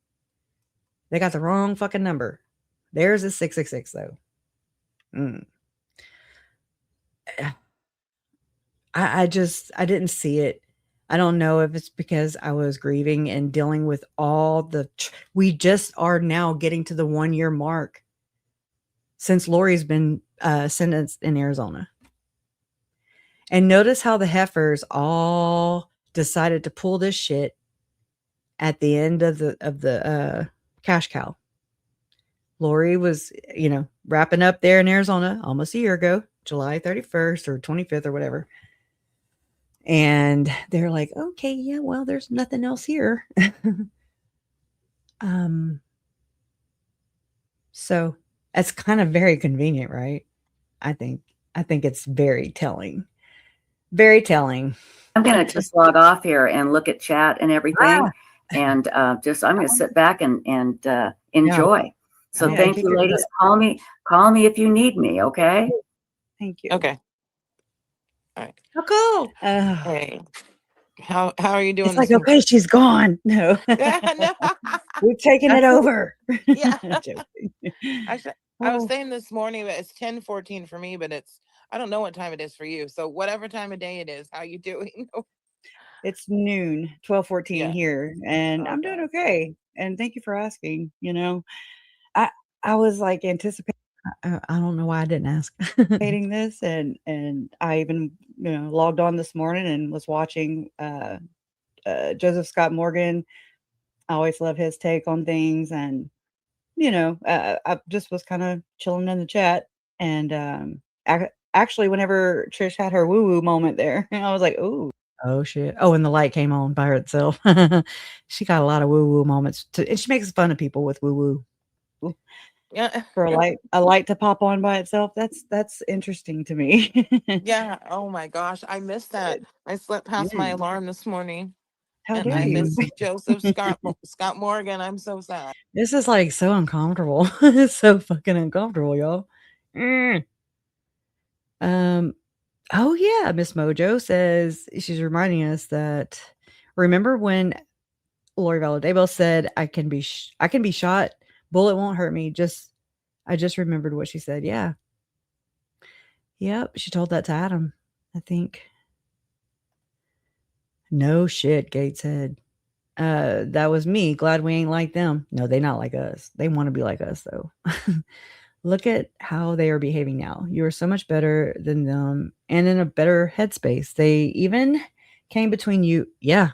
They got the wrong fucking number. Theirs is 666 though. I didn't see it. I don't know if it's because I was grieving and dealing with all we just are now getting to the 1-year mark since Lori's been sentenced in Arizona. And notice how the heifers all decided to pull this shit at the end of the cash cow. Lori was, wrapping up there in Arizona almost a year ago, July 31st or 25th or whatever. And they're like, okay, yeah, well, there's nothing else here. So it's kind of very convenient, right? I think it's very telling. Very telling.
I'm going to just log off here and look at chat and everything. And I'm going to sit back and enjoy. So
Yeah,
thank you, ladies. Call me if you need me. Okay.
Thank you.
Okay. All right.
How cool.
Hey, how are you doing?
It's like, okay, she's gone. No.
No.
We've taken it over.
Yeah. Actually, I was
Oh.
saying this morning that it's 10:14 for me, but I don't know what time it is for you. So whatever time of day it is, how you doing?
It's noon, 12:14
Yeah.
here, and I'm doing okay. And thank you for asking. I was like anticipating. I don't know why I didn't ask. Anticipating this, and I even logged on this morning and was watching Joseph Scott Morgan. I always love his take on things, and I just was kind of chilling in the chat, and actually, whenever Trish had her woo woo moment there, I was like, "Ooh, oh shit!" Oh, and the light came on by itself. She got a lot of woo woo moments, and she makes fun of people with woo woo.
Yeah.
For a light to pop on by itself, that's interesting to me.
Yeah. Oh my gosh, I missed that. I slept past my alarm this morning.
How
And
dare
I
you?
miss Joseph Scott Morgan. I'm so sad.
This is like so uncomfortable. It's so fucking uncomfortable, y'all. Oh yeah, Miss Mojo says she's reminding us that remember when Lori Vallow Daybell said I can be shot, bullet won't hurt me. I just remembered what she said. Yeah. Yep, she told that to Adam, I think. No shit, Gateshead. That was me. Glad we ain't like them. No, they not like us. They want to be like us though. Look at how they are behaving now. You are so much better than them and in a better headspace. They even came between you. Yeah,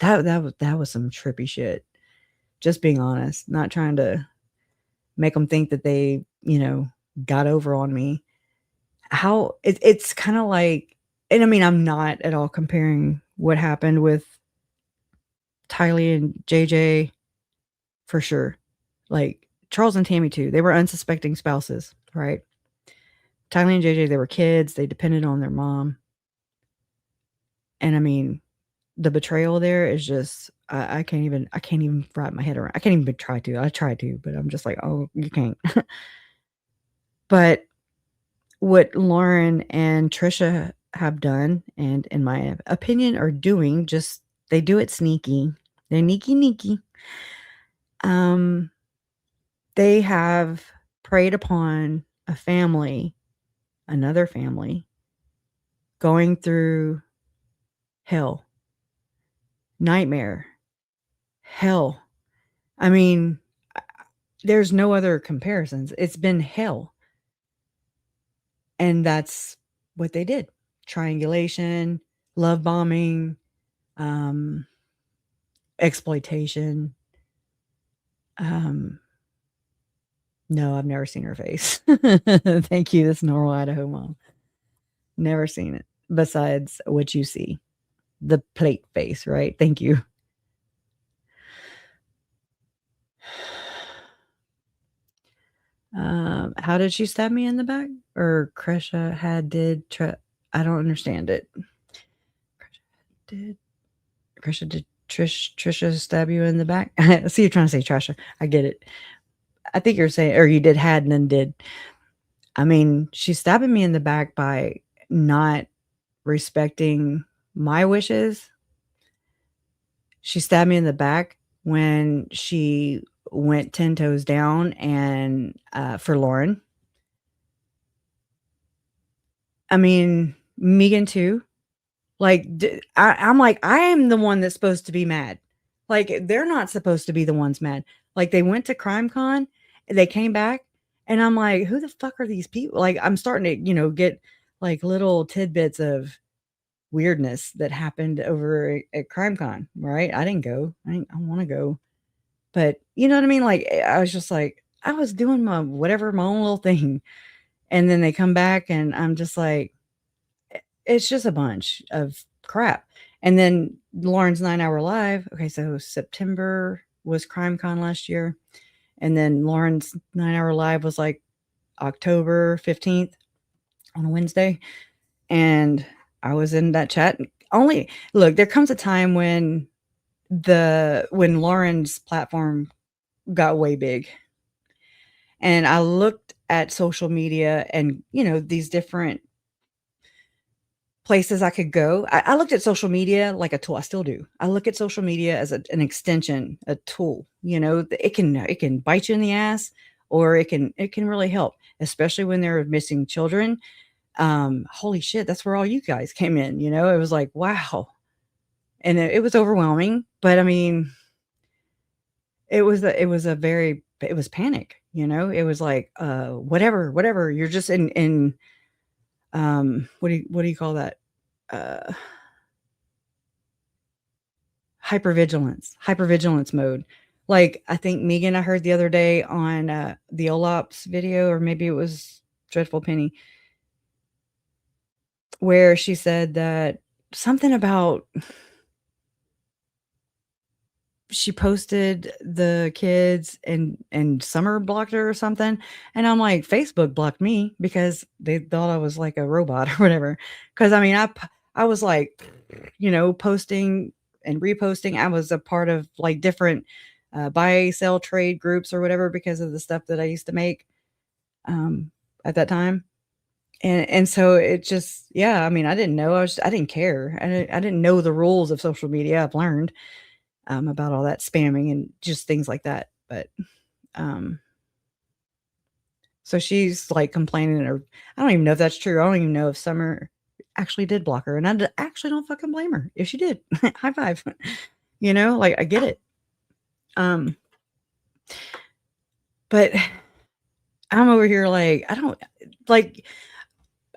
that was some trippy shit. Just being honest, not trying to make them think that they, got over on me. How it's kind of like, and I mean, I'm not at all comparing what happened with Tylee and JJ for sure. Like Charles and Tammy too. They were unsuspecting spouses, right? Tylee and JJ, they were kids. They depended on their mom. And I mean, the betrayal there is just I can't even wrap my head around. I can't even try to. I try to, but I'm just like, oh, you can't. But what Lauren and Trisha have done, and in my opinion, are doing, just they do it sneaky. They're sneaky. They have preyed upon a family, another family, going through hell, nightmare, hell. I mean, there's no other comparisons. It's been hell. And that's what they did. Triangulation, love bombing, exploitation. No, I've never seen her face. Thank you. This normal Idaho mom. Never seen it. Besides what you see. The plate face, right? Thank you. How did she stab me in the back? Or Krisha I don't understand it. Krisha did Trisha stab you in the back? I see you're trying to say Trisha. I get it. I think you're saying, or you did had and then did. I mean, she's stabbing me in the back by not respecting my wishes. She stabbed me in the back when she went 10 toes down and for Lauren. I mean, Megan too. Like, I'm like, I am the one that's supposed to be mad. Like, they're not supposed to be the ones mad. Like, they went to CrimeCon, they came back, and I'm like, who the fuck are these people? Like, I'm starting to, get like little tidbits of weirdness that happened over at CrimeCon, right? I didn't go. I want to go. But you know what I mean? Like, I was just like, I was doing my whatever, my own little thing. And then they come back and I'm just like, it's just a bunch of crap. And then Lauren's 9-hour live. Okay, so September was CrimeCon last year. And then Lauren's 9-hour live was like October 15th on a Wednesday. And I was in that chat. Only look, there comes a time when Lauren's platform got way big. And I looked at social media and, these different places I could go. I looked at social media like a tool. I still do. I look at social media as an extension, a tool. It can bite you in the ass, or it can really help, especially when they're missing children. Holy shit, that's where all you guys came in. It was like, wow. And it was overwhelming, but I mean, it was panic, it was like, whatever. You're just in what do you call that? Hypervigilance mode. Like, I think Megan, I heard the other day on the OLOPS video, or maybe it was Dreadful Penny, where she said that something about, she posted the kids and Summer blocked her or something. And I'm like, Facebook blocked me because they thought I was like a robot or whatever. Cause I mean, I was like, posting and reposting. I was a part of like different buy, sell, trade groups or whatever, because of the stuff that I used to make at that time. And so it just, yeah, I mean, I didn't know. I didn't care. I didn't know the rules of social media. I've learned about all that spamming and just things like that. But so she's like complaining, or I don't even know if that's true. I don't even know if Summer actually did block her, and I actually don't fucking blame her if she did. High five. Like, I get it. But I'm over here like,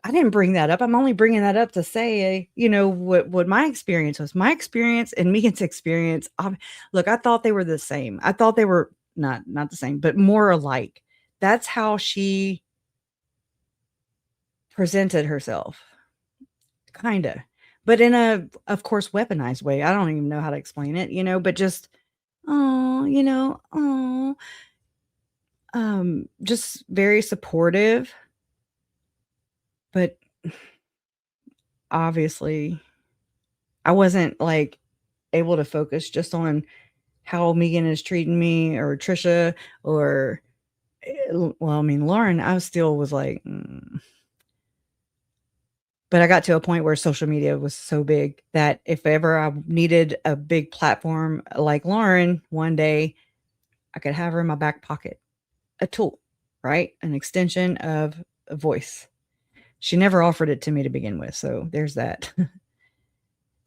I didn't bring that up. I'm only bringing that up to say, what my experience was. My experience and Megan's experience. Look, I thought they were the same. I thought they were not the same, but more alike. That's how she presented herself, kind of, but in a, of course, weaponized way. I don't even know how to explain it, but just, just very supportive. But obviously I wasn't like able to focus just on how Megan is treating me, or Trisha, or, well, I mean, Lauren, I still was like, But I got to a point where social media was so big that if ever I needed a big platform like Lauren, one day I could have her in my back pocket, a tool, right? An extension of a voice. She never offered it to me to begin with. So there's that.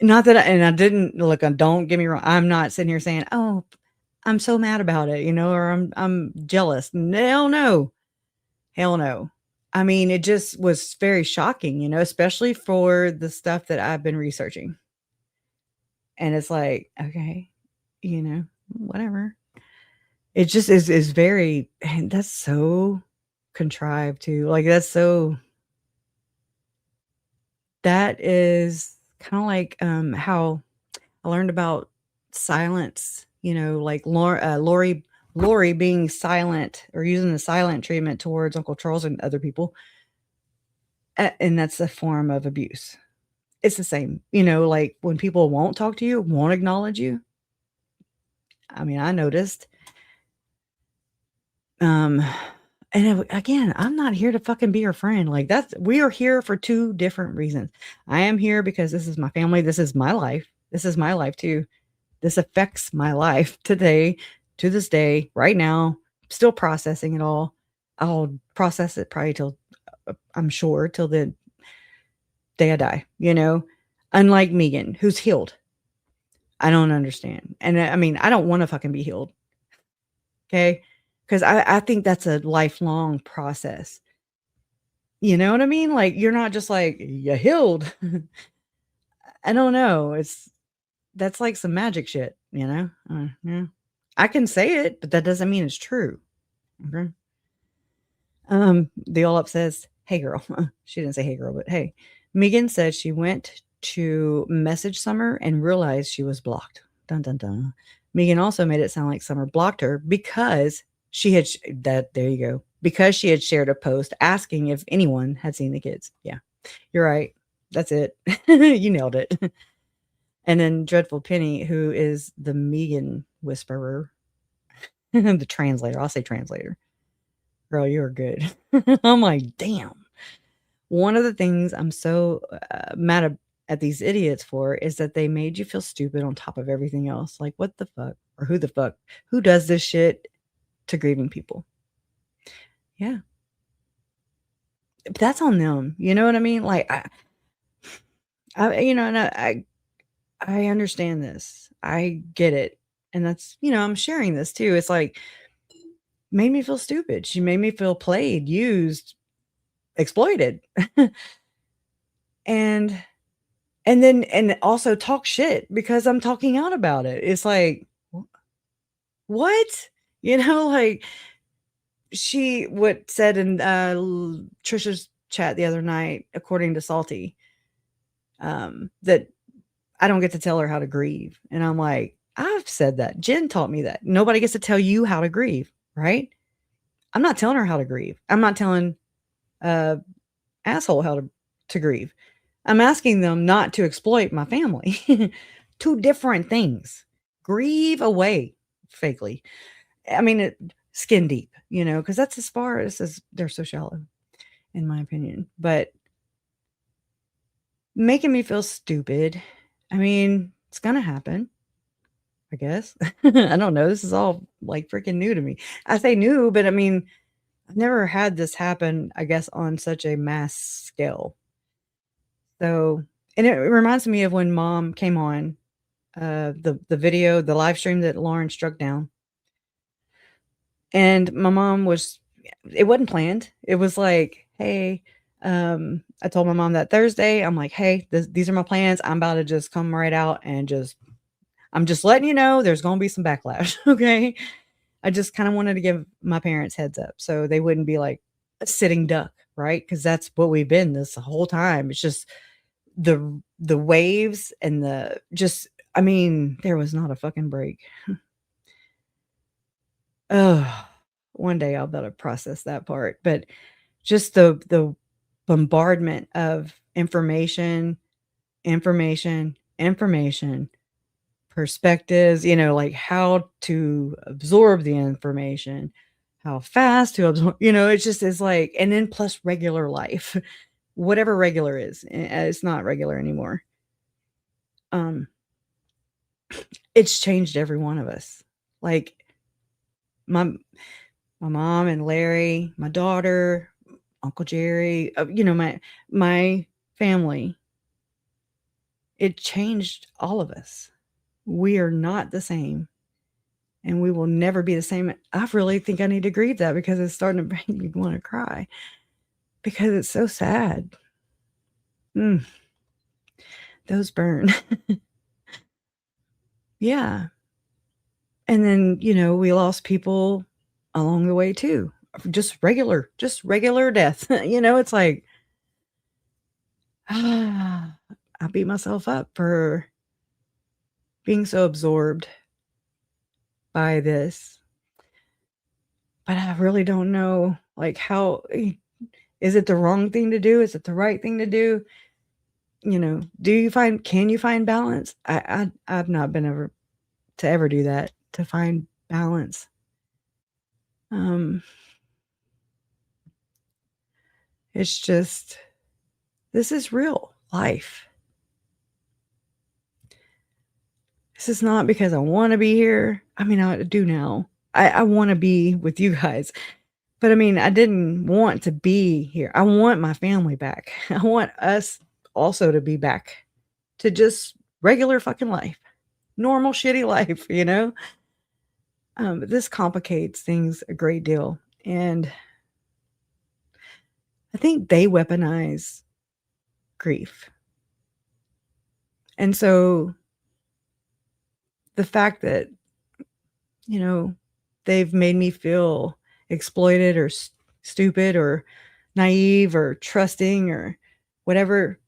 Not that I didn't look, don't get me wrong. I'm not sitting here saying, oh, I'm so mad about it, or I'm jealous. Hell no. Hell no. I mean, it just was very shocking, especially for the stuff that I've been researching. And it's like, okay, whatever. It just is very, and that's so contrived too. Like, that is kind of like how I learned about silence, like Lori being silent, or using the silent treatment towards Uncle Charles and other people. And that's a form of abuse. It's the same, like when people won't talk to you, won't acknowledge you. I mean, I noticed. And again, I'm not here to fucking be your friend. Like, we are here for two different reasons. I am here because this is my family. This is my life. This is my life too. This affects my life today, to this day, right now. Still processing it all. I'll process it probably till, I'm sure, till the day I die, unlike Megan, who's healed. I don't understand. And I mean, I don't want to fucking be healed. Okay. Because I think that's a lifelong process. You know what I mean? Like, you're not just like, you healed. I don't know. That's like some magic shit, yeah. I can say it, but that doesn't mean it's true.
Okay. The all up says, "Hey girl." She didn't say hey girl, but hey. Megan said she went to message Summer and realized she was blocked. Dun dun dun. Megan also made it sound like Summer blocked her because she had there you go. Because she had shared a post asking if anyone had seen the kids. Yeah. You're right. That's it. You nailed it. And then Dreadful Penny, who is the Megan whisperer, the translator. I'll say translator. Girl, you are good. I'm like, damn. One of the things I'm so mad at these idiots for is that they made you feel stupid on top of everything else. Like, what the fuck? Or who the fuck? Who does this shit to grieving people? Yeah. But that's on them. You know what I mean? Like, I understand this. I get it. And that's, I'm sharing this too. It's like, made me feel stupid. She made me feel played, used, exploited. and then also talk shit because I'm talking out about it. It's like, what? Like what said in Trisha's chat the other night, according to Salty, that I don't get to tell her how to grieve. And I'm like, I've said that. Jen taught me that. Nobody gets to tell you how to grieve, right? I'm not telling her how to grieve. I'm not telling asshole how to grieve. I'm asking them not to exploit my family. Two different things. Grieve away fakely. I mean, skin deep, because that's as far as they're so shallow, in my opinion. But making me feel stupid. I mean, it's going to happen, I guess. I don't know. This is all like freaking new to me. I say new, but I mean, I've never had this happen, I guess, on such a mass scale. So, and it reminds me of when Mom came on the video, the live stream that Lauren struck down. And my mom it wasn't planned. It was like, hey, I told my mom that Thursday, I'm like, hey, these are my plans. I'm about to just come right out and I'm just letting you know there's going to be some backlash. Okay. I just kind of wanted to give my parents heads up so they wouldn't be like a sitting duck, right? Because that's what we've been this whole time. It's just the waves and there was not a fucking break. Oh, one day I'll better process that part. But just the bombardment of information, perspectives, like how to absorb the information, how fast to absorb, it just is like, and then plus regular life, whatever regular is, it's not regular anymore. It's changed every one of us. Like my mom and Larry, my daughter, Uncle Jerry, my family. It changed all of us. We are not the same, and we will never be the same. I really think I need to grieve that because it's starting to make me want to cry because it's so sad. Those burn. Yeah. And then, we lost people along the way too. Just regular death. It's like, I beat myself up for being so absorbed by this. But I really don't know, like, how is it the wrong thing to do? Is it the right thing to do? Can you find balance? I've not been able to ever do that, to find balance. It's just, this is real life. This is not because I want to be here. I mean, I do now. I want to be with you guys. But I mean, I didn't want to be here. I want my family back. I want us also to be back to just regular fucking life. Normal shitty life, But this complicates things a great deal. And I think they weaponize grief. And so the fact that, they've made me feel
exploited or stupid or naive or trusting or whatever,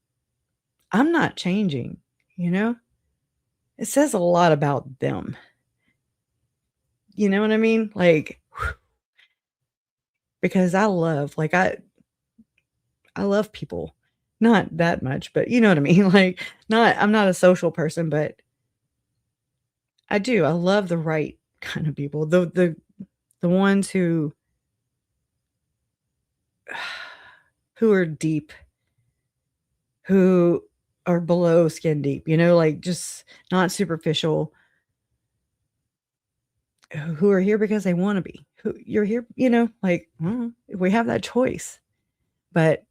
I'm not changing, you know? It says a lot about them. You know what I mean? Like, because I love, like, I love people. Not that much, but you know what I mean? Like, I'm not a social person, but I do. I love the right kind of people. The ones who are deep, who are below skin deep, you know, like just not superficial, who are here because they want to be. Who you're here, you know, like we have that choice. But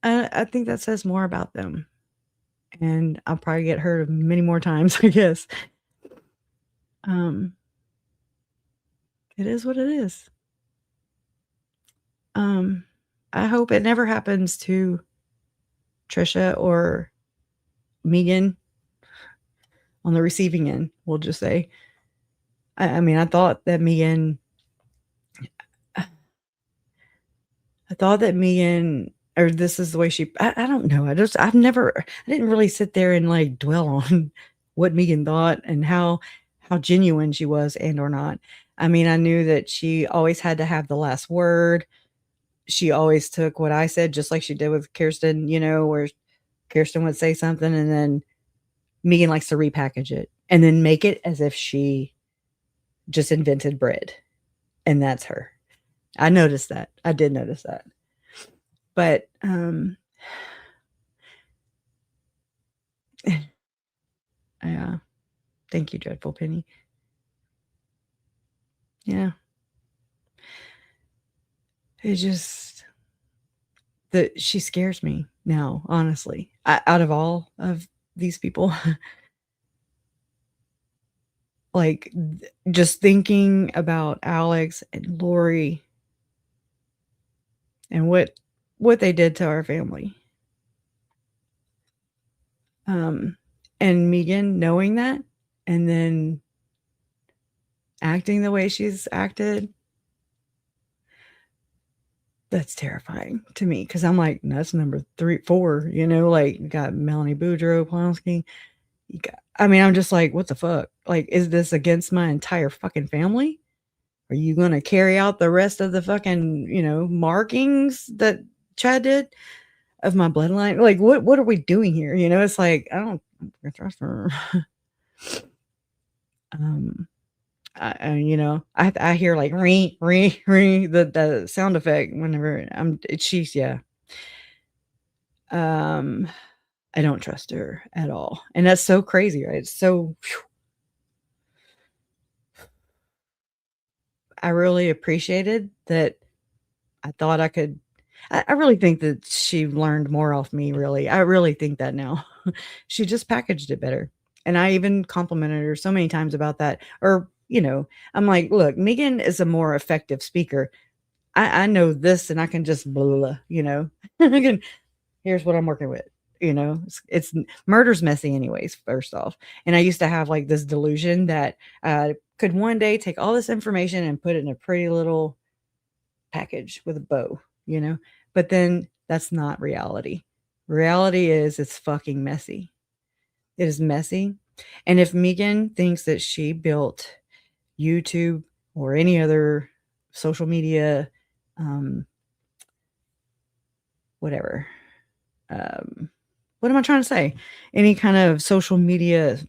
I think that says more about them. And I'll probably get hurt many more times, I guess. It is what it is. I hope it never happens to Trisha or Megan on the receiving end, we'll just say. I mean, I thought that Megan, or this is the way I don't know. I didn't really sit there and like dwell on what Megan thought and how genuine she was and or not. I mean, I knew that she always had to have the last word. She always took what I said, just like she did with Kirsten, you know, where Kirsten would say something and then Megan likes to repackage it and then make it as if she just invented bread. And that's her. I noticed that. I did notice that. But yeah. Thank you, Dreadful Penny. Yeah. It just that she scares me now, honestly. Out of all of these people. Like just thinking about Alex and Lori and what they did to our family. And Megan knowing that and then acting the way she's acted. That's terrifying to me because I'm like, that's number 4, you know, like you got Melanie Boudreaux, Plonsky. I'm just like, what the fuck? Like, is this against my entire fucking family? Are you going to carry out the rest of the fucking, you know, markings that Chad did of my bloodline? Like, what are we doing here? You know, it's like, I don't trust her. You know, I hear like ring, the sound effect whenever she's, yeah. I don't trust her at all. And that's so crazy, right? It's so, I really appreciated that. I thought I could, I really think that she learned more off me, really. I really think that now. She just packaged it better. And I even complimented her so many times about that. Or, you know, I'm like, look, Megan is a more effective speaker. I know this and I can just blah, blah, blah, you know. Here's what I'm working with. You know, it's murder's messy anyways, first off. And I used to have like this delusion that I could one day take all this information and put it in a pretty little package with a bow, you know, but then that's not reality. Reality is it's fucking messy. It is messy. And if Megan thinks that she built YouTube or any other social media, whatever, what am I trying to say? Any kind of social media,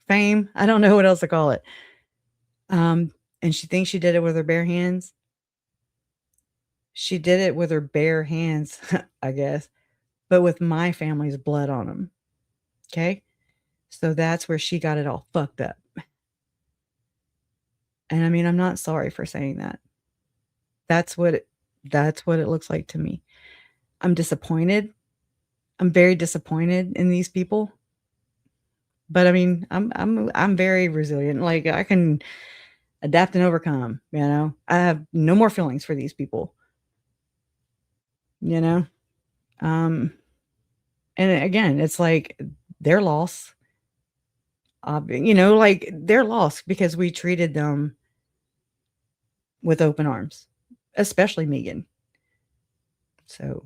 fame? I don't know what else to call it. And she thinks she did it with her bare hands. She did it with her bare hands, I guess, but with my family's blood on them. Okay? So that's where she got it all fucked up. And I mean, I'm not sorry for saying that. That's what it looks like to me. I'm disappointed. I'm very disappointed in these people. But I mean, I'm very resilient. Like I can adapt and overcome, you know. I have no more feelings for these people. You know? And again, it's like their loss. like they're lost because we treated them with open arms, especially Megan. So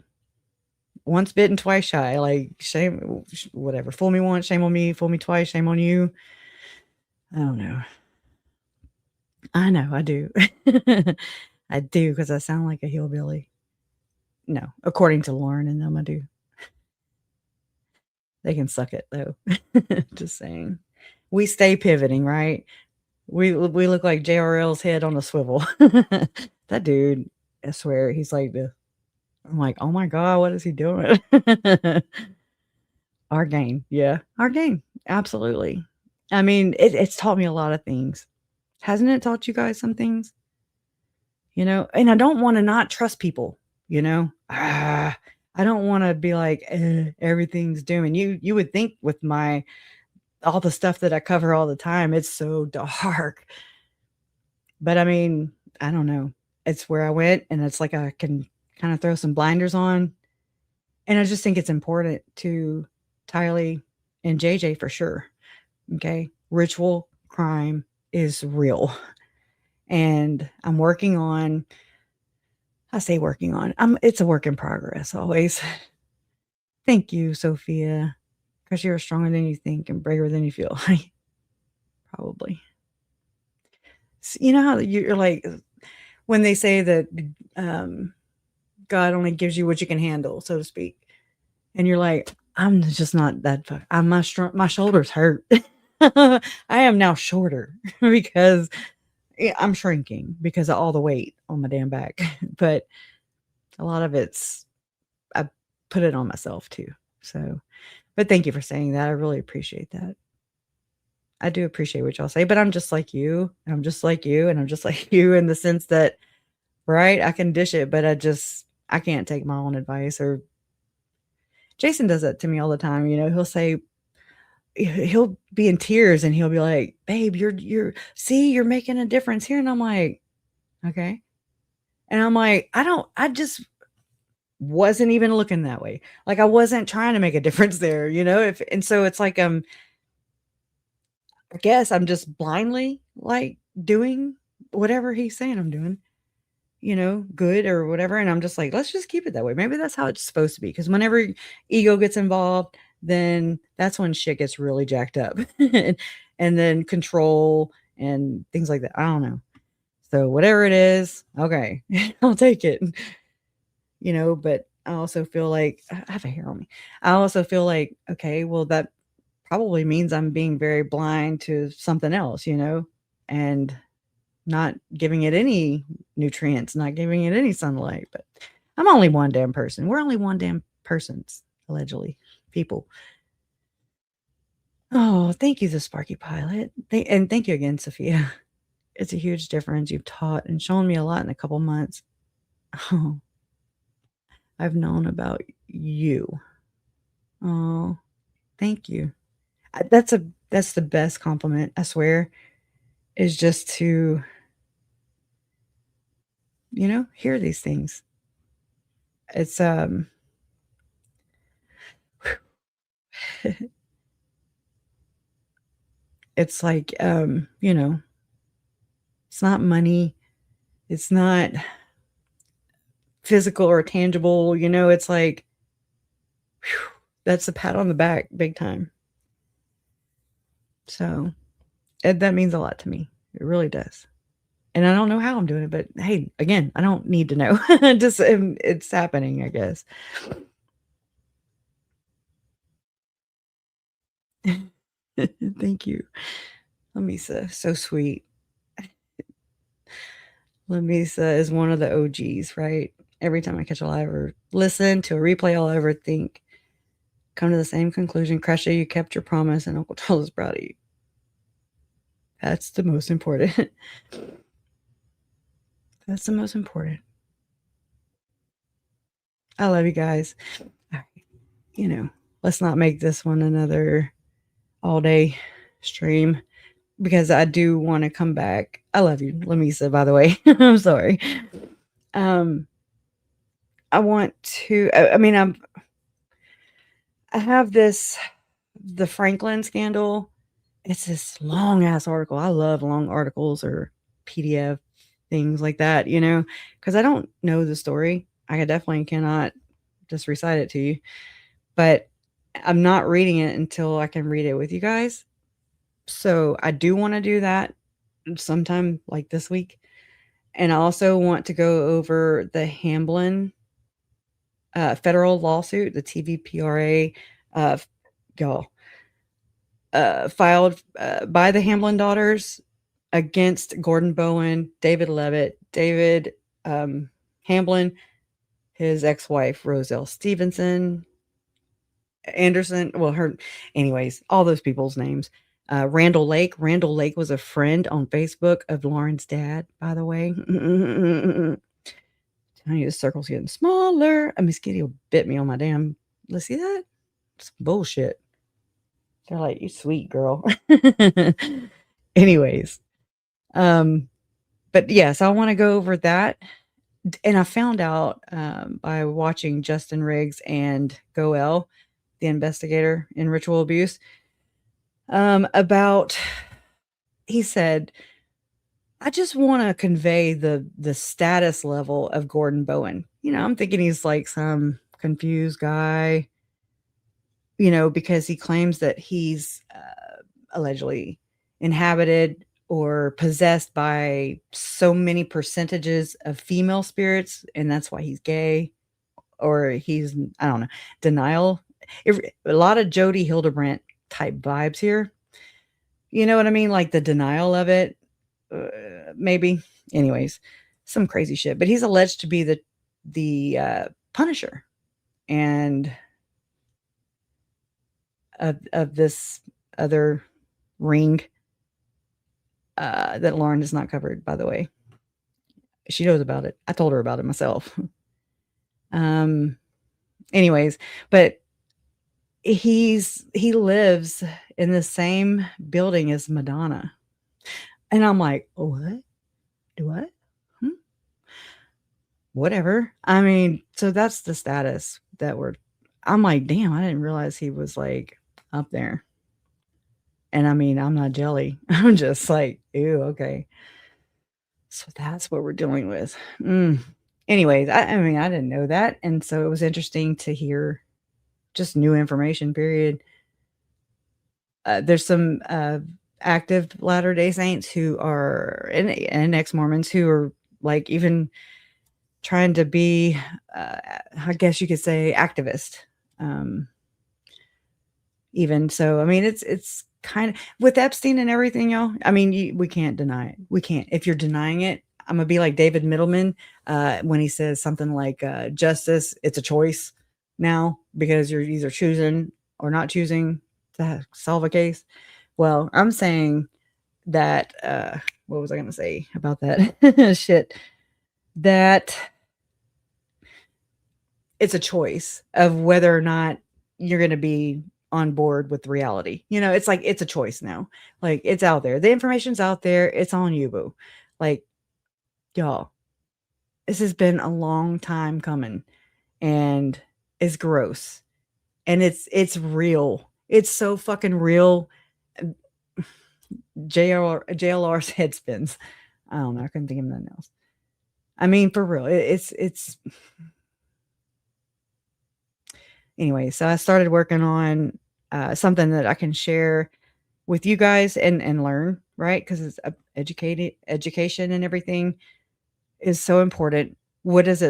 once bitten, twice shy. Like, shame, whatever. Fool me once, shame on me. Fool me twice, shame on you. I don't know. I know, I do. I do, because I sound like a hillbilly. No, according to Lauren and them, I do. They can suck it, though. Just saying. We stay pivoting, right? We look like JRL's head on a swivel. That dude, I swear, he's like this. I'm like, oh my God, what is he doing? Our game. Yeah, our game. Absolutely. I mean, it's taught me a lot of things. Hasn't it taught you guys some things? And I don't want to not trust people, I don't want to be like, everything's doom. And you would think with all the stuff that I cover all the time, it's so dark. But I mean, I don't know. It's where I went, and it's like I can kind of throw some blinders on. And I just think it's important to Tylee and JJ for sure. Okay. Ritual crime is real. And I'm working on, it's a work in progress always. Thank you, Sophia, because you're stronger than you think and braver than you feel. Probably. So, you know how you're like, when they say that God only gives you what you can handle, so to speak. And you're like, I'm just not that. My shoulders hurt. I am now shorter because I'm shrinking because of all the weight on my damn back. But a lot of I put it on myself too. So, but thank you for saying that. I really appreciate that. I do appreciate what y'all say, but I'm just like you, and I'm just like you, and I'm just like you in the sense that, right, I can dish it, but I can't take my own advice. Or Jason does that to me all the time. He'll say, he'll be in tears and he'll be like, babe, you're making a difference here. And I'm like, okay. And I'm like, I just wasn't even looking that way. Like I wasn't trying to make a difference there, and so it's like, I guess I'm just blindly like doing whatever he's saying I'm doing, good or whatever. And I'm just like, let's just keep it that way. Maybe that's how it's supposed to be. Because whenever ego gets involved, then that's when shit gets really jacked up. And then control and things like that. I don't know. So whatever it is, okay, I'll take it. But I also feel like I have a hair on me. I also feel like, okay, well, that probably means I'm being very blind to something else, and not giving it any nutrients, not giving it any sunlight. But I'm only one damn person. We're only one damn persons, allegedly, people. Oh, thank you, the Sparky Pilot. And thank you again, Sophia. It's a huge difference. You've taught and shown me a lot in a couple months. Oh, I've known about you. Oh, thank you. That's the best compliment, I swear, is just to, hear these things. It's, it's like, it's not money. It's not physical or tangible, it's like, whew, that's a pat on the back, big time. So that means a lot to me. It really does. And I don't know how I'm doing it, but hey, again, I don't need to know. Just it's happening, I guess. Thank you, Lamisa. So sweet. Lamisa is one of the OGs, right? Every time I catch a live or listen to a replay, I'll ever think, come to the same conclusion. Crusher, you kept your promise, and Uncle Charles is proud of you. That's the most important. That's the most important. I love you guys. All right. Let's not make this one another all day stream, because I do want to come back. I love you, Lamisa, by the way. I'm sorry. I want to, I have the Franklin scandal, It's this long ass article. I love long articles or PDF things like that, you know, because I don't know the story. I definitely cannot just recite it to you, but I'm not reading it until I can read it with you guys. So I do want to do that sometime like this week. And I also want to go over the Hamblin federal lawsuit, the TVPRA, y'all, filed by the Hamblin daughters against Gordon Bowen, David Levitt, David Hamblin, his ex-wife, Roselle Stevenson, Anderson. Well, anyways, all those people's names. Randall Lake. Randall Lake was a friend on Facebook of Lauren's dad, by the way. Telling you, the circle's getting smaller. A mosquito bit me on my damn. Let's see that? It's bullshit. They're like, you sweet girl. Anyways. But yes, I want to go over that. And I found out by watching Justin Riggs and Goel, the investigator in ritual abuse, about, he said, I just want to convey the status level of Gordon Bowen. You know, I'm thinking he's like some confused guy, you know, because he claims that he's allegedly inhabited or possessed by so many percentages of female spirits, and that's why he's gay, or he's, I don't know, denial. A lot of Jody Hildebrandt type vibes here. You know what I mean? Like the denial of it, maybe. Anyways, some crazy shit. But he's alleged to be the Punisher, and of this other ring that Lauren has not covered, by the way. She knows about it. I told her about it myself. Anyways, but he lives in the same building as Madonna. And I'm like, what? What? Whatever. I mean, so that's the status that I'm like, damn, I didn't realize he was like up there. And I mean, I'm not jelly. I'm just like, ew, okay. So that's what we're dealing with. Anyways, I mean, I didn't know that. And so it was interesting to hear just new information, period. There's some active Latter-day Saints who are, and ex-Mormons who are like even trying to be, I guess you could say, activist. Even so, I mean, it's kind of with Epstein and everything, y'all. I mean, we can't deny it. We can't. If you're denying it, I'm gonna be like David Middleman when he says something like, "Justice, it's a choice now because you're either choosing or not choosing to solve a case." Well, I'm saying that. What was I gonna say about that shit? That it's a choice of whether or not you're gonna be on board with reality. You know, it's like, it's a choice now. Like, it's out there. The information's out there. It's on you, boo. Like, y'all, this has been a long time coming, and it's gross, and it's real. It's so fucking real. JLR's head spins. I don't know. I couldn't think of nothing else. I mean, for real, it's anyway. So I started working on something that I can share with you guys and learn, right? Because it's education and everything is so important. What does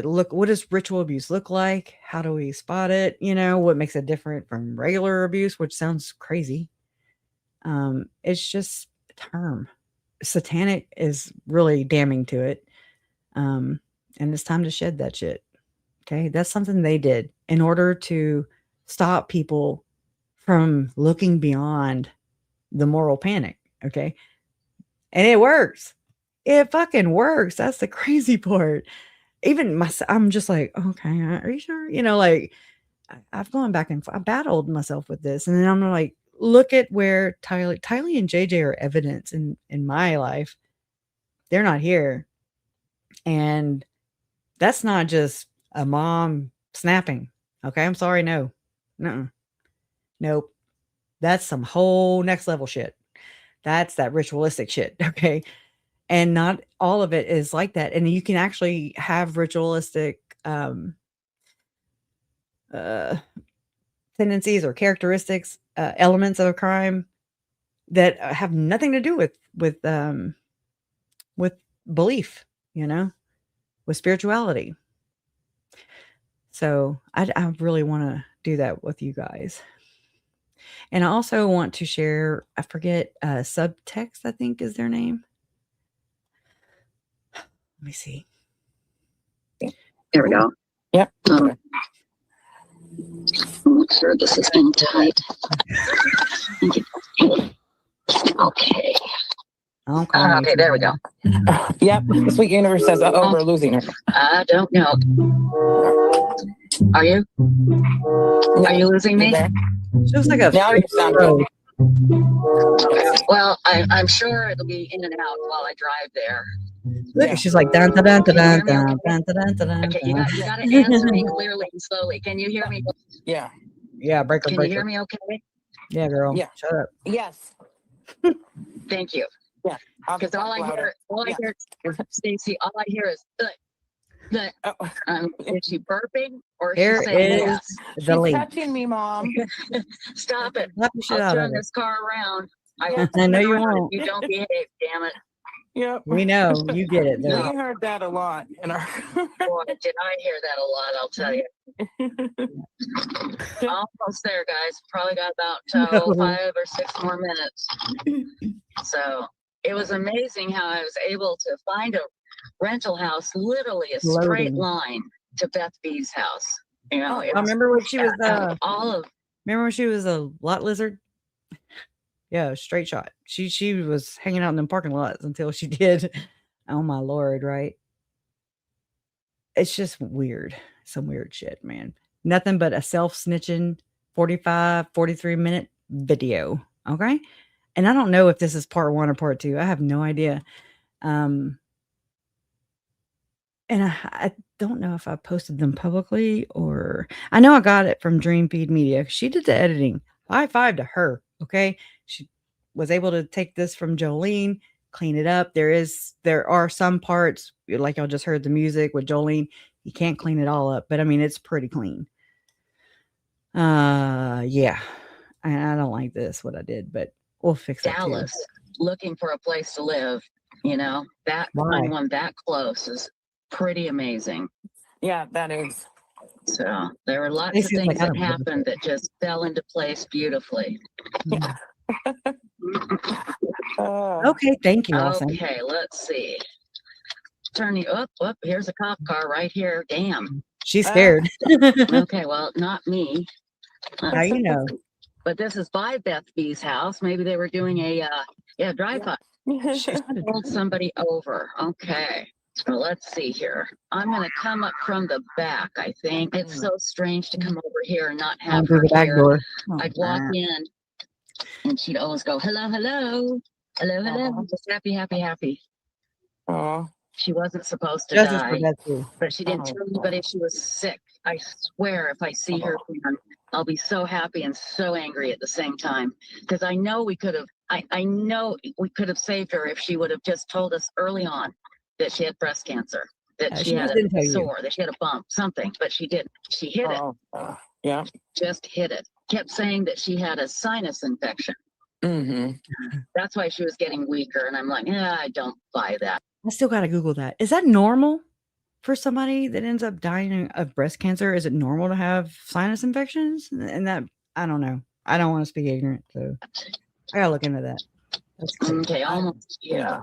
ritual abuse look like? How do we spot it? You know, what makes it different from regular abuse, which sounds crazy. It's just a term. Satanic is really damning to it. And it's time to shed that shit. Okay. That's something they did in order to stop people from looking beyond the moral panic. Okay. And it works. It fucking works. That's the crazy part. Even I'm just like, okay, are you sure? You know, like I've gone back and I battled myself with this. And then I'm like, look at where Tylee and JJ are evidence in my life. They're not here. And that's not just a mom snapping. Okay. I'm sorry. No. Nope. That's some whole next level shit.
That's that ritualistic shit. Okay. And not all of it is like that. And you can actually have ritualistic tendencies or characteristics, elements of a crime that have nothing to do with belief, with spirituality. So I really want to do that with you guys. And I also want to share, I forget, Subtext, I think is their name. Let me see.
There we go.
Yep.
Make sure this is in tight. Okay. Okay, there we go.
Yep. The sweet universe says, "Oh, we're losing her."
I don't know. Are you? Are you losing me?
She looks like a
Now you sound good.
Well, I'm sure it'll be in and out while I drive there.
Look, she's like dun dun dun dun dun dun dun dun.
Okay, you got to answer me clearly and slowly. Can you hear me?
Yeah.
Yeah, breaker.
Can you hear me okay?
Yeah, girl.
Yeah.
Shut up.
Yes.
Thank you.
Yeah.
Because all I hear, Stacy, all I hear is the. Is she burping or is
Here
she saying
is
yes?
the link.
Touching me, Mom.
Stop it!
Slap the shit
I'll
out
turn
of it.
this car around. I
know you won't.
You don't behave, damn it!
Yep.
We know you get it.
We
Though.
heard that a lot in our.
Boy, did I hear that a lot? I'll tell you. Almost there, guys. Probably got about 5 or 6 more minutes. So it was amazing how I was able to find a rental house, literally a straight line to Beth B's house. You know,
I remember when she was
remember
when she was a lot lizard. Yeah, straight shot. She was hanging out in them parking lots until she did. Oh my Lord, right? It's just weird. Some weird shit, man. Nothing but a self-snitching 43-minute video. Okay. And I don't know if this is part 1 or part 2. I have no idea. And I don't know if I posted them publicly or I know I got it from Dream Feed Media. She did the editing. High five to her. Okay. She was able to take this from Jolene, clean it up. There are some parts, like y'all just heard the music with Jolene. You can't clean it all up, but I mean, it's pretty clean. Yeah. I don't like this, what I did, but we'll fix it.
Dallas, looking for a place to live, that one that close is pretty amazing.
Yeah, that is.
So there were lots of things that happened that just fell into place beautifully.
Yeah.
Okay, thank you. Awesome.
Okay, let's see. Turning up, here's a cop car right here. Damn.
She's scared.
Okay, well, not me.
How you know?
But this is by Beth B's house. Maybe they were doing a drive-by. Pulled somebody over. Okay. So let's see here. I'm going to come up from the back, I think. It's so strange to come over here and not have her
the back
here.
door.
I'd walk in and she'd always go, hello, hello, hello, hello. Just happy.
Oh.
She wasn't supposed to
Justice
die,
for Beth too.
but she didn't tell anybody she was sick. I swear if I see her again, I'll be so happy and so angry at the same time. Because I know we could have, I know we could have saved her if she would have just told us early on that she had breast cancer, that she had a sore, that she had a bump, something, but she didn't. She hid it.
Yeah.
Just hid it. Kept saying that she had a sinus infection.
Mm-hmm.
That's why she was getting weaker. And I'm like, I don't buy that.
I still got to Google that. Is that normal for somebody that ends up dying of breast cancer? Is it normal to have sinus infections? And that, I don't know. I don't want to speak ignorant. So I got to look into that. That's crazy.
Okay, almost. Yeah.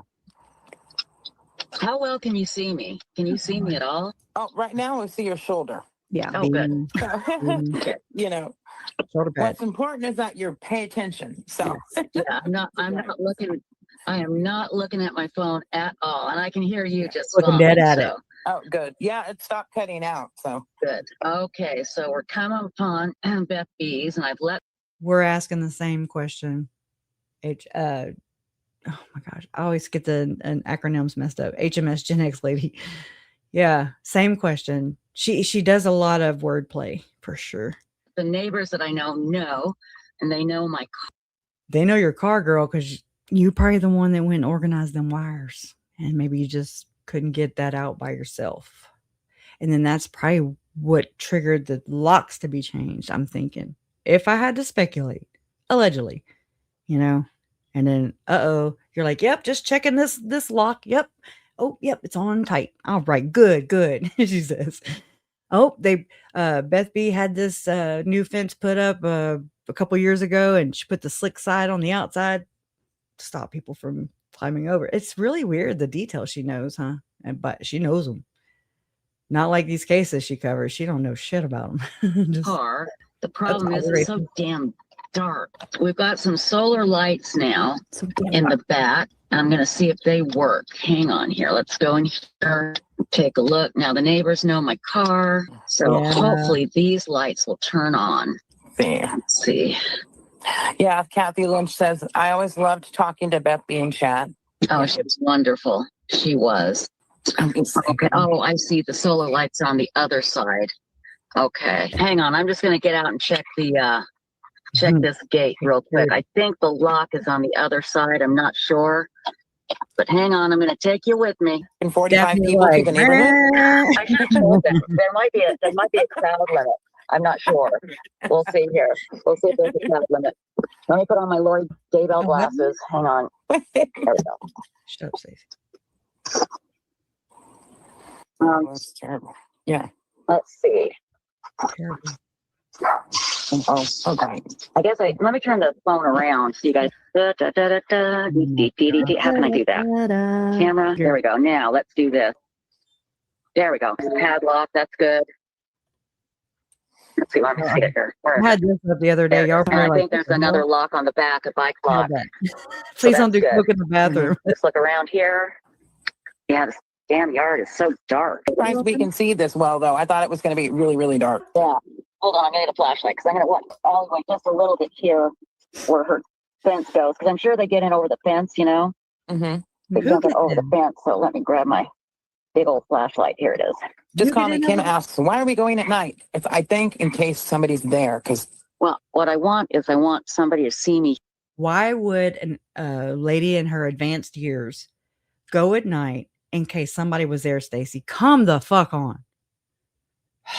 How well can you see me? Can you see me at all?
Oh, right now I see your shoulder.
Yeah.
Oh, good.
Okay.
Shoulder pad.
What's important is that you pay attention. So
yeah, I'm not looking. I am not looking at my phone at all, and I can hear you just
looking dead at it.
Oh, good. Yeah, it stopped cutting out. So
good. Okay, so we're coming upon Beth B's, and I've let.
We're asking the same question. Oh my gosh, I always get the acronyms messed up. HMS Gen X lady. Yeah, same question. She does a lot of wordplay for sure.
The neighbors that I know, and they know my car.
They know your car, girl, because You probably the one that went and organized them wires, and maybe you just couldn't get that out by yourself. And then that's probably what triggered the locks to be changed. I'm thinking, if I had to speculate, allegedly, you know, and then you're like, yep, just checking this lock. Yep. Oh, yep, it's on tight. All right, good. She says. Oh, they Beth B had this new fence put up a couple years ago, and she put the slick side on the outside to stop people from climbing over. It's really weird the details she knows, huh? But she knows them. Not like these cases she covers. She don't know shit about them.
Car. The problem is it's so damn dark. We've got some solar lights now in the back. I'm going to see if they work. Hang on here. Let's go in here, take a look. Now the neighbors know my car, so hopefully these lights will turn on. Let's see.
Yeah, Kathy Lynch says, I always loved talking to Beth B in chat.
Oh, she was wonderful. She was. Okay. Oh, I see the solar lights on the other side. Okay. Hang on. I'm just going to get out and check the check this gate real quick. I think the lock is on the other side. I'm not sure. But hang on, I'm going to take you with me.
And 45 people to the neighborhood.
I should have told them. There might be a crowd limit. I'm not sure. We'll see here. We'll see if there's a crowd limit. Let me put on my Lori Daybell glasses. Hang on. There we go.
Shut up, Stacey.
That's terrible. Yeah.
Let's see.
Terrible.
Oh, okay.
I guess let me turn the phone around so you guys. How can I do that? Camera. There we go. Now let's do this. There we go. Padlock. That's good. Let's see. Let me see it here.
I had this up the other day. Y'all
And I think there's another lock on the back, a bike lock.
Please don't do coke in the bathroom.
Let's look around here. Yeah, this damn yard is so dark.
Surprised we can see this well, though. I thought it was going to be really, really dark.
Yeah. Hold on, I'm going to get a flashlight because I'm going to walk all the way just a little bit here where her fence goes because I'm sure they get in over the fence, you know?
Mm-hmm.
They jump in over the fence. So let me grab my big old flashlight. Here it is.
Just call me. Kim asks, why are we going at night? It's, I think, in case somebody's there. Because
well, what I want is I want somebody to see me.
Why would a lady in her advanced years go at night in case somebody was there, Stacey? Come the fuck on.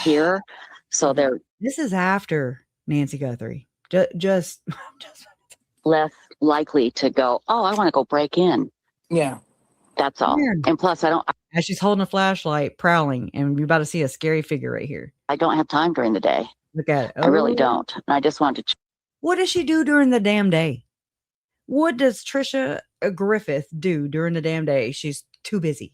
Here. So they're
this is after Nancy Guthrie. Just
less likely to go, oh, I want to go break in.
yeah.
That's all.
Yeah.
And plus,
as she's holding a flashlight, prowling, and you're about to see a scary figure right here.
I don't have time during the day.
Look at it.
I really don't. And I just wanted to.
What does she do during the damn day? What does Trisha Griffith do during the damn day? She's too busy.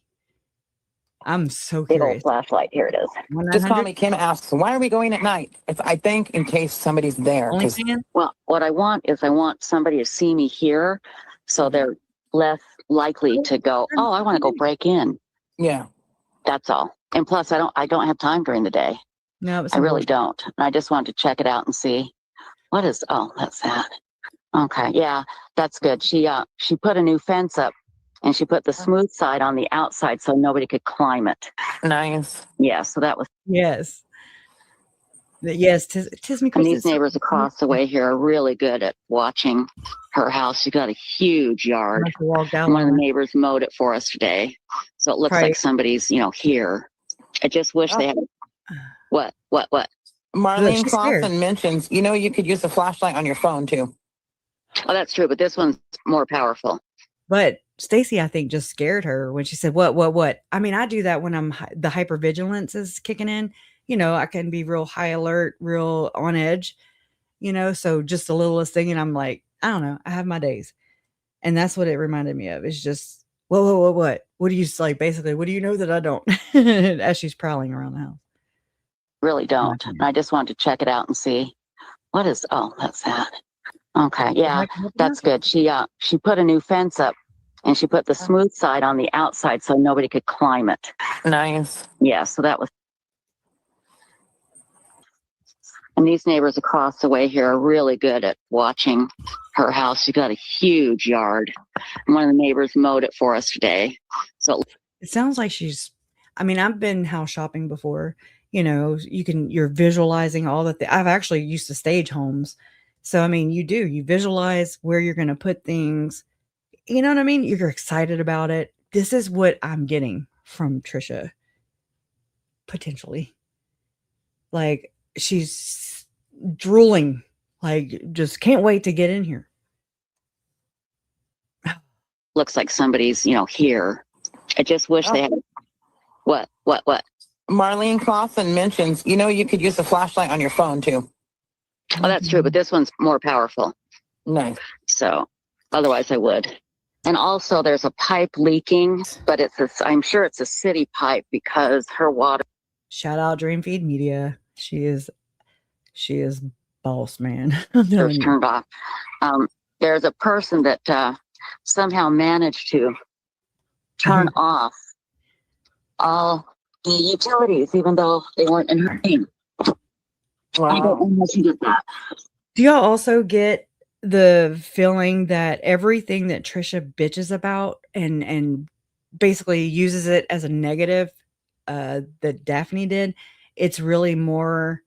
I'm so
Big old
curious.
flashlight. Here it is.
Just call me. Kim asks, why are we going at night? It's, I think, in case somebody's there. 'Cause
Well, what I want is I want somebody to see me here so they're less likely to go, oh, I want to go break in.
yeah.
That's all. And plus, I don't have time during the day.
No,
I really don't. And I just wanted to check it out and see what is. Oh, that's that. Okay, yeah, that's good. She put a new fence up, and she put the smooth side on the outside so nobody could climb it.
Nice.
Yeah, so that was.
Yes. Yes, Tisme.
And these neighbors across the way here are really good at watching her house. She's got a huge yard. One of the neighbors mowed it for us today, so it looks like somebody's, here. I just wish they had. What?
Marlene Clausen mentions, you could use a flashlight on your phone too.
Oh, that's true, but this one's more powerful.
But Stacey, I think, just scared her when she said, what? I mean, I do that when the hypervigilance is kicking in. I can be real high alert, real on edge, so just the littlest thing. And I'm like, I don't know. I have my days. And that's what it reminded me of. It's just, whoa, what? What do you like? Basically, what do you know that I don't? As she's prowling around the house.
Really don't. And I just wanted to check it out and see what is. Oh, that's that. Okay. Yeah, that's good. She put a new fence up, and she put the smooth side on the outside so nobody could climb it.
Nice.
Yeah. So that was. And these neighbors across the way here are really good at watching her house. She's got a huge yard. And one of the neighbors mowed it for us today. So
it sounds like I've been house shopping before. You're visualizing all that. I've actually used to stage homes. So, you visualize where you're going to put things
you know what I mean? You're excited about it. This is what I'm getting from Trisha. Potentially. Like, she's drooling. Like, just can't wait to get in here.
Looks like somebody's, here. I just wish they had. What?
Marlene Clausen mentions, you could use a flashlight on your phone too.
Oh, that's true, but this one's more powerful.
Nice.
So otherwise I would. And also there's a pipe leaking, but I'm sure it's a city pipe because her water.
Shout out Dreamfeed Media. She is boss, man.
There's turned off. There's a person that somehow managed to turn off all the utilities, even though they weren't in her name.
Wow.
I don't know how she did that.
Do y'all also get the feeling that everything that Trisha bitches about and basically uses it as a negative that Daphne did, it's really more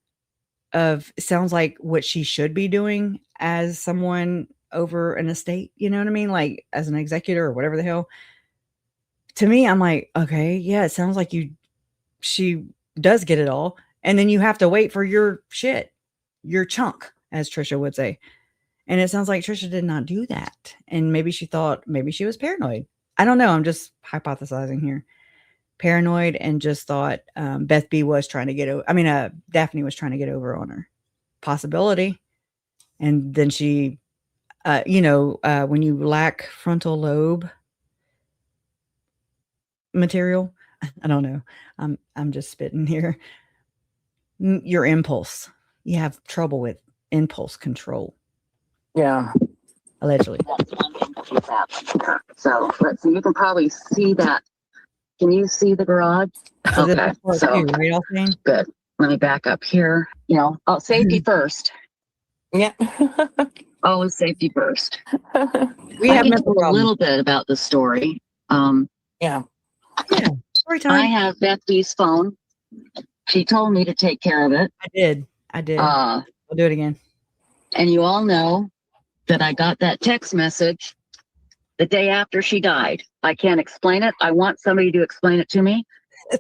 of, sounds like what she should be doing as someone over an estate, you know what I mean? Like as an executor or whatever the hell. To me, I'm like, okay, yeah, it sounds like she does get it all. And then you have to wait for your shit, your chunk, as Trisha would say. And it sounds like Trisha did not do that. And maybe she thought, maybe she was paranoid. I don't know. I'm just hypothesizing here. Paranoid, and just thought Beth B was trying to get over. Daphne was trying to get over on her. Possibility. And then she, when you lack frontal lobe material, I don't know. I'm just spitting here. Your impulse. You have trouble with impulse control.
Yeah.
Allegedly. So let's see. You can probably see that. Can you see the garage? Okay. So good. Let me back up here. Safety first.
Yeah.
Always safety first.
We have
a little bit about the story.
Yeah.
Story time.
I have Beth B's phone. She told me to take care of it.
I did. I'll do it again.
And you all know that I got that text message the day after she died. I can't explain it. I want somebody to explain it to me.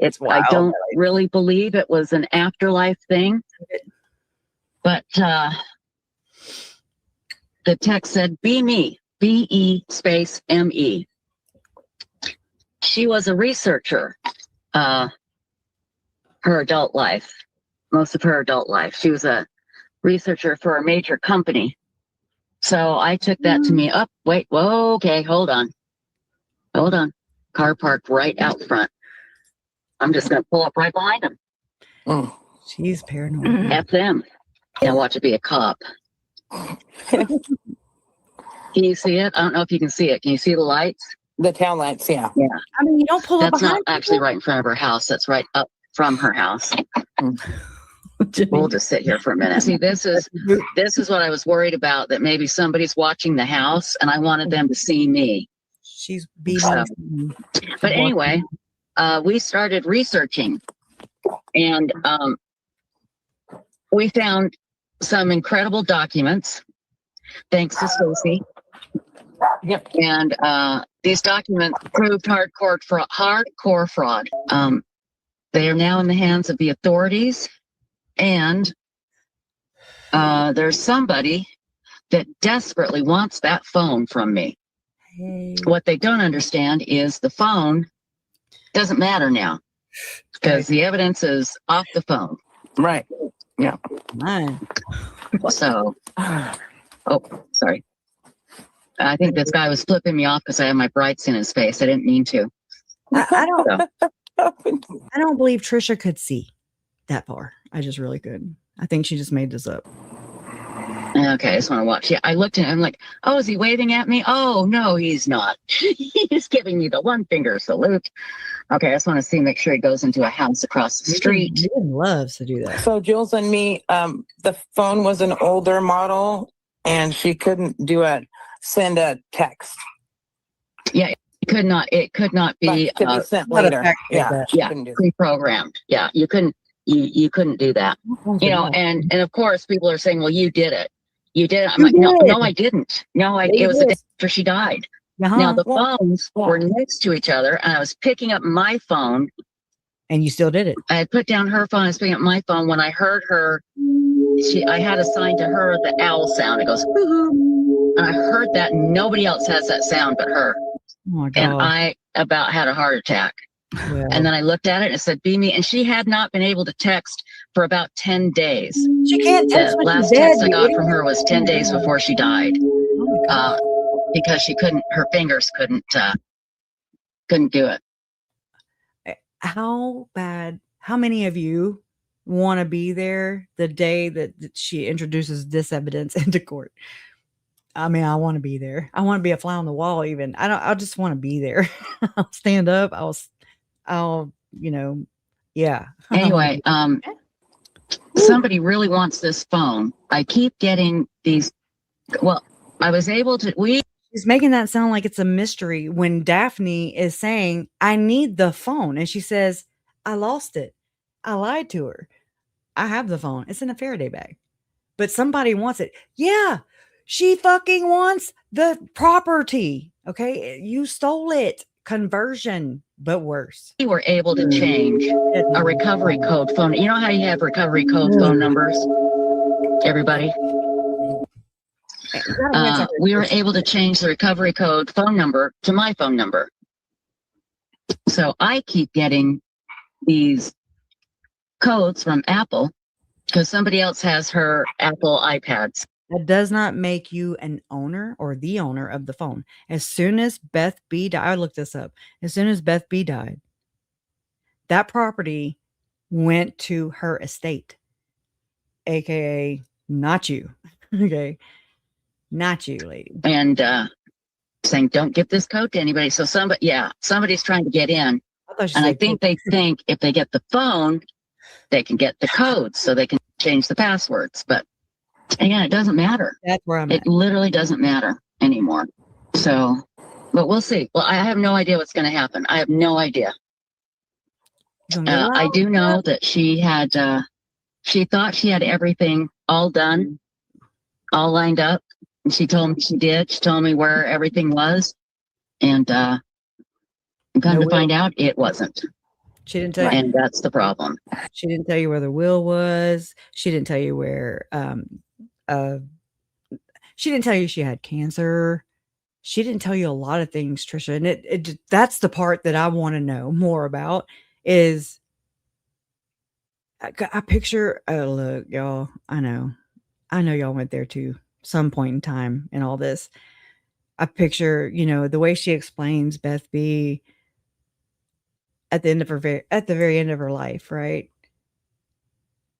I don't really believe it was an afterlife thing. But the text said, "Be me, BE space ME." She was a researcher, her adult life, most of her adult life. She was a researcher for a major company. So I took that to me. Okay, hold on. Car parked right out front. I'm just going to pull up right behind him.
She's paranoid.
F them. Now watch it be a cop. Can you see it? I don't know if you can see it. Can you see the lights?
The tail lights, yeah.
Yeah.
You don't pull up
That's
behind
not actually right in front of her house. That's right up from her house. We'll just sit here for a minute. See, this is what I was worried about, that maybe somebody's watching the house and I wanted them to see me.
She's beating.
But anyway, we started researching, and we found some incredible documents, thanks to Stacey.
Yep.
And these documents proved hardcore fraud. They are now in the hands of the authorities, and there's somebody that desperately wants that phone from me. What they don't understand is the phone doesn't matter now, because the evidence is off the phone.
Right. Yeah.
So, sorry. I think this guy was flipping me off because I have my brights in his face. I didn't mean to.
I don't believe Trisha could see that far. I just really couldn't. I think she just made this up.
Okay, I just want to watch. Yeah, I looked at him like, oh, is he waving at me? Oh, no, he's not. He's giving me the one finger salute. Okay, I just want to see, make sure he goes into a house across the street.
He loves to do that.
So Jules and me, the phone was an older model and she couldn't send a text.
Yeah, it could not be,
could be sent later. Yeah,
pre-programmed. Yeah, you couldn't do that. And of course people are saying, well, you did it. You did it. I'm like, no, I didn't. No, it was the day after she died. Now the
Well,
phones were next to each other, and I was picking up my phone.
And you still did it.
I had put down her phone. I was picking up my phone when I heard her. I had assigned to her the owl sound. It goes, hoo-hoo. And I heard that. Nobody else has that sound but her.
Oh my
And
God.
I about had a heart attack.
Well,
And then I looked at it and it said, be me. And she had not been able to text for about 10 days.
she can't text
The
when
last
she's dead.
text I got from her was 10 days before she died.
Oh my God.
Because she couldn't, her fingers couldn't do it.
How bad, how many of you want to be there the day that she introduces this evidence into court? I mean, I want to be there. I want to be a fly on the wall even. I just want to be there. I'll stand up. I'll, yeah.
Anyway, somebody really wants this phone. I keep getting these. Well, I was able to,
She's making that sound like it's a mystery when Daphne is saying, I need the phone. And she says, I lost it. I lied to her. I have the phone. It's in a Faraday bag. But somebody wants it. Yeah, she fucking wants the property. Okay. You stole it. Conversion, but worse.
we were able to change a recovery code phone. You know how you have recovery code phone numbers? Everybody? We were able to change the recovery code phone number to my phone number. So I keep getting these codes from Apple because somebody else has her Apple iPads.
That does not make you an owner or the owner of the phone. As soon as Beth B died, I looked this up. As soon as Beth B died, that property went to her estate, aka not you. Okay. Not you, lady.
And saying, don't give this code to anybody. So somebody's trying to get in. And I think they think if they get the phone, they can get the codes so they can change the passwords. But again, it doesn't matter.
That's where I'm at.
It literally doesn't matter anymore. So, but we'll see. Well, I have no idea what's going to happen. I have no idea. I do know that she thought she had everything all done, all lined up. And she told me she did. She told me where everything was. And come to find out, it wasn't.
She didn't tell you.
And that's the problem.
She didn't tell you where the will was. She didn't tell you where she didn't tell you she had cancer. She didn't tell you a lot of things, Trisha. And that's the part that I want to know more about is I picture, oh, look, y'all, I know y'all went there too, some point in time in all this. I picture, the way she explains Beth B at the very end of her life, right?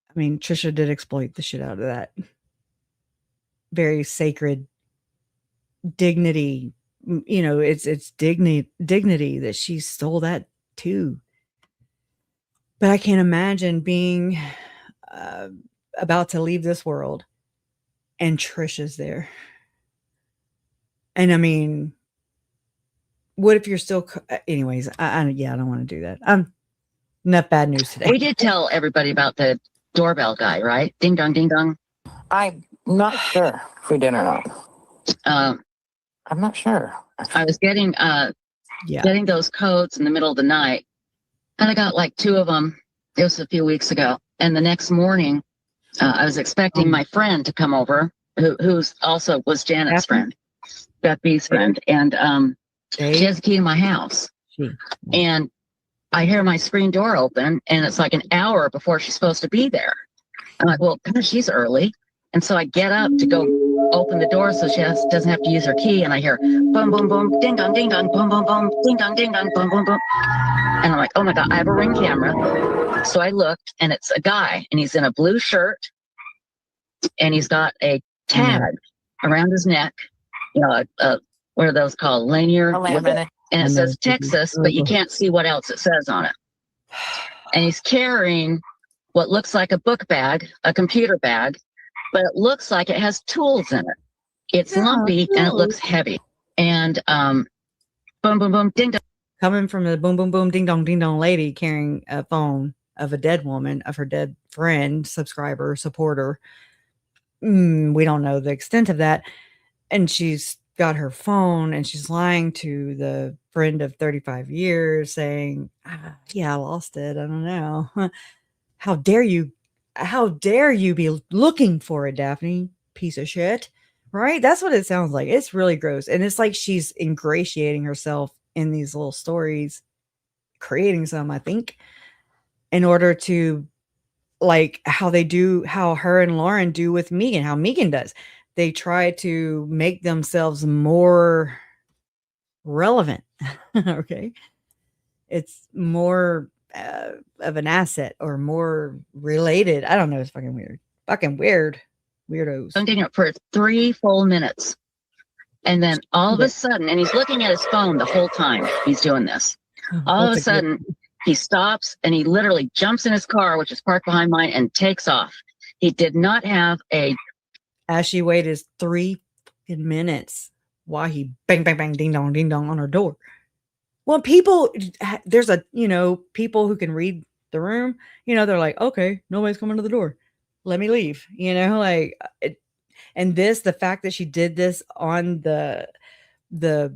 I mean, Trisha did exploit the shit out of that very sacred dignity. It's dignity that she stole that too. But I can't imagine being about to leave this world and Trisha's there. And I mean, what if you're still, anyways, I don't want to do that. Enough bad news today.
We did tell everybody about the doorbell guy, right? Ding dong, ding dong.
I'm not sure if we did or not. I'm not sure.
I was getting those codes in the middle of the night, and I got like 2 of them. It was a few weeks ago, and the next morning, I was expecting my friend to come over, who's also was Janet's friend, Beth B's friend, and she has a key to my house, and I hear my screen door open, and it's like an hour before she's supposed to be there. I'm like, well, gosh, she's early. And so I get up to go open the door so she doesn't have to use her key. And I hear boom, boom, boom, ding dong, boom, boom, boom, ding dong, boom, boom, boom. And I'm like, oh my God, I have a Ring camera. So I looked, and it's a guy, and he's in a blue shirt, and he's got a tag around his neck. What are those called? Lanyard. And it says Texas, but you can't see what else it says on it. And he's carrying what looks like a book bag, a computer bag, but it looks like it has tools in it. It's lumpy and it looks heavy. And boom, boom, boom, ding dong.
Coming from the boom, boom, boom, ding dong lady carrying a phone of a dead woman, of her dead friend, subscriber, supporter. We don't know the extent of that. And she's got her phone and she's lying to the friend of 35 years saying, yeah, I lost it. I don't know. How dare you? How dare you be looking for it, Daphne? Piece of shit. Right? That's what it sounds like. It's really gross. And it's like she's ingratiating herself in these little stories, creating some, I think, in order to, like how her and Lauren do with Megan, how Megan does. They try to make themselves more relevant. Okay. It's more of an asset or more related. I don't know. It's fucking weird. Fucking weird. Weirdos.
Continuing for 3 full minutes. And then all of a sudden, and he's looking at his phone the whole time he's doing this. All of a sudden, he stops and he literally jumps in his car, which is parked behind mine, and takes off. He did not have
as she waited 3 minutes while he bang, bang, bang, ding dong on her door. Well, people, there's people who can read the room, they're like, okay, nobody's coming to the door. Let me leave, and the fact that she did this on the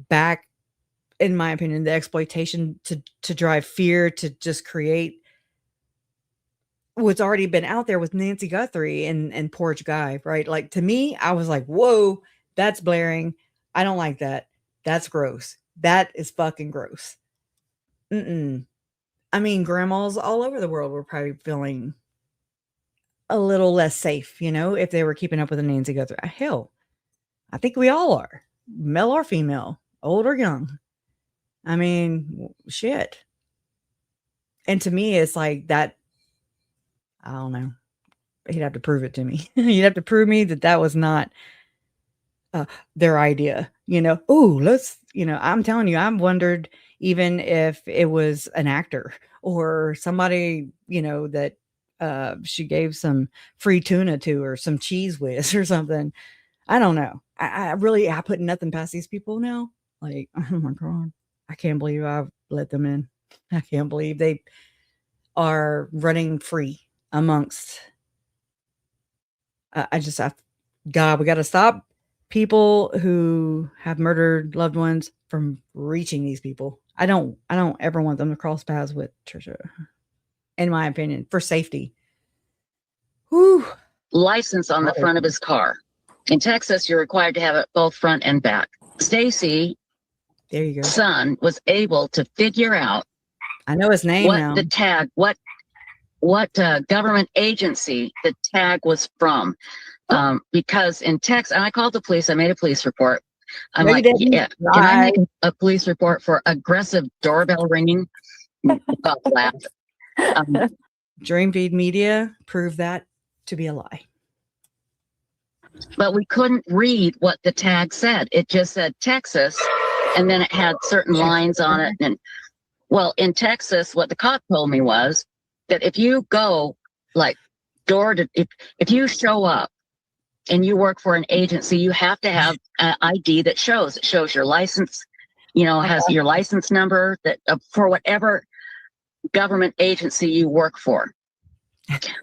back, in my opinion, the exploitation to drive fear, to just create what's already been out there with Nancy Guthrie and Porch Guy, right? Like, to me, I was like, whoa, that's blaring. I don't like that. That's gross. That is fucking gross. I mean, grandmas all over the world were probably feeling a little less safe, if they were keeping up with a Nancy Guthrie. Hell, I think we all are, male or female, old or young. I mean, shit. And to me, it's like that. I don't know. He'd have to prove it to me. You'd have to prove me that was not their idea. Oh, let's, I'm telling you, I'm wondered even if it was an actor or somebody, that she gave some free tuna to, or some cheese whiz or something. I don't know. I put nothing past these people now. Like, oh my God, I can't believe I've let them in. I can't believe they are running free amongst. God, we got to stop people who have murdered loved ones from reaching these people. I don't ever want them to cross paths with Trisha, in my opinion, for safety. Whew.
license on the front of his car. In Texas, you're required to have it both front and back. Stacy,
there you go,
son, was able to figure out,
I know his name now,
the tag, what government agency the tag was from. Because in Texas, and I called the police, I made a police report. I'm like, yeah, can I make a police report for aggressive doorbell ringing?
Dream Feed Media proved that to be a lie.
But we couldn't read what the tag said. It just said Texas, and then it had certain lines on it. And well, in Texas, what the cop told me was that if you go like door to, if you show up and you work for an agency, you have to have an ID that shows your license, has your license number that for whatever government agency you work for.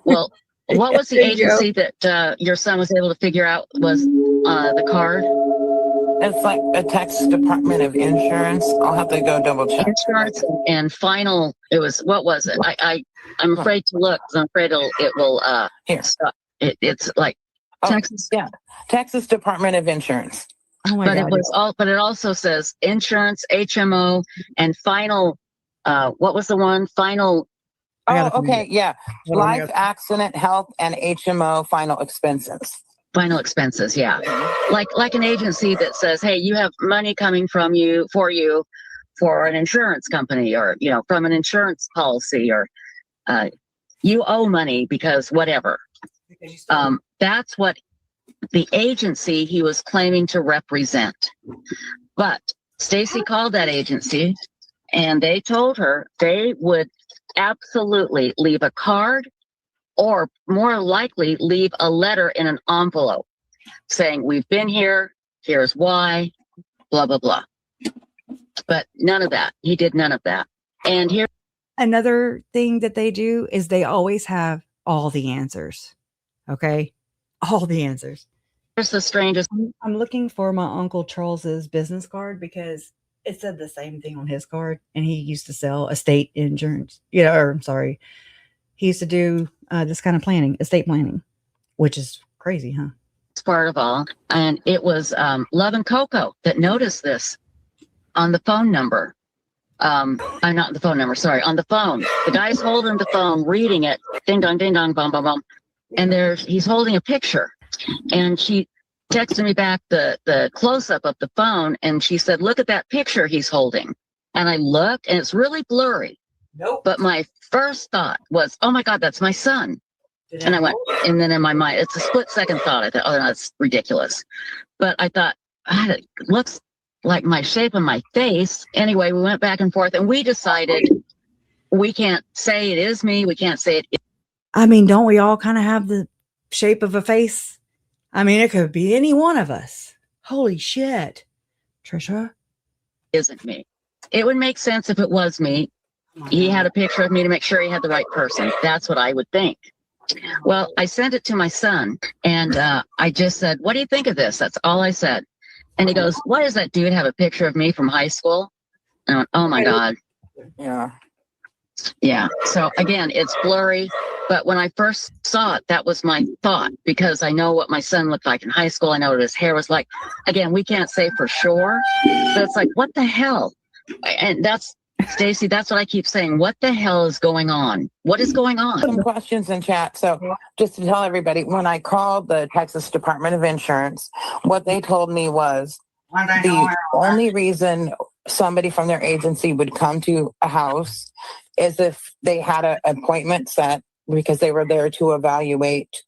Well, what was the agency that your son was able to figure out was the card?
It's like a Texas Department of Insurance. I'll have to go double check.
Insurance and final. It was, what was it? I'm afraid to look because I'm afraid it will
here.
Stop. It's like Texas.
Yeah, Texas Department of Insurance.
Oh my
but
God.
It was all. But it also says insurance, HMO, and final. What was the one? Final.
Oh, okay, yeah. Life, accident, health, and HMO final expenses.
Final expenses, yeah. Like an agency that says, hey, you have money coming from you for an insurance company, or from an insurance policy, or you owe money because whatever. That's what the agency he was claiming to represent. But Stacy called that agency, and they told her they would absolutely leave a card, or more likely leave a letter in an envelope saying, we've been here, here's why, blah, blah, blah. But none of that. He did none of that. And here.
Another thing that they do is they always have all the answers. Okay. All the answers.
Here's the strangest.
I'm looking for my Uncle Charles's business card because it said the same thing on his card, and he used to sell estate insurance. Or I'm sorry, he used to do this kind of planning, estate planning, which is crazy, huh?
Part of all, and it was Love and Coco that noticed this on the phone number. I'm not the phone number, sorry, on the phone. The guy's holding the phone, reading it, ding dong, bum bum bum, and he's holding a picture, and she texted me back the close up of the phone, and she said, "Look at that picture he's holding." And I looked, and it's really blurry.
Nope.
But my first thought was, "Oh my God, that's my son." And I went, and then in my mind, it's a split second thought. I thought, "Oh, no, that's ridiculous." But I thought, it looks like my shape of my face. Anyway, we went back and forth, and we decided we can't say it is me. We can't say it.
I mean, don't we all kind of have the shape of a face? I mean, it could be any one of us. Holy shit. Trisha?
Isn't me. It would make sense if it was me. He had a picture of me to make sure he had the right person. That's what I would think. Well, I sent it to my son, and I just said, "What do you think of this?" That's all I said. And he goes, "What does that dude have a picture of me from high school?" And I went, "Oh my God."
Yeah.
Yeah. So again, it's blurry. But when I first saw it, that was my thought, because I know what my son looked like in high school. I know what his hair was like. Again, we can't say for sure, but it's like, what the hell? And that's, Stacy, that's what I keep saying. What the hell is going on? What is going on?
Some questions in chat. So just to tell everybody, when I called the Texas Department of Insurance, what they told me was the only reason somebody from their agency would come to a house is if they had an appointment set, because they were there to evaluate,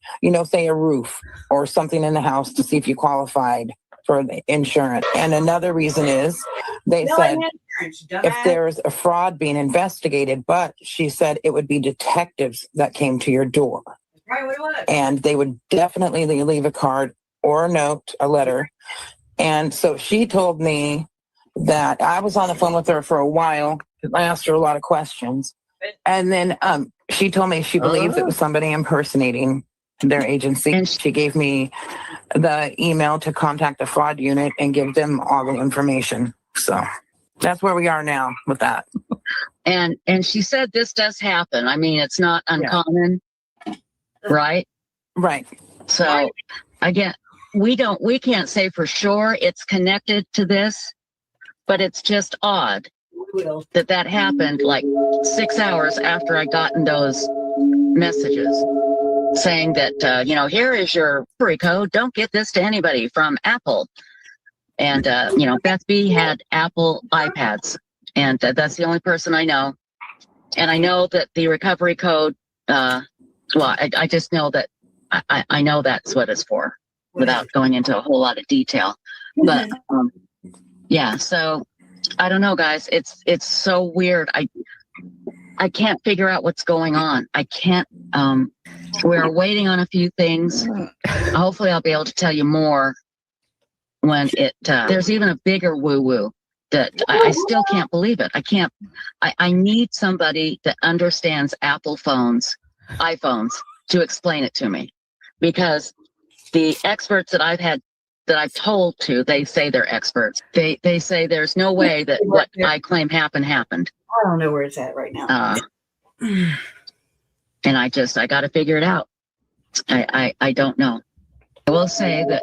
say a roof or something in the house to see if you qualified for the insurance. And another reason is they said if there's a fraud being investigated, but she said it would be detectives that came to your door. And they would definitely leave a card or a note, a letter. And so she told me that I was on the phone with her for a while. I asked her a lot of questions. And then she told me she believes it was somebody impersonating their agency. And she gave me the email to contact the fraud unit and give them all the information. So that's where we are now with that.
And she said this does happen. I mean, it's not uncommon, right?
Right.
So again, we can't say for sure it's connected to this, but it's just odd that happened like 6 hours after I gotten those messages saying that, here is your free code. Don't get this to anybody from Apple. And, Beth B had Apple iPads, and that's the only person I know. And I know that the recovery code, I just know that I know that's what it's for without going into a whole lot of detail. But, so I don't know, guys. It's so weird. I can't figure out what's going on. I can't. We're waiting on a few things. Hopefully, I'll be able to tell you more when it. There's even a bigger woo-woo that I still can't believe it. I can't. I need somebody that understands Apple phones, iPhones, to explain it to me, because the experts that I've told to, they say they're experts. They say there's no way that what I claim happened.
I don't know where it's at right now.
And I got to figure it out. I don't know. I will say that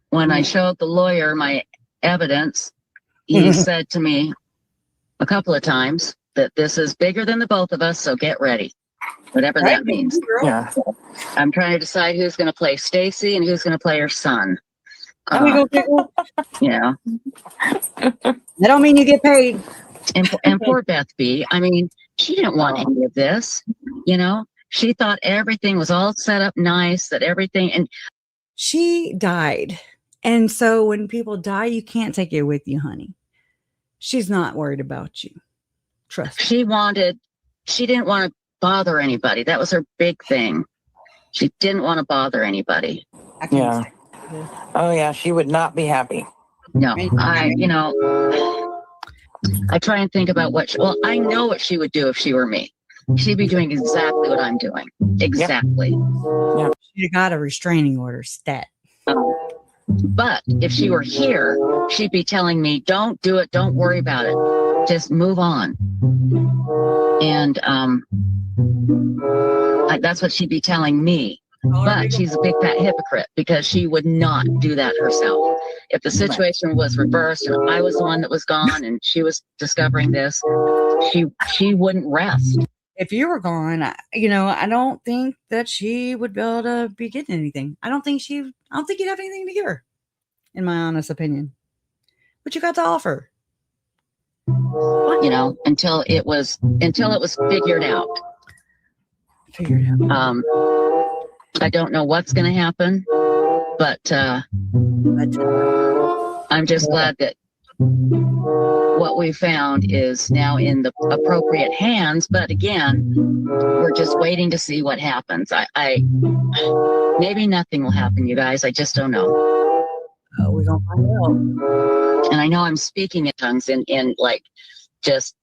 when I showed the lawyer my evidence, he said to me a couple of times that this is bigger than the both of us, so get ready. Whatever that means.
Yeah.
I'm trying to decide who's going to play Stacy and who's going to play her son.
That don't mean you get paid.
And poor Beth B. I mean, she didn't want any of this. She thought everything was all set up nice, that everything. And
she died. And so when people die, you can't take it with you, honey. She's not worried about you. Trust me.
She didn't want to bother anybody. That was her big thing. She didn't want to bother anybody.
Yeah. Oh yeah, she would not be happy.
No, I try and think about I know what she would do if she were me. She'd be doing exactly what I'm doing. Exactly.
Yeah.
She got a restraining order stat.
But if she were here, she'd be telling me, don't do it. Don't worry about it. Just move on. And that's what she'd be telling me. But she's a big fat hypocrite because she would not do that herself. If the situation was reversed and I was the one that was gone and she was discovering this, she wouldn't rest.
If you were gone, I don't think that she would be able to be getting anything. I don't think you'd have anything to give her, in my honest opinion. What you got to offer?
Until it was figured out. I don't know what's going to happen, but I'm just glad that what we found is now in the appropriate hands. But again, we're just waiting to see what happens. I maybe nothing will happen, you guys. I just don't know.
We're gonna find out.
And I know I'm speaking in tongues in like just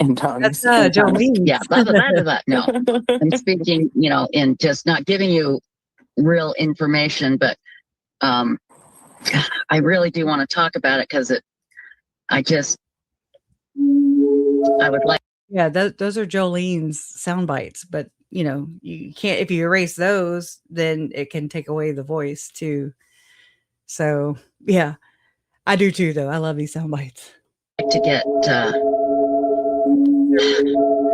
in tongues.
That's Jolene.
yeah, blah, blah, blah, blah, blah. No, I'm speaking, in just not giving you real information, but I really do want to talk about it because I would like.
Yeah, those are Jolene's sound bites, but you can't, if you erase those, then it can take away the voice too. So yeah, I do too, though. I love these sound bites.
To get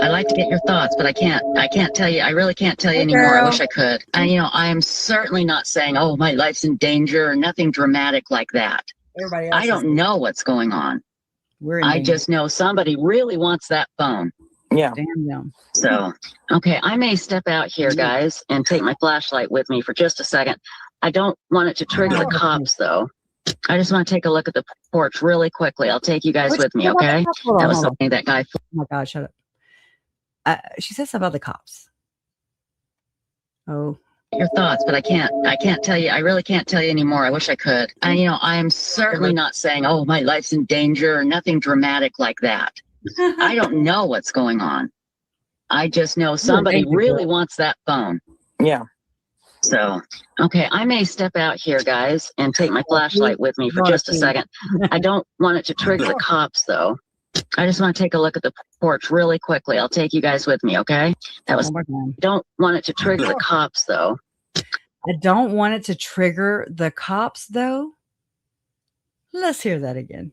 I'd like to get your thoughts, but I can't tell you. I really can't tell you anymore. I wish I could. I am certainly not saying, oh, my life's in danger or nothing dramatic like that.
Everybody else
I don't know what's going on. I just know somebody really wants that phone.
Yeah.
Damn them.
So, okay, I may step out here, guys, and take my flashlight with me for just a second. I don't want it to trigger the cops, though. I just want to take a look at the porch really quickly. I'll take you guys with me, okay? That was something that guy.
Oh my God, shut up. She said something about the cops. Oh.
Your thoughts, but I can't tell you. I really can't tell you anymore. I wish I could. I am certainly not saying, oh, my life's in danger or nothing dramatic like that. I don't know what's going on. I just know somebody really wants that phone.
Yeah.
So, okay, I may step out here, guys, and take my flashlight with me for just a second. I don't want it to trigger the cops, though. I just want to take a look at the porch really quickly. I'll take you guys with me, okay? That was. Don't want it to trigger the cops, though.
I don't want it to trigger the cops, though. Let's hear that again.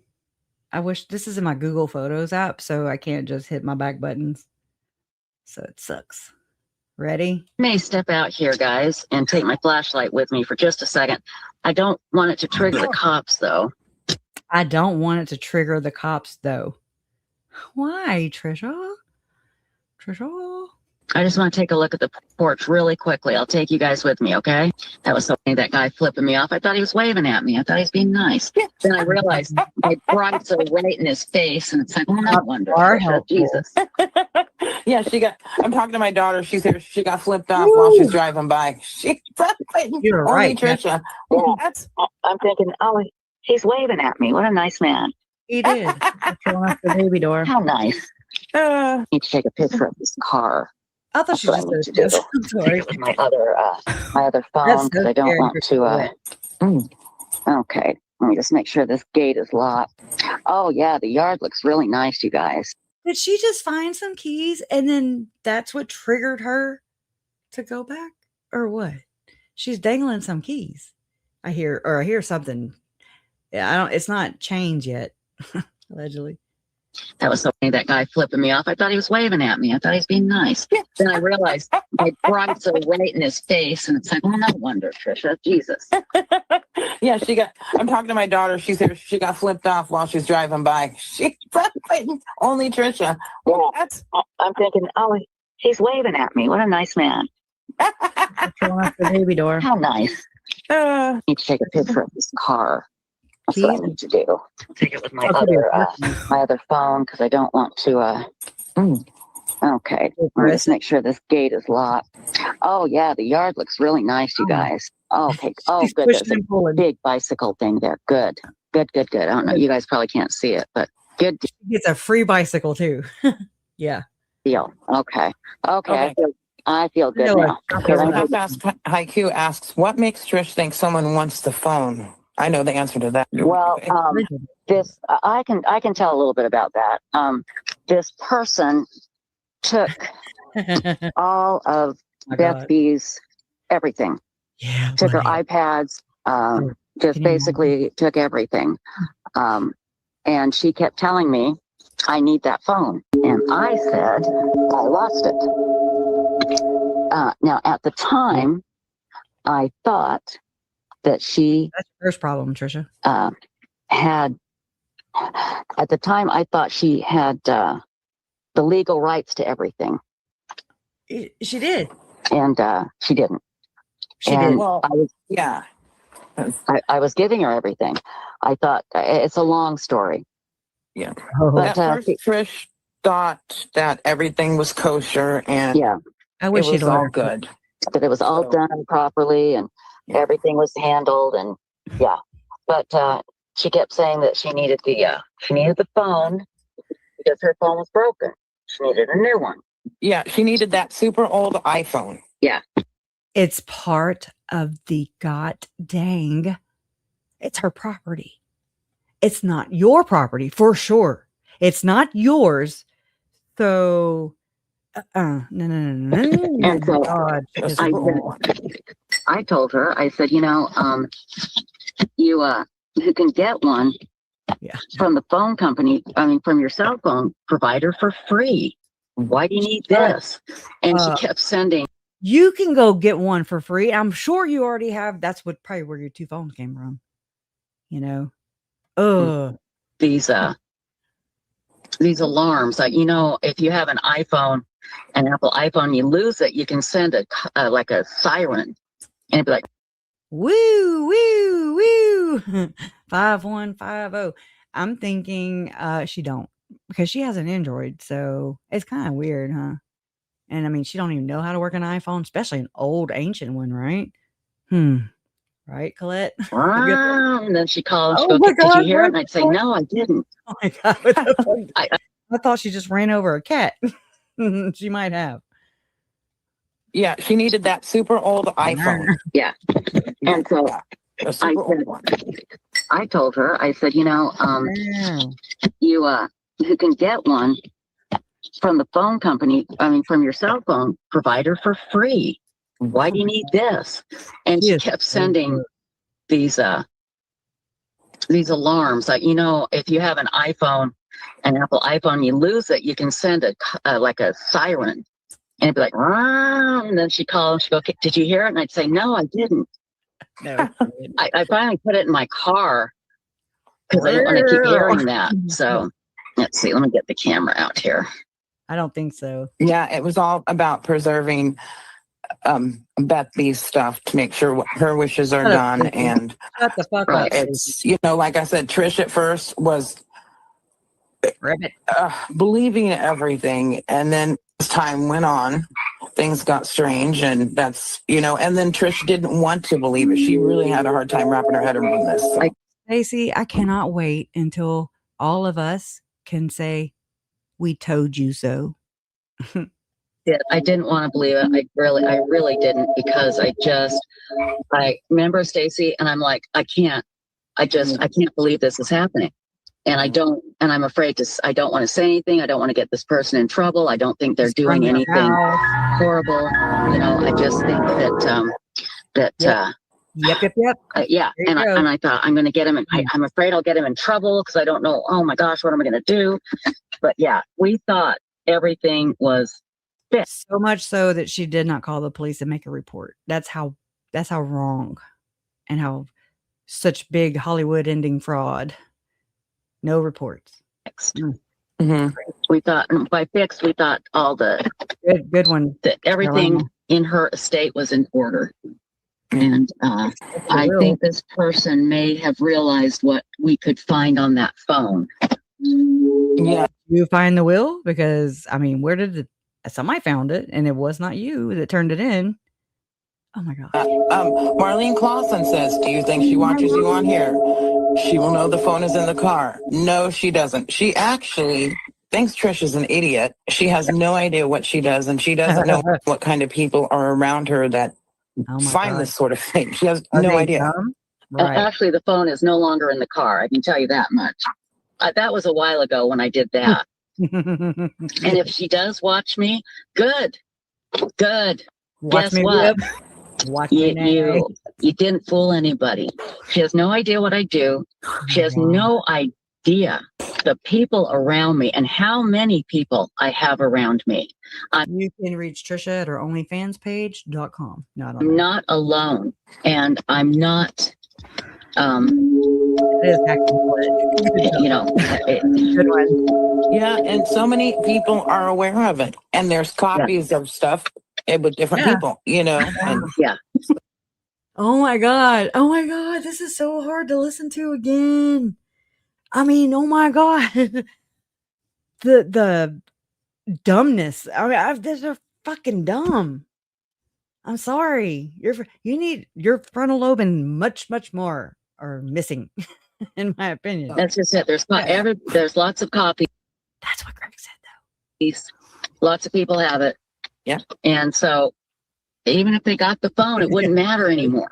I wish this is in my Google Photos app, so I can't just hit my back buttons. So it sucks. Ready?
I may step out here, guys, and take my flashlight with me for just a second. I don't want it to trigger the cops, though.
I don't want it to trigger the cops, though. Why, Trisha? Trisha?
I just want to take a look at the porch really quickly. I'll take you guys with me, okay? That was something that guy flipping me off. I thought he was waving at me. I thought he was being nice. Then I realized my brights are right in his face, and it's like, oh, no wonder. Jesus.
Yeah, I'm talking to my daughter. She's here. She got flipped off while she's driving by.
You're right,
Trisha.
Yeah, I'm thinking, oh, he's waving at me. What a nice man.
He did. Showing off the baby door.
How nice. I need to take a picture of this car.
I thought she just
did this. I'm sorry. With my other phone because I don't want to. Okay, let me just make sure this gate is locked. Oh yeah, the yard looks really nice, you guys.
Did she just find some keys and then that's what triggered her to go back, or what? She's dangling some keys. I hear something. Yeah, it's not changed yet. Allegedly.
That was something that guy flipping me off. I thought he was waving at me. I thought he was being nice. Then I realized my brights are right in his face, and it's like, oh, no wonder, Trisha. Jesus.
Yeah, I'm talking to my daughter. She's here. She got flipped off while she's driving by. Only Trisha.
Yeah, I'm thinking, oh, he's waving at me. What a nice man.
Showing off the baby door.
How nice. I need to take a picture of this car. That's what I need to do. Take it with my other phone because I don't want to. Okay, let's make sure this gate is locked. Oh yeah, the yard looks really nice, you guys. Okay. Oh, good. There's a big bicycle thing there. Good. I don't know. You guys probably can't see it, but good.
It's a free bicycle too. Yeah.
Deal. Okay. I feel good
No,
now.
Okay, Haiku asks, what makes Trish think someone wants the phone? I know the answer to that.
Well, this I can tell a little bit about that. This person took all of Beth B's everything.
Yeah,
Took her iPads. Just basically took everything. And she kept telling me, "I need that phone," and I said, "I lost it." Now, at the time, I thought that she
That's your first problem, Trisha.
had. At the time, I thought she had the legal rights to everything,
She did.
and she didn't.
She
and
did.
Well,
I was,
yeah.
I was giving her everything. I thought it's a long story.
Yeah.
But
At first, Trish thought that everything was kosher and
yeah,
I
it
wish she'd
was
let
all
her.
good.
that it was all
So-
done properly and
Yeah.
everything was handled, and yeah. But she kept saying that she needed the phone because her phone was broken. She needed a new one.
Yeah, she needed that super old iPhone.
Yeah.
It's part of the god dang. It's her property. It's not your property for sure. It's not yours. So, no.
And so
God,
I told her, I said, you can get one
Yeah.
from the phone company, from your cell phone provider for free. Why do you need this? And she kept sending.
you can go get one for free. I'm sure you already have. That's probably where your two phones came from.
These alarms, like, if you have an iPhone, an Apple iPhone, you lose it, you can send a siren, and it'd be like,
woo, woo, woo. 5150. I'm thinking she don't, because she has an Android, so it's kind of weird, huh? And I mean, she don't even know how to work an iPhone, especially an old ancient one, right? Right, Colette?
and then she called. She
Oh
goes,
my
did
God,
you hear it?
what
And I'd say, no, I didn't.
Oh my God. What the fuck? I thought she just ran over a cat. She might have.
Yeah, she needed that super old iPhone.
Yeah. And so
A super old one.
I told her, I said, you can get one from the phone company, from your cell phone provider for free. Why do you need this? And she kept sending these alarms, like, if you have an iPhone, an Apple iPhone, you lose it, you can send a siren, and it'd be like, and then she called. She go, did you hear it? And I'd say, no, I didn't.
No.
I finally put it in my car because I didn't want to keep hearing that. So let's see. Let me get the camera out here.
I don't think so.
Yeah, it was all about preserving Beth B's stuff to make sure her wishes are done. And
Shut the fuck up.
it's, like I said, Trish at first was believing everything. And then as time went on, things got strange. And that's, and then Trish didn't want to believe it. She really had a hard time wrapping her head around this. So.
Stacey, I cannot wait until all of us can say, we told you so.
I didn't want to believe it. I really didn't, because I remember Stacey, and I'm like, I can't believe this is happening. And I'm afraid I don't want to say anything. I don't want to get this person in trouble. I don't think they're doing anything horrible. I just think that
Yep.
yeah. And I thought, I'm going to get him, I'm afraid I'll get him in trouble because I don't know. Oh my gosh, what am I going to do? But yeah, we thought everything was fixed.
So much so that she did not call the police and make a report. That's how wrong, and how such big Hollywood ending fraud. No reports.
Mm-hmm.
We thought, by fixed, we thought all the
good one.
That everything in her estate was in order. And I think this person may have realized what we could find on that phone.
Yeah.
You find the will? Because, where did somebody found it, and it was not you that turned it in. Oh my God.
Marlene Clausen says, do you think she watches you on here? She will know the phone is in the car. No, she doesn't. She actually thinks Trish is an idiot. She has no idea what she does, and she doesn't know what kind of people are around her that find this sort of thing. She has no idea.
Right.
Actually, the phone is no longer in the car. I can tell you that much. That was a while ago when I did that. And if she does watch me, good.
Watch
Guess
me
what?
whip. Watch me
You didn't fool anybody. She has no idea what I do. She has no idea the people around me and how many people I have around me.
You can reach Trisha at her OnlyFansPage.com.
I'm not alone, and I'm not.
It is
you know,
good one.
Yeah, and so many people are aware of it, and there's copies of stuff with different people, you know. And
yeah.
Oh my god! This is so hard to listen to again. I mean, oh my god, the dumbness. I mean, they're fucking dumb. I'm sorry. You need your frontal lobe and much more are missing, in my opinion.
That's just it. There's lots of copies.
That's what Greg said, though.
Lots of people have it.
Yeah.
And so even if they got the phone, it wouldn't matter anymore.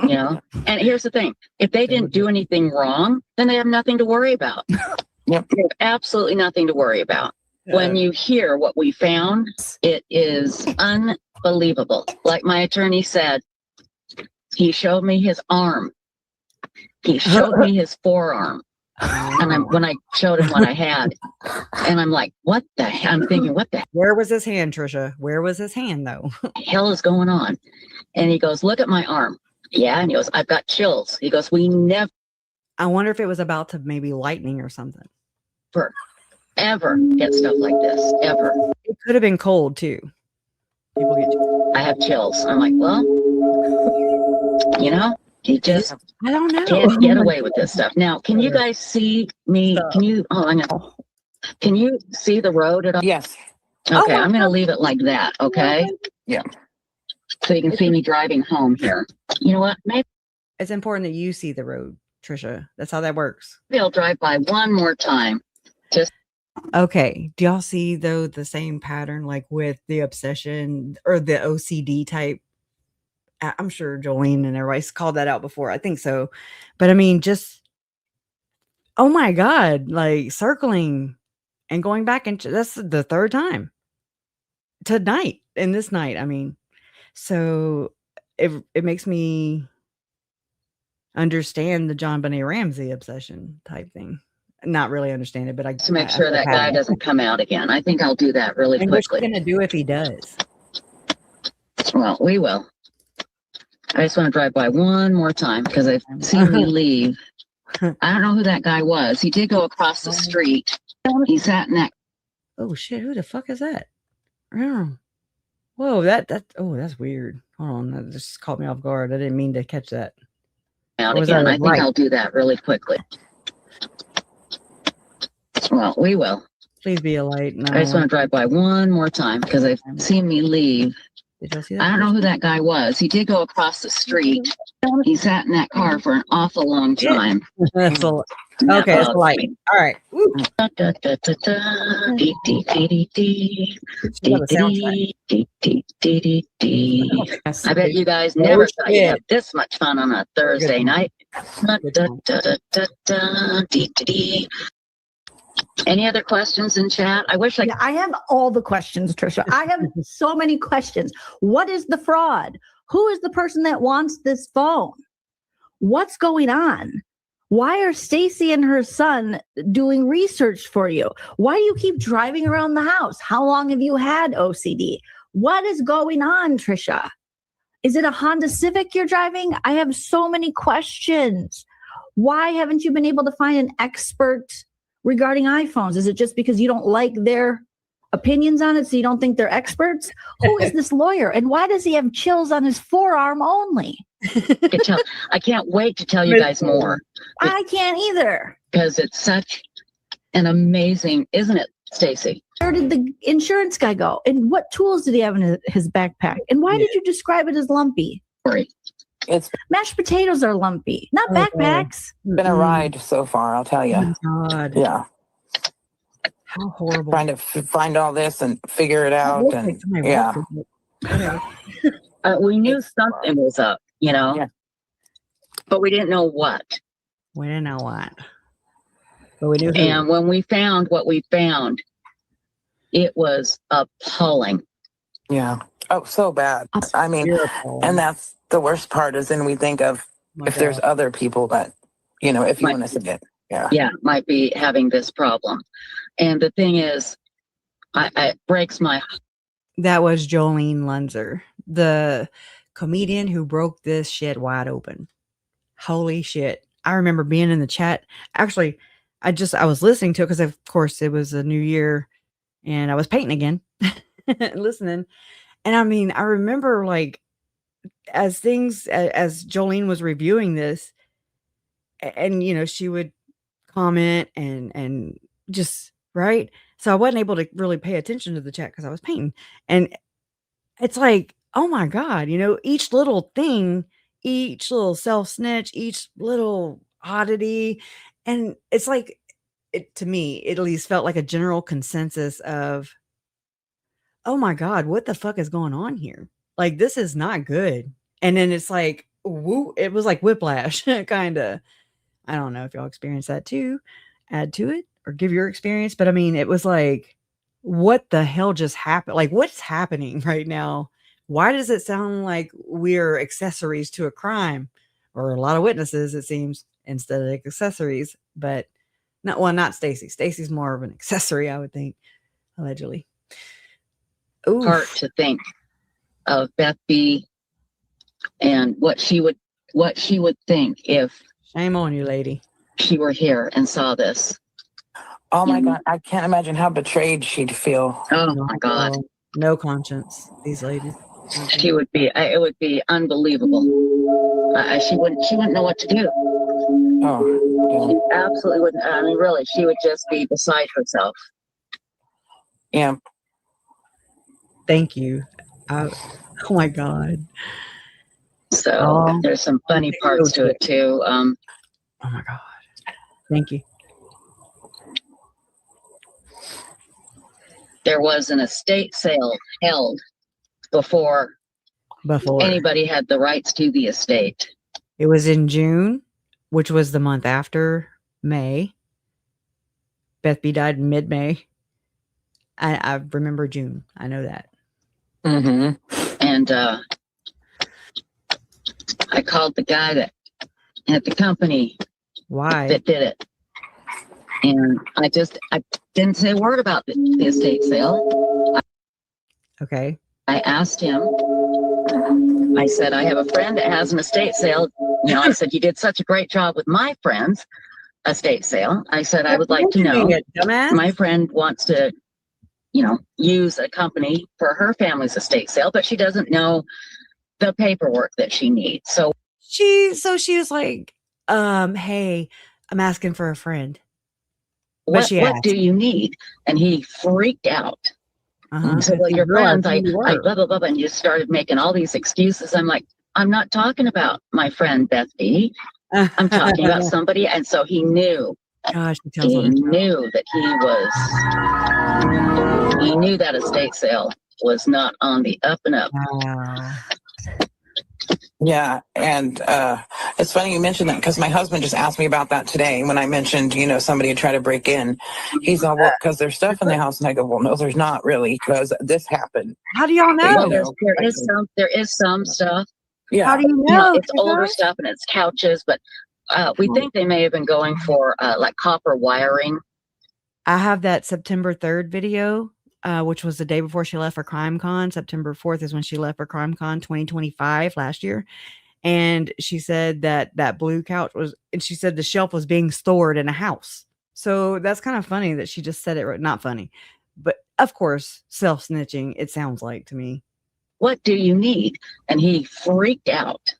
You know? And here's the thing. If they didn't do anything wrong, then they have nothing to worry about.
Yep.
They have absolutely nothing to worry about. When you hear what we found, it is unbelievable. Like my attorney said, he showed me his arm. He showed me his forearm. And when I showed him what I had, and I'm like, what the hell? I'm thinking, what the
Where was his hand, Trisha? Where was his hand, though?
hell is going on? And he goes, look at my arm. Yeah. And he goes, I've got chills. He goes, we never.
I wonder if it was about to maybe lightning or something.
Ever get stuff like this. Ever.
It could have been cold, too. People get chills.
I have chills. I'm like, well, you know, you just
I don't know.
can't get away with this stuff. Now, can you guys see me? Can you see the road at all?
yes,
Okay, I'm going to leave it like that. Okay.
Yeah.
So you can see me driving home here. You know what? Maybe
It's important that you see the road, Trisha. That's how that works.
I'll drive by one more time.
Okay. Do y'all see, though, the same pattern, like with the obsession or the OCD type? I'm sure Jolene and everybody's called that out before. I think so. But I mean, just, oh my God, like circling and going back. And that's the third time tonight and this night. I mean, so it makes me understand the JonBenët Ramsey obsession type thing. Not really understand it, but I
To make sure that guy doesn't come out again. I think I'll do that really
and what's he
quickly.
gonna do if he does?
Well, we will. I just want to drive by one more time because I've seen me leave. I don't know who that guy was. He did go across the street. He sat in that.
Oh shit! Who the fuck is that? Whoa, that's weird. Hold on, that just caught me off guard. I didn't mean to catch that.
Out
Or was
again.
that
I think
right?
I'll do that really quickly. Well, we will.
Please be a light. No,
I just want to drive by one more time because I've seen me leave.
Did y'all see that?
I don't know who that guy was. He did go across the street. He sat in that car for an awful long time.
That's a, okay, it's a light. All right. Woo.
Da, da, da, da, da, dee, dee, dee, dee, dee,
She got a soundtrack.
dee, dee, dee, dee, dee. I bet you guys never thought you'd have this much fun on a Thursday night. Da, da, da, da, da, da, dee, dee, dee. Any other questions in chat? I wish I
Yeah, I have all the questions, Trisha. I have so many questions. What is the fraud? Who is the person that wants this phone? What's going on? Why are Stacy and her son doing research for you? Why do you keep driving around the house? How long have you had OCD? What is going on, Trisha? Is it a Honda Civic you're driving? I have so many questions. Why haven't you been able to find an expert regarding iPhones? Is it just because you don't like their opinions on it, so you don't think they're experts? Who is this lawyer, and why does he have chills on his forearm only?
I can't wait to tell you guys more
I can't either.
because it's such an amazing, isn't it, Stacy?
Where did the insurance guy go? And what tools did he have in his backpack? And why did you describe it as lumpy?
Sorry.
it's
Mashed potatoes are lumpy, not backpacks.
been a ride so far, I'll tell you.
God.
Yeah.
How horrible.
trying to find all this and figure it out. And yeah,
We knew something was up, you know,
Yeah.
but we didn't know what.
We didn't know what. But we knew who.
And when we found what we found, it was appalling.
yeah. Oh, so bad. I mean, and that's the worst part is then we think of if there's other people that, you know, if you want to see it. Yeah.
Might be having this problem. And the thing is, it breaks my heart.
That was Jolene Lunzer, the comedian who broke this shit wide open. Holy shit. I remember being in the chat. Actually, I was listening to it because, of course, it was a new year and I was painting again, listening. And I mean, I remember like as Jolene was reviewing this, and, you know, she would comment and just, right. So I wasn't able to really pay attention to the chat because I was painting. And it's like, oh my God, you know, each little thing, each little self snitch, each little oddity. And it's like, to me, it at least felt like a general consensus of, oh my God, what the fuck is going on here? Like, this is not good. And then it's like, woo, it was like whiplash, kind of. I don't know if y'all experienced that too. Add to it or give your experience. But I mean, it was like, what the hell just happened? Like, what's happening right now? Why does it sound like we're accessories to a crime, or a lot of witnesses, it seems, instead of accessories? But not Stacy. Stacy's more of an accessory, I would think, allegedly. Oof.
Hard to think of Beth B. and what she would think if
Shame on you, lady.
she were here and saw this.
Oh my God. I can't imagine how betrayed she'd feel.
Oh my God.
No conscience, these ladies.
She would be, it would be unbelievable. She wouldn't know what to do.
Oh,
She absolutely wouldn't. I mean, really, she would just be beside herself.
yeah.
Thank you. Oh my God.
So there's some funny parts to it too.
Oh my God. Thank you.
There was an estate sale held before anybody had the rights to the estate.
It was in June, which was the month after May. Beth B died mid-May. I remember June. I know that.
Mm-hmm.
And I called the guy that at the company that did it. And I didn't say a word about the estate sale.
Okay.
I asked him, I said, I have a friend that has an estate sale. You know, I said, you did such a great job with my friend's estate sale. I said, I would like to know, my friend wants to, you know, use a company for her family's estate sale, but she doesn't know the paperwork that she needs. So
she was like, hey, I'm asking for a friend.
What do you need? And he freaked out. So, well, your friends, I blah, blah, blah, and you started making all these excuses. I'm like, I'm not talking about my friend Beth B. I'm talking about somebody. And so he knew.
Gosh,
he knew that he knew that estate sale was not on the up and up.
Yeah, and it's funny you mentioned that because my husband just asked me about that today when I mentioned, you know, somebody had tried to break in. He's all, well, because there's stuff in the house, and I go, well, no, there's not really, because this happened.
How do y'all know?
Well, there is some stuff.
Yeah.
How do you know?
You know, it's older stuff and it's couches, but we think they may have been going for like copper wiring.
I have that September 3rd video, which was the day before she left for CrimeCon. September 4th is when she left for CrimeCon 2025 last year. And she said that blue couch was, and she said the shelf was being stored in a house. So that's kind of funny that she just said it. Not funny, but of course, self-snitching, it sounds like to me.
What do you need? And he freaked out.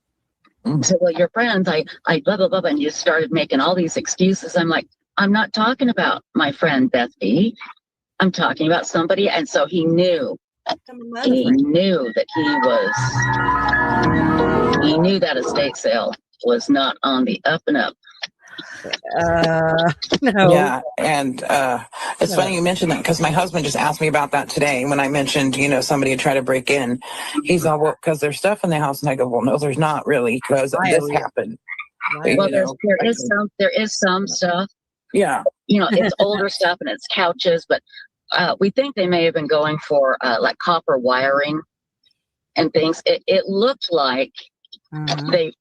So, well, your friends, I blah, blah, blah, and you started making all these excuses. I'm like, I'm not talking about my friend Beth B. I'm talking about somebody. And so he knew that he knew that estate sale was not on the up and up.
No.
Yeah, and it's funny you mentioned that because my husband just asked me about that today when I mentioned, somebody had tried to break in. He's all, well, because there's stuff in the house, and I go, well, no, there's not really, because this happened.
Right.
Well, there is some stuff.
Yeah.
It's older stuff and it's couches, but we think they may have been going for like copper wiring and things. It looked like they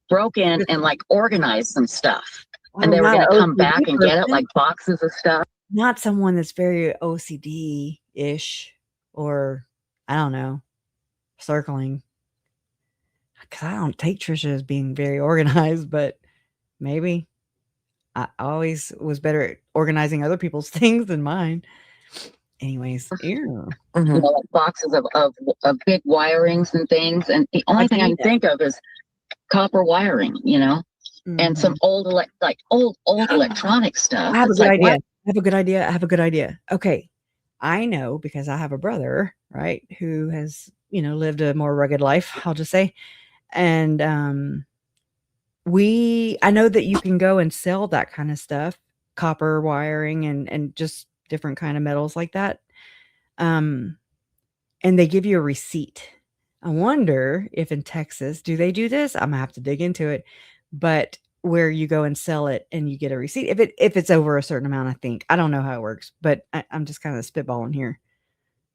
broke in and like organized some stuff, and they were going to come back and get it, like boxes of stuff.
Not someone that's very OCD-ish, or I don't know, circling. Because I don't take Trisha as being very organized, but maybe I always was better at organizing other people's things than mine. Anyways,
like boxes of big wirings and things, and the only thing I can think of is copper wiring, and some old electronic stuff.
I have a good idea. I have a good idea. Okay. I know because I have a brother, right, who has, lived a more rugged life, I'll just say. And I know that you can go and sell that kind of stuff, copper wiring and just different kind of metals like that. And they give you a receipt. I wonder if in Texas, do they do this? I'm gonna have to dig into it. But where you go and sell it and you get a receipt, if it's over a certain amount, I think. I don't know how it works, but I'm just kind of spitballing here.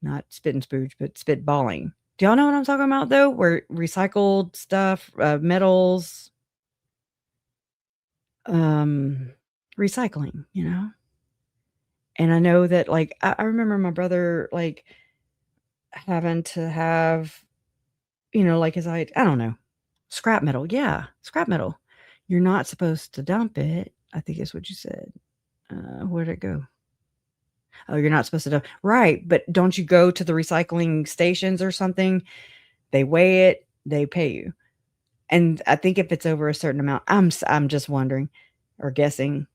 Not spit and spooge, but spitballing. Do y'all know what I'm talking about though? Where recycled stuff, metals, recycling, And I know that like I remember my brother like having to have, like I don't know, scrap metal. Yeah, scrap metal. You're not supposed to dump it, I think is what you said. Where'd it go? Oh, you're not supposed to dump. Right, but don't you go to the recycling stations or something? They weigh it, they pay you. And I think if it's over a certain amount, I'm just wondering or guessing,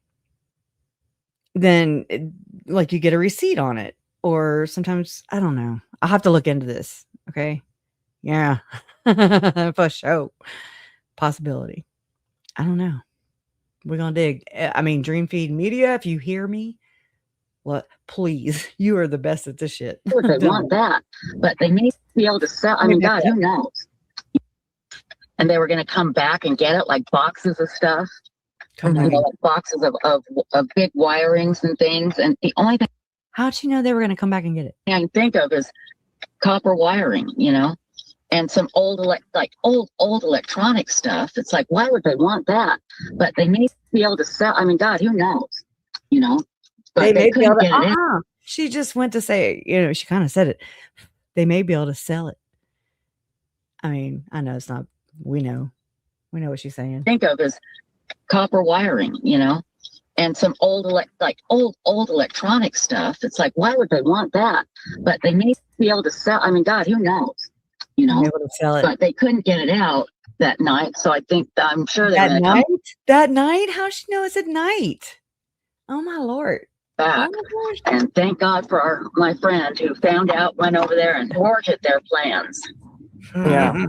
then like you get a receipt on it. Or sometimes, I don't know. I'll have to look into this. Okay. Yeah. For sure. Possibility. I don't know. We're going to dig. I mean, Dream Feed Media, if you hear me, please, you are the best at this shit.
They want that, but they may be able to sell. I mean, God, who knows? And they were going to come back and get it, like boxes of stuff. Like boxes of big wirings and things. And the only thing,
how'd you know they were going to come back and get it?
I can think of is copper wiring, and some old electronic stuff. It's like, why would they want that? But they may be able to sell. I mean, God, who knows? But they couldn't get it in.
She just went to say, she kind of said it. They may be able to sell it. I mean, I know it's not. We know what she's saying.
Think of is copper wiring, and some old electronic stuff. It's like, why would they want that? But they may be able to sell. I mean, God, who knows?
Be able to sell it.
But they couldn't get it out that night. So I'm sure they're
that night. That night? How'd she know it's at night? Oh my Lord!
Back. Oh my and thank God for my friend who found out, went over there and thwarted their plans.
Yeah.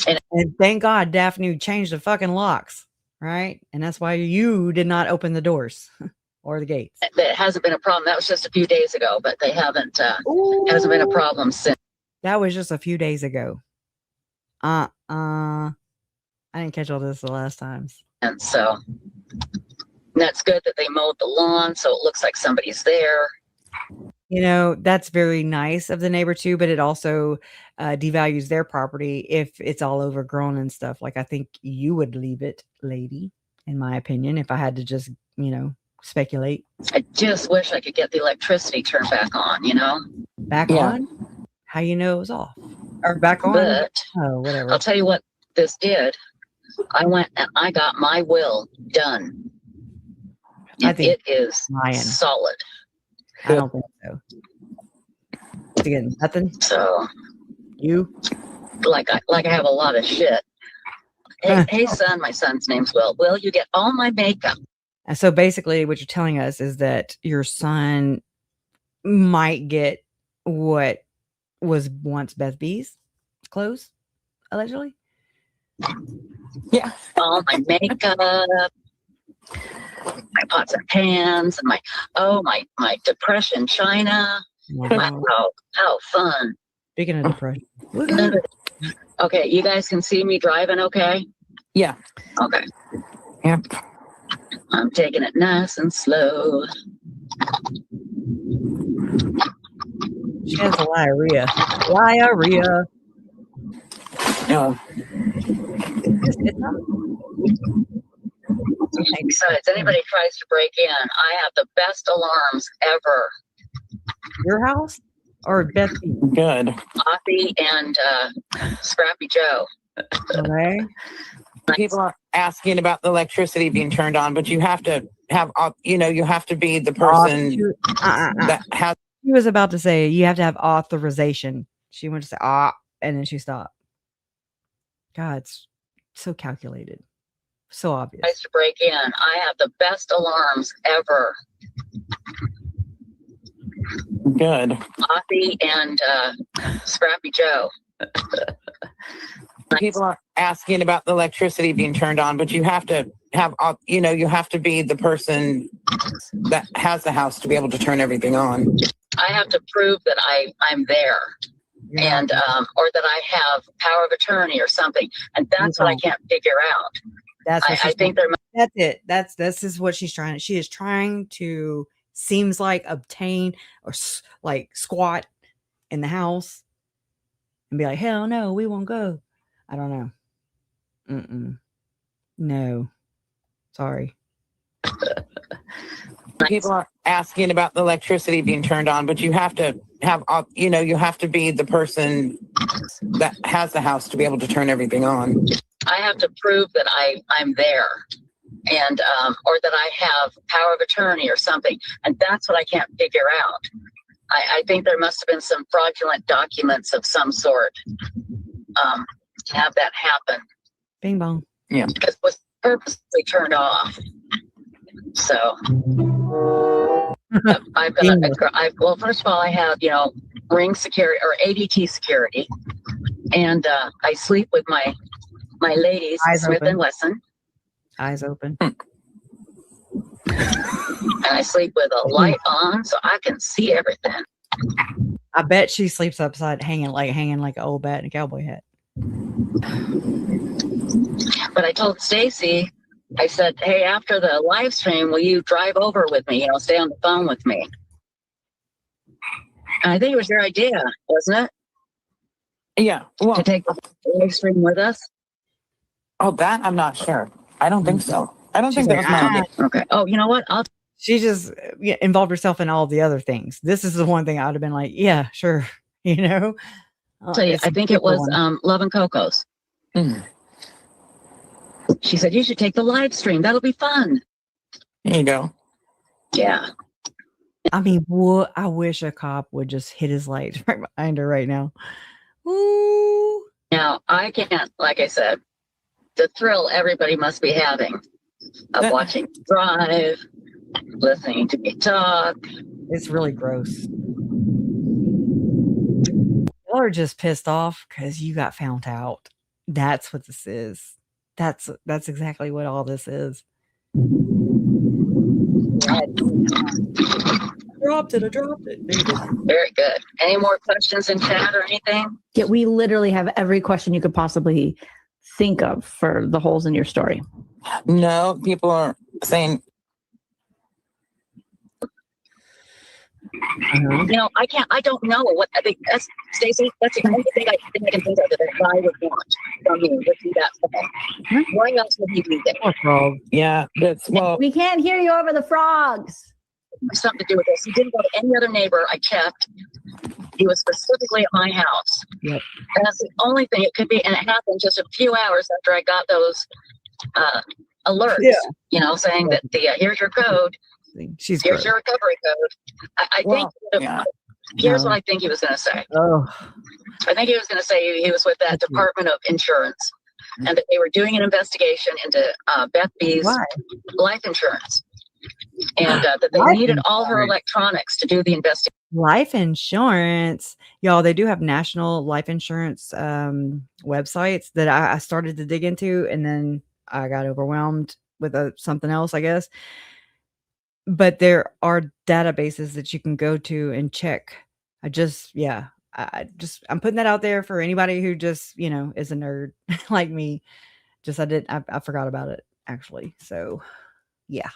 And thank God Daphne changed the fucking locks, right? And that's why you did not open the doors or the gates.
It hasn't been a problem. That was just a few days ago, but they haven't. It hasn't been a problem since.
That was just a few days ago. I didn't catch all this the last times.
And so that's good that they mowed the lawn, so it looks like somebody's there.
That's very nice of the neighbor too, but it also devalues their property if it's all overgrown and stuff. Like I think you would leave it, lady, in my opinion, if I had to just, speculate.
I just wish I could get the electricity turned back on,
Back on? How it was off? Or back on?
But
whatever.
I'll tell you what this did. I went and I got my will done. And it is solid.
I don't think so. Again, nothing.
So
you
like I have a lot of shit. Hey son, my son's name's Will. Will, you get all my makeup.
And so basically what you're telling us is that your son might get what was once Beth B's clothes, allegedly.
Yeah.
All my makeup, my pots and pans, and my depression china.
Wow.
Wow, how fun.
Speaking of depression. Woohoo.
Okay, you guys can see me driving okay?
Yeah.
Okay.
Yep.
I'm taking it nice and slow.
She has diarrhea. Diarrhea.
No.
Besides, anybody tries to break in, I have the best alarms ever.
Your house or Beth?
Good.
Poppy and Scrappy Joe.
Okay.
People are asking about the electricity being turned on, but you have to have, you have to be the person that has.
She was about to say you have to have authorization. She went to say and then she stopped. God, it's so calculated, so obvious.
Tries to break in, I have the best alarms ever.
Good.
Poppy and Scrappy Joe.
People are asking about the electricity being turned on, but you have to have, you have to be the person that has the house to be able to turn everything on.
I have to prove that I'm there, and or that I have power of attorney or something, and that's what I can't figure out.
That's what
I think there.
That's it. This is what she's trying. She is trying to, seems like, obtain or like squat in the house and be like, hell no, we won't go. I don't know. No, sorry.
People are asking about the electricity being turned on, but you have to have, you have to be the person that has the house to be able to turn everything on.
I have to prove that I'm there, and or that I have power of attorney or something, and that's what I can't figure out. I think there must have been some fraudulent documents of some sort to have that happen.
Bing bong.
Yeah,
because it was purposely turned off. So well, first of all, I have Ring security or ADT security, and I sleep with my ladies,
Eyes
Smith
open.
and Wesson.
Eyes open.
And I sleep with a light on so I can see everything.
I bet she sleeps upside, hanging like an old bat and a cowboy hat.
But I told Stacy, I said, hey, after the live stream, will you drive over with me? Stay on the phone with me. And I think it was your idea, wasn't it?
Yeah. Well,
to take the live stream with us.
Oh, that I'm not sure. I don't think so. I don't think that was my idea.
Okay. Oh, you know what?
She just involved herself in all the other things. This is the one thing I would have been like, yeah, sure.
I'll tell you, I think it was Love and Coco's.
Mm.
She said, you should take the live stream. That'll be fun.
There you go.
Yeah.
I mean, what? I wish a cop would just hit his lights right behind her right now. Ooh.
Now, I can't, like I said, the thrill everybody must be having of watching Drive, listening to me talk.
It's really gross. Y'all are just pissed off because you got found out. That's what this is. That's exactly what all this is. I dropped it.
Very good. Any more questions in chat or anything?
Yeah, we literally have every question you could possibly think of for the holes in your story.
No, people are saying.
I don't know what I think. That's Stacey. That's the only thing I can think of that a guy would want from me. Would be that phone. Why else would he do that?
Yeah, that's
We can't hear you over the frogs.
Something to do with this. He didn't go to any other neighbor. I checked. He was specifically at my house.
Yep.
And that's the only thing it could be. And it happened just a few hours after I got those alerts. Saying that here's your code.
Here's
your recovery code. I think. Here's what I think he was going to say.
Oh.
I think he was going to say he was with that Department of Insurance, and that they were doing an investigation into Beth B's life insurance, and that they needed all her electronics to do the investigation.
Life insurance, y'all. They do have national life insurance websites that I started to dig into, and then I got overwhelmed something else, I guess. But there are databases that you can go to and check. I'm putting that out there for anybody who just, is a nerd like me. I forgot about it actually. So yeah.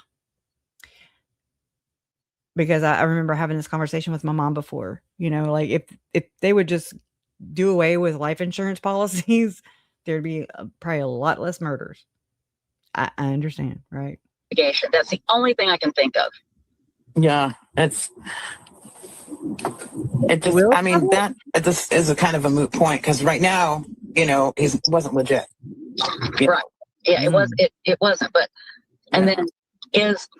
Because I remember having this conversation with my mom before, like if they would just do away with life insurance policies, there'd be probably a lot less murders. I understand, right?
That's the only thing I can think of.
Yeah, it just, I mean, that it just is a kind of a moot point because right now, he wasn't legit.
Right. Yeah, it wasn't. But, and then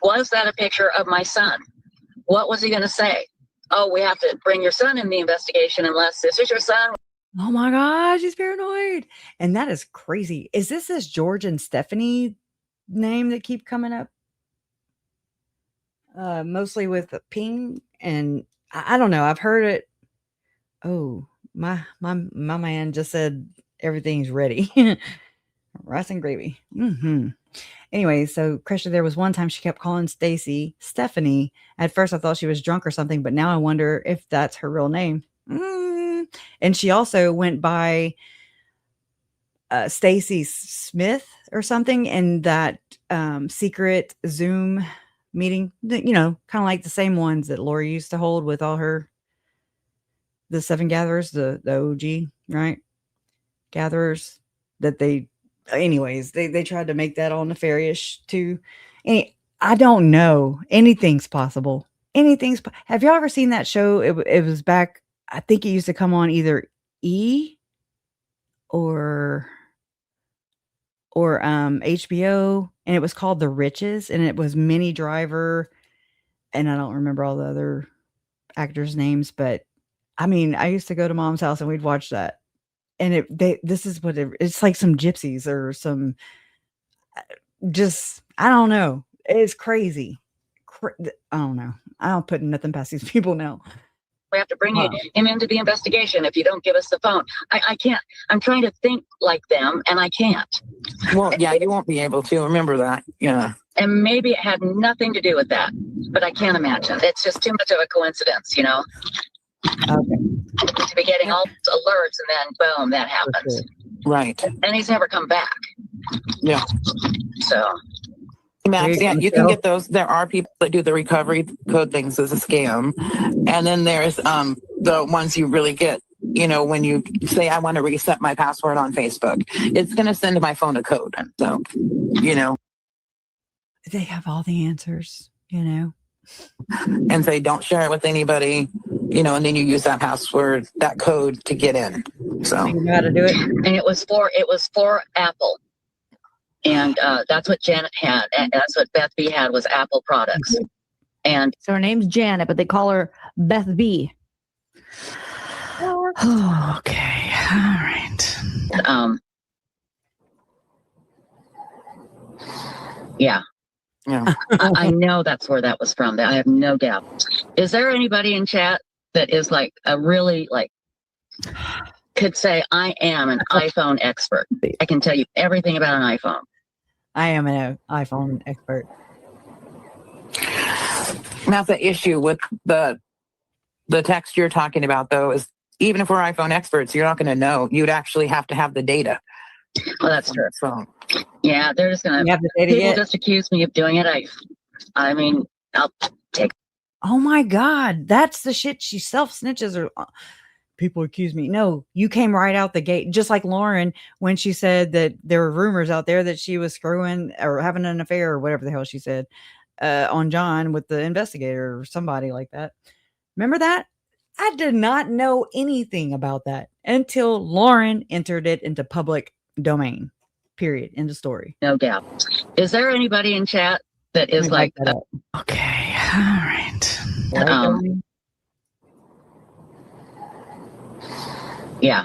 was that a picture of my son? What was he going to say? Oh, we have to bring your son in the investigation unless this is your son.
Oh my gosh, he's paranoid. And that is crazy. Is this George and Stephanie name that keep coming up? Mostly with ping, and I don't know. I've heard it. Oh, my man just said everything's ready. Rice and gravy. Anyway, so Krisha, there was one time she kept calling Stacy Stephanie. At first I thought she was drunk or something, but now I wonder if that's her real name. And she also went by Stacy Smith or something in that secret Zoom meeting, kind of like the same ones that Lori used to hold with all the 7 gatherers, the OG, right? Gatherers that they tried to make that all nefarious too. I don't know. Anything's possible. Have y'all ever seen that show? It was back, I think it used to come on either E or HBO, and it was called The Riches, and it was Minnie Driver, and I don't remember all the other actors' names, but I mean, I used to go to Mom's house and we'd watch that, and it's like some gypsies or some, just I don't know, it's crazy. I don't know. I don't put nothing past these people now.
We have to bring him into the investigation if you don't give us the phone. I can't. I'm trying to think like them, and I can't.
Well, yeah, you won't be able to remember that. Yeah.
And maybe it had nothing to do with that, but I can't imagine. It's just too much of a coincidence, Okay. To be getting all these alerts, and then boom, that happens.
Right.
And he's never come back.
Yeah.
So.
Max, yeah, you can get those. There are people that do the recovery code things as a scam. And then there's the ones you really get, when you say, I want to reset my password on Facebook, it's going to send my phone a code. So,
They have all the answers,
and say, don't share it with anybody, and then you use that password, that code to get in. So
you know how to do it.
And it was for Apple. And that's what Janet had. And that's what Beth B had, was Apple products. And
so her name's Janet, but they call her Beth B.
Oh, okay. All right.
Yeah. I know that's where that was from. I have no doubt. Is there anybody in chat that is like a really could say, I am an iPhone expert? I can tell you everything about an iPhone.
I am an iPhone expert.
Now, the issue with the text you're talking about, though, is even if we're iPhone experts, you're not going to know. You'd actually have to have the data.
Well, that's true.
So,
yeah, they're just going to. People just accuse me of doing it. I mean, I'll take.
Oh my God, that's the shit. She self snitches or. People accuse me. No, you came right out the gate, just like Lauren when she said that there were rumors out there that she was screwing or having an affair or whatever the hell she said on John with the investigator or somebody like that. Remember that? I did not know anything about that until Lauren entered it into public domain. Period. End of story.
No doubt. Is there anybody in chat that is like that?
Okay. All right.
Yeah.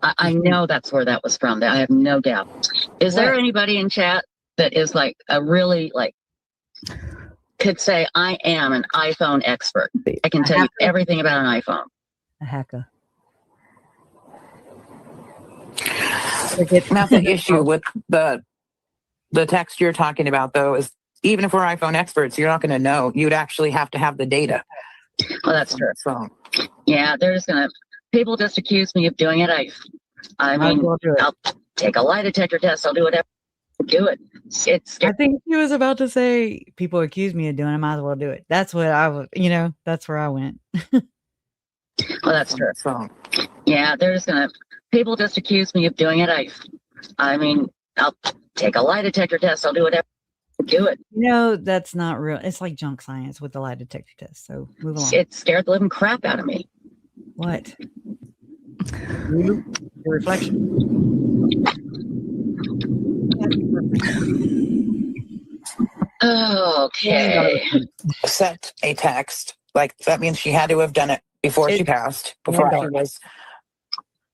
I know that's where that was from. I have no doubt. Is there anybody in chat that is like a really could say, I am an iPhone expert? I can tell you everything about an iPhone.
A hacker.
Not the issue with The text you're talking about, though, is even if we're iPhone experts, you're not going to know. You'd actually have to have the data.
Well, that's true.
So,
Yeah, they're just gonna. People just accuse me of doing it. I
Might as
mean,
well do it.
I'll take a lie detector test. I'll do whatever. Do it. It's
I think he was about to say people accuse me of doing it. I might as well do it. That's what I was, that's where I went.
well, that's true.
So,
Yeah, they're just gonna. People just accuse me of doing it. I mean, I'll take a lie detector test. I'll do whatever. Do it.
That's not real. It's like junk science with the lie detector test. So move along.
It scared the living crap out of me.
What? Your reflection.
Okay.
sent a text. Like, that means she had to have done it before she passed, before she was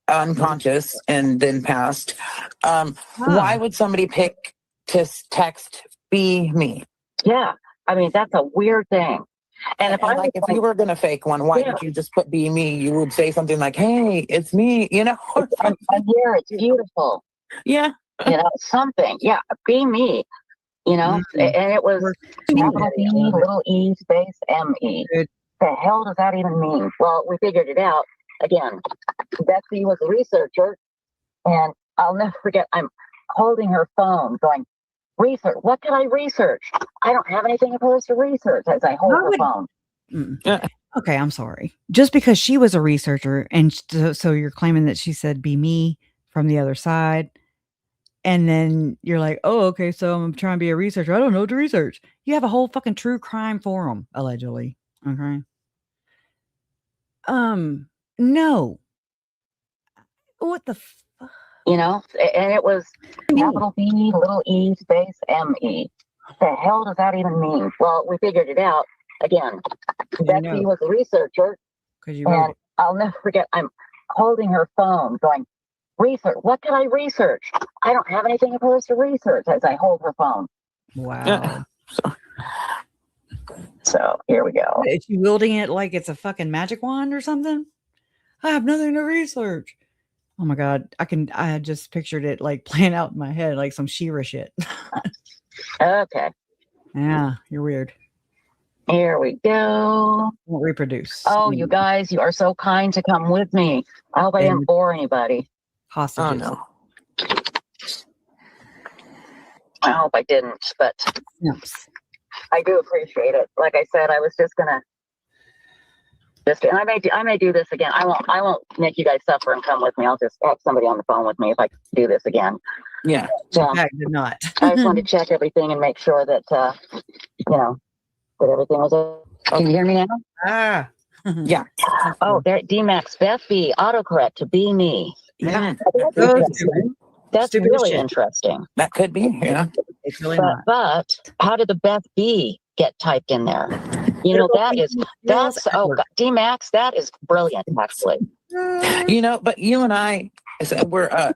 unconscious and then passed. Why would somebody pick to text "be me"?
Yeah, I mean that's a weird thing. And if
if you were gonna fake one, why did you just put "be me"? You would say something like, "Hey, it's me,"
I'm here. It's beautiful.
Yeah.
Something. Yeah, be me. And it was capital B, little e, space M-E. The hell does that even mean? Well, we figured it out. Again, Betsy was a researcher, and I'll never forget, I'm holding her phone going, research. What can I research? I don't have anything opposed to research as I hold her phone.
Okay, I'm sorry. Just because she was a researcher, and so you're claiming that she said "be me" from the other side, and then you're like, "Oh, okay, so I'm trying to be a researcher. I don't know what to research." You have a whole fucking true crime forum, allegedly. Okay. No. What the fuck?
And it was capital B, little e, space M-E. The hell does that even mean? Well, we figured it out. Again, Betsy was a researcher, and I'll never forget, I'm holding her phone going, research. What can I research? I don't have anything opposed to research as I hold her phone.
Wow.
So here we go.
Is she wielding it like it's a fucking magic wand or something? I have nothing to research. Oh my God. I had just pictured it like playing out in my head, like some She-Ra shit.
Okay.
Yeah, you're weird.
Here we go.
Won't reproduce.
Oh, you guys, you are so kind to come with me. I hope I didn't bore anybody.
Hostages.
Oh, no.
I hope I didn't, but
Yes.
I do appreciate it. Like I said, I was just gonna and I may do this again. I won't make you guys suffer and come with me. I'll just have somebody on the phone with me if I do this again.
Yeah.
I did not.
I just wanted to check everything and make sure that that everything was okay. Can you hear me now?
Yeah.
Oh, there, DMAX, Beth B, autocorrect to be me.
Yeah.
That's
Stupid
really
shit.
interesting.
That could be. Yeah.
It's really not.
But how did the Beth B get typed in there? DMAX, that is brilliant, actually.
But you and I, we're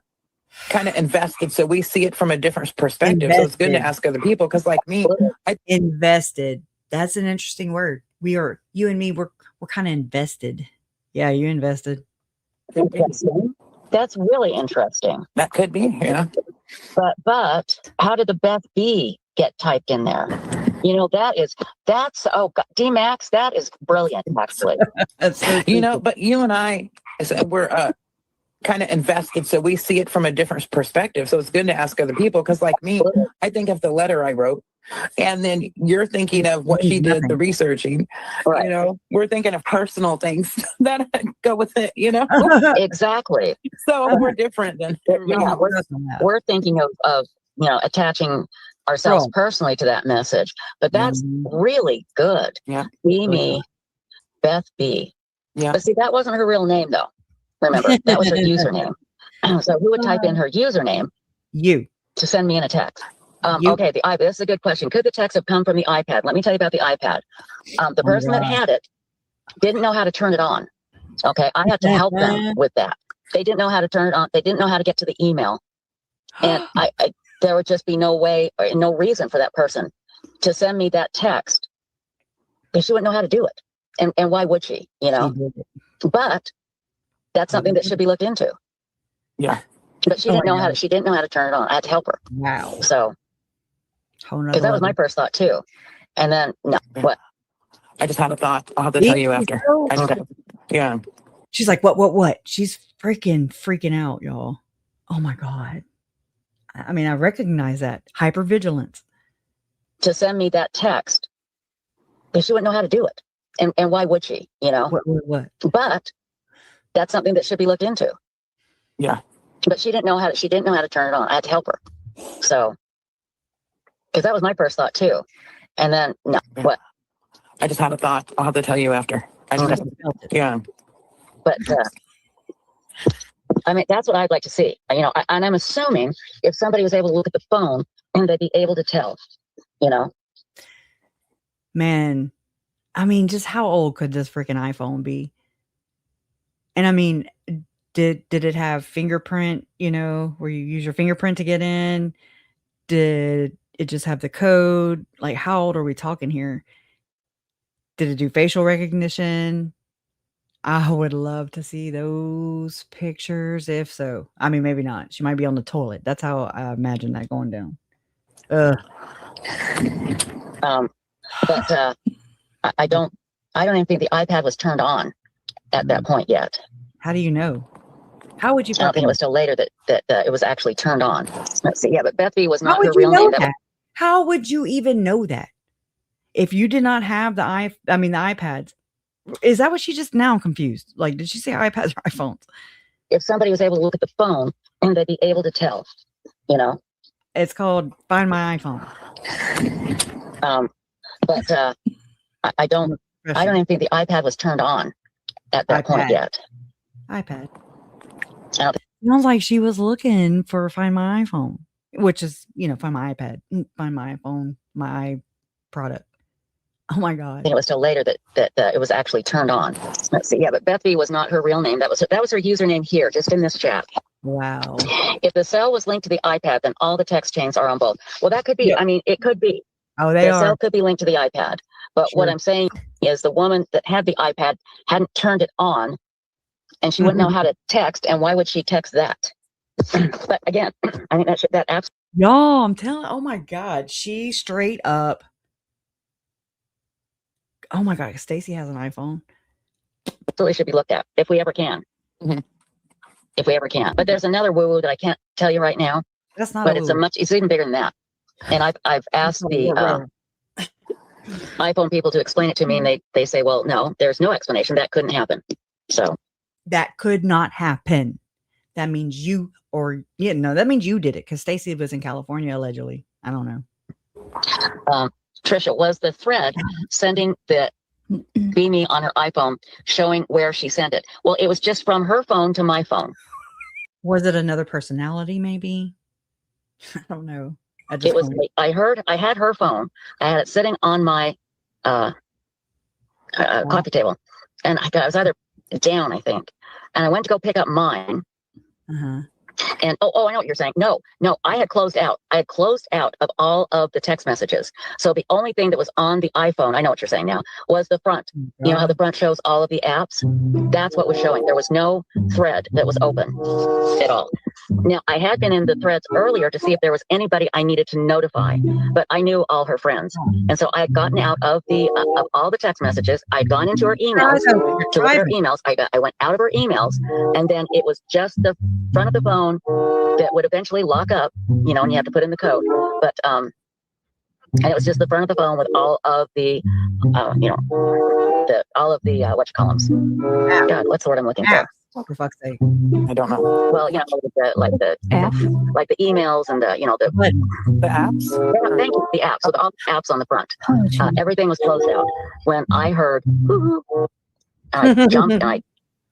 kind of invested, so we see it from a different perspective. So it's good to ask other people, because like me,
Invested. That's an interesting word. You and me, we're kind of invested. Yeah, you invested.
That's really interesting.
That could be, yeah.
But how did the Beth B get typed in there? DMAX, that is brilliant, actually.
But you and I, we're kind of invested, so we see it from a different perspective. So it's good to ask other people, because like me, I think of the letter I wrote, and then you're thinking of what she did, the researching.
Right.
We're thinking of personal things that go with it.
Exactly.
So we're different than everybody else.
We're thinking of attaching ourselves personally to that message, but that's really good.
Yeah.
Be me, Beth B.
Yeah.
But see, that wasn't her real name, though. Remember, that was her username. So who would type in her username?
You.
To send me in a text. Okay, the iPad. This is a good question. Could the text have come from the iPad? Let me tell you about the iPad. The person that had it didn't know how to turn it on. Okay, I had to help them with that. They didn't know how to turn it on. They didn't know how to get to the email. And there would just be no way or no reason for that person to send me that text, because she wouldn't know how to do it. And why would she? But that's something that should be looked into.
Yeah.
But she didn't know how to turn it on. I had to help her.
Wow.
So
Whole nother
Because that was my
level.
first thought too. And then, no, what?
I just had a thought. I'll have to tell you after. I just have, yeah.
She's like, what? She's freaking out, y'all. Oh my God. I mean, I recognize that. Hypervigilance.
To send me that text, because she wouldn't know how to do it. And why would she, you know?
What?
But that's something that should be looked into.
Yeah.
But she didn't know how to turn it on. I had to help her. So, because that was my first thought too. And then, no, what?
I just had a thought. I'll have to tell you after. I just have, yeah.
But I mean, that's what I'd like to see. You know, and I'm assuming if somebody was able to look at the phone, and they'd be able to tell. You know,
Man, I mean, just how old could this freaking iPhone be? And I mean, did it have fingerprint, you know, where you use your fingerprint to get in? Did it just have the code? Like, how old are we talking here? Did it do facial recognition? I would love to see those pictures. If so, I mean, maybe not. She might be on the toilet. That's how I imagine that going down.
but I don't even think the iPad was turned on at that point yet.
How do you know? How would you?
I don't think it was till later that it was actually turned on. Let's see. Yeah, but Beth B was
How
not
would
her
you
real
know
name.
that? How would you even know that? If you did not have the the iPads, is that what she just now confused? Like, did she say iPads or iPhones?
If somebody was able to look at the phone, and they'd be able to tell, you know.
It's called Find My iPhone.
But I don't even think the iPad was turned on at that point yet.
iPad. Sounds like she was looking for Find My iPhone, which is, you know, Find My iPad, Find My iPhone, my product. Oh my God.
I think it was till later that it was actually turned on. Let's see. Yeah, but Beth B was not her real name. That was her username here, just in this chat.
Wow.
If the cell was linked to the iPad, then all the text chains are on both. Well, that could be.
Yep.
I mean, it could be.
Oh, they
the
are.
cell could be linked to the iPad. But
Sure.
what I'm saying is the woman that had the iPad hadn't turned it on, and she wouldn't know how to text. And why would she text that? But again, I think that absolutely.
Y'all, I'm telling. Oh my God, she straight up. Oh my God, Stacy has an iPhone.
Absolutely should be looked at if we ever can.
Mm-hmm.
If we ever can. But there's another woo-woo that I can't tell you right now.
That's not.
But it's even bigger than that. And I've asked the iPhone people to explain it to me, and they say, well, no, there's no explanation. That couldn't happen. So
that could not happen. That means you that means you did it because Stacy was in California allegedly. I don't know.
Trisha, was the thread sending the Beanie on her iPhone showing where she sent it? Well, it was just from her phone to my phone.
Was it another personality? Maybe. I don't know.
It was. I had her phone. I had it sitting on my coffee table, and I was either down, I think, and I went to go pick up mine. And I know what you're saying. No, I had closed out. I had closed out of all of the text messages. So the only thing that was on the iPhone, I know what you're saying now, was the front. You know how the front shows all of the apps? That's what was showing. There was no thread that was open at all. Now, I had been in the threads earlier to see if there was anybody I needed to notify, but I knew all her friends. And so I had gotten out of of all the text messages. I'd gone into her emails to look at her emails. I went out of her emails, and then it was just the front of the phone that would eventually lock up, you know, and you have to put in the code. But and it was just the front of the phone with all of the whatchamacallums. God, what's the word I'm looking for?
For fuck's sake.
I don't know.
Well, you know, like the emails and the
apps.
Yeah, thank you. The apps with all the apps on the front. Everything was closed out. When I heard, I jumped and I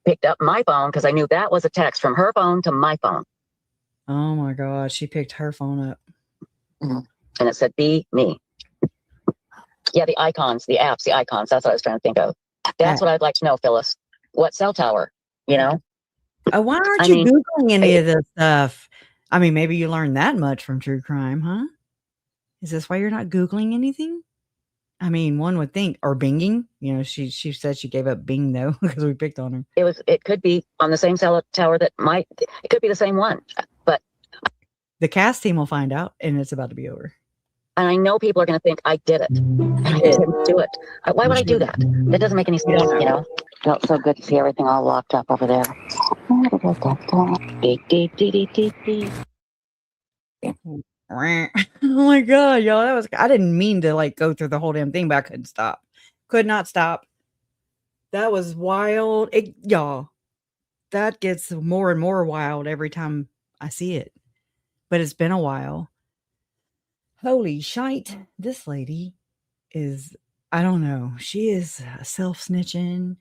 picked up my phone because I knew that was a text from her phone to my phone.
Oh my God, she picked her phone up.
And it said, "Be me." Yeah, the icons, the apps, the icons. That's what I was trying to think of. That's what I'd like to know, Phyllis. What cell tower? You know?
Why aren't you Googling any of this stuff? I mean, maybe you learned that much from true crime, huh? Is this why you're not Googling anything? I mean, one would think, or binging. You know, she said she gave up Bing though because we picked on her.
It could be on the same cell tower it could be the same one, but
the cast team will find out, and it's about to be over.
And I know people are going to think I did it. And I didn't do it. Why would I do that? That doesn't make any sense, you know? Felt so good to see everything all locked up over there.
Oh my god, y'all, that was, I didn't mean to like go through the whole damn thing, but I couldn't stop. Could not stop. That was wild. Y'all, that gets more and more wild every time I see it. But it's been a while. Holy shite. This lady is, I don't know. She is self-snitching.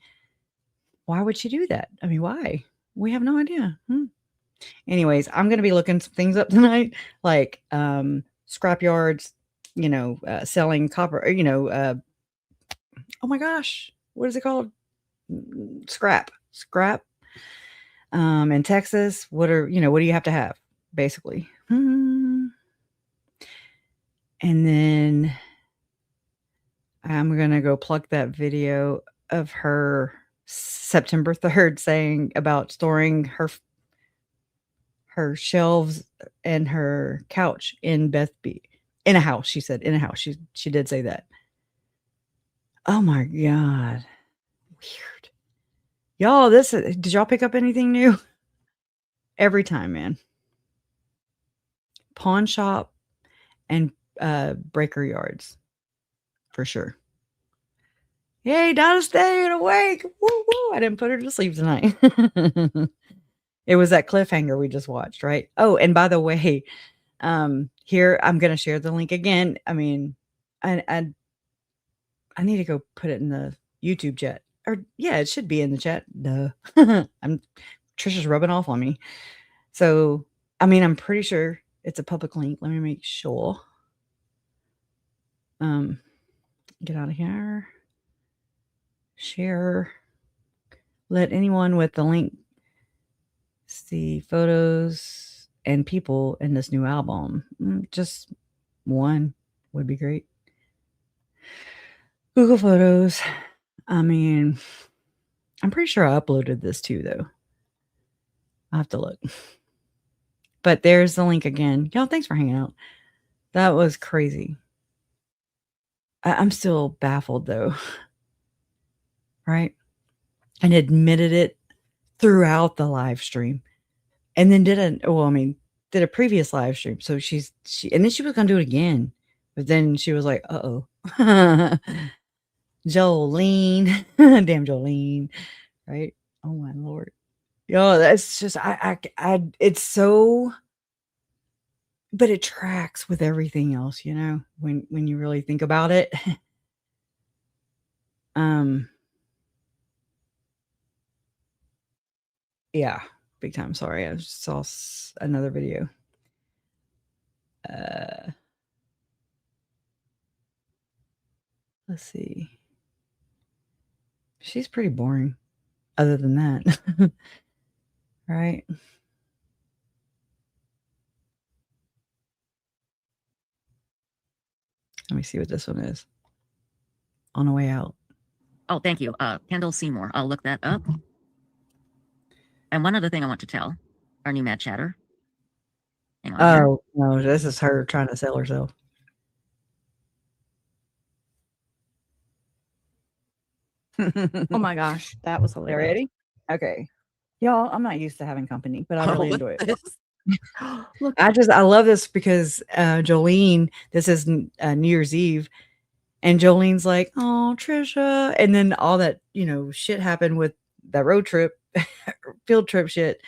Why would she do that? I mean, why? We have no idea. Anyways, I'm going to be looking some things up tonight, like scrap yards, selling copper, oh my gosh, what is it called? Scrap. In Texas, what do you have to have, basically? And then I'm going to go plug that video of her September 3rd saying about storing her shelves and her couch in Bethby in a house. She said in a house. She did say that. Oh my God. Weird. Y'all, did y'all pick up anything new? Every time, man. Pawn shop and breaker yards. For sure. Yay, Donna staying awake. Woo woo. I didn't put her to sleep tonight. It was that cliffhanger we just watched, right? Oh, and by the way, here I'm gonna share the link again. I mean, I need to go put it in the YouTube chat. Or yeah, it should be in the chat. Duh. Trisha's rubbing off on me. So I mean, I'm pretty sure it's a public link. Let me make sure. Get out of here. Share. Let anyone with the link see photos and people in this new album. Just one would be great. Google Photos. I mean, I'm pretty sure I uploaded this too, though. I'll have to look. But there's the link again. Y'all, thanks for hanging out. That was crazy. I'm still baffled, though. Right? And admitted it throughout the live stream. And then did a previous live stream. So and then she was going to do it again. But then she was like, uh-oh. Jolene. Damn Jolene. Right? Oh, my Lord. Yo, that's just, it's so, but it tracks with everything else, when you really think about it. Yeah, big time. Sorry, I just saw another video. Let's see. She's pretty boring, other than that. Right? Let me see what this one is. On the way out.
Oh, thank you. Kendall Seymour. I'll look that up. And one other thing I want to tell our new Mad Chatter. Hang on here.
Oh, no, this is her trying to sell herself.
Oh my gosh, that was hilarious.
Ready? Okay. Y'all, I'm not used to having company, but I really enjoy it.
Look,
I love this because Jolene, this is New Year's Eve, and Jolene's like, oh, Trisha. And then all that, shit happened with that road trip, field trip shit.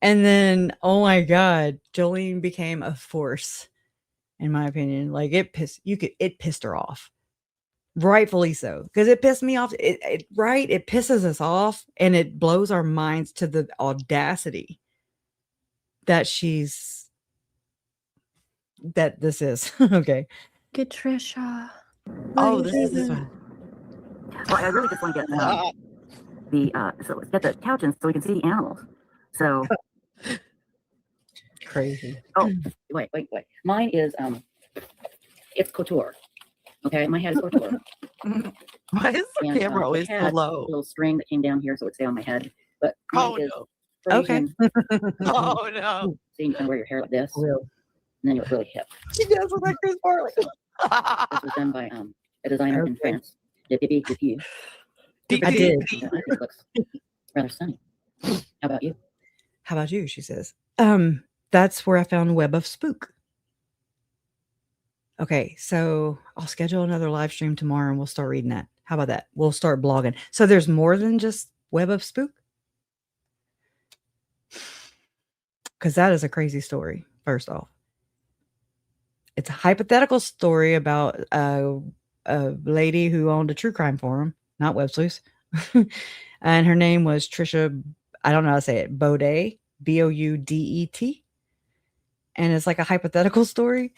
And then, oh my God, Jolene became a force, in my opinion. Like it pissed her off. Rightfully so, because it pissed me off. It pisses us off, and it blows our minds to the audacity that this is. Okay.
get Trisha.
Oh, this is this one.
Well, I really just want to get so let's get the couch in so we can see the animals. So
Crazy.
oh wait. Mine is it's couture. Okay, my head is couture.
Why is the
And,
camera always
it had
so low?
a little string that came down here so it stay on my head. But
Oh
mine is
no.
Okay.
Persian.
Oh no.
So you can wear your hair like this.
Real.
And then you look really hip.
She does look like Chris Farley.
This was done by a designer in France. Depuis.
I did.
Yeah, this looks rather stunning. How about you?
How about you? She says. That's where I found Web of Spook. Okay, so I'll schedule another live stream tomorrow and we'll start reading that. How about that? We'll start blogging. So there's more than just Web of Spook? Because that is a crazy story, first off. It's a hypothetical story about a lady who owned a true crime forum, not Web Sleuths. And her name was Trisha, I don't know how to say it, Baudet, Boudet. And it's like a hypothetical story.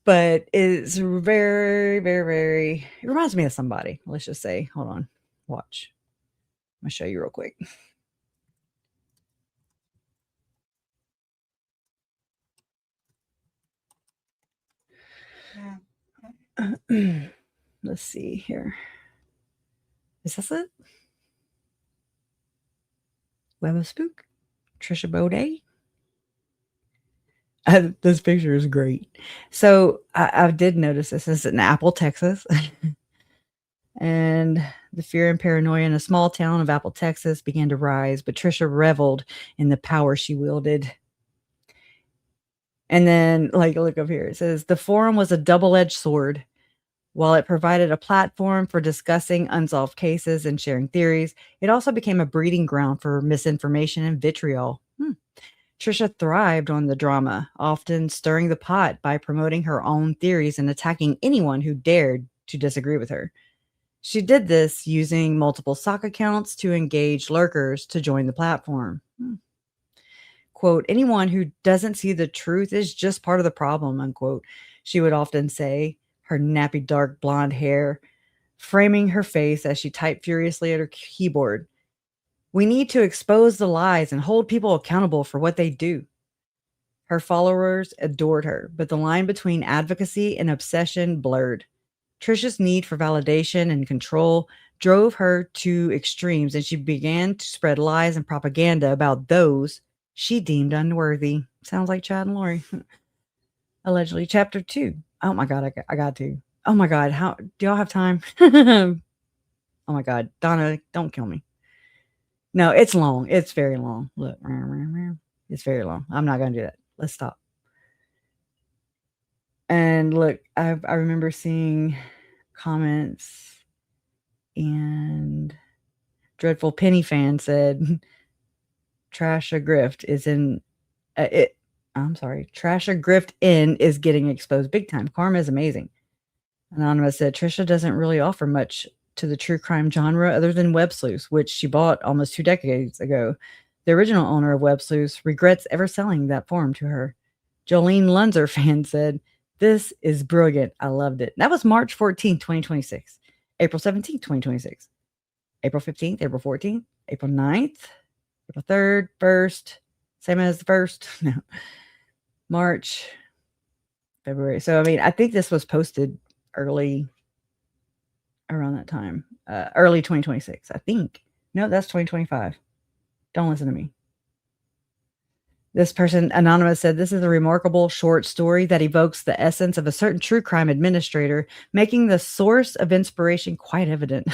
But it's very, very, very, it reminds me of somebody. Let's just say, hold on, watch. I'm going to show you real quick. Let's see here. Is this it? Web of Spook? Trisha Baudet? This picture is great. So I did notice this is in Apple, Texas. And the fear and paranoia in a small town of Apple, Texas began to rise, but Trisha reveled in the power she wielded. And then, like, look up here. It says, the forum was a double-edged sword. While it provided a platform for discussing unsolved cases and sharing theories, it also became a breeding ground for misinformation and vitriol. Trisha thrived on the drama, often stirring the pot by promoting her own theories and attacking anyone who dared to disagree with her. She did this using multiple sock accounts to engage lurkers to join the platform. Quote, anyone who doesn't see the truth is just part of the problem, unquote, she would often say, her nappy dark blonde hair framing her face as she typed furiously at her keyboard. We need to expose the lies and hold people accountable for what they do. Her followers adored her, but the line between advocacy and obsession blurred. Trisha's need for validation and control drove her to extremes, and she began to spread lies and propaganda about those she deemed unworthy. Sounds like Chad and Lori. Allegedly. Chapter 2. Oh my God, I got to. Oh my God, how do y'all have time? Oh my God, Donna, don't kill me. No, it's long. It's very long. Look, it's very long. I'm not going to do that. Let's stop. And look, I remember seeing comments, and Dreadful Penny Fan said, Trash a Grift is in it. I'm sorry. Trash a Grift in is getting exposed big time. Karma is amazing. Anonymous said, Trisha doesn't really offer much to the true crime genre other than Web Sleuths, which she bought almost 2 decades ago. The original owner of Web Sleuths regrets ever selling that forum to her. Jolene Lunzer fan said, this is brilliant. I loved it. That was March 14th, 2026. April 17th, 2026. April 15th, April 14th, April 9th, April 3rd, 1st, same as the 1st. No. March, February. So, I mean, I think this was posted early around that time, early 2026, I think. No, that's 2025. Don't listen to me. This person, Anonymous, said, this is a remarkable short story that evokes the essence of a certain true crime administrator, making the source of inspiration quite evident.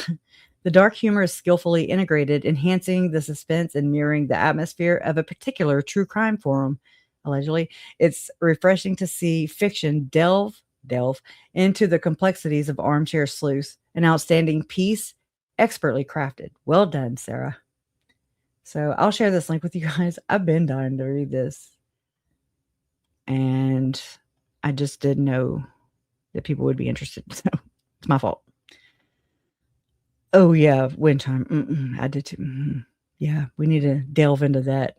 The dark humor is skillfully integrated, enhancing the suspense and mirroring the atmosphere of a particular true crime forum. Allegedly, it's refreshing to see fiction delve into the complexities of armchair sleuths. An outstanding piece, expertly crafted. Well done, Sarah. So I'll share this link with you guys. I've been dying to read this, and I just didn't know that people would be interested. So it's my fault. Oh yeah, wind chime. I did too. Yeah, we need to delve into that.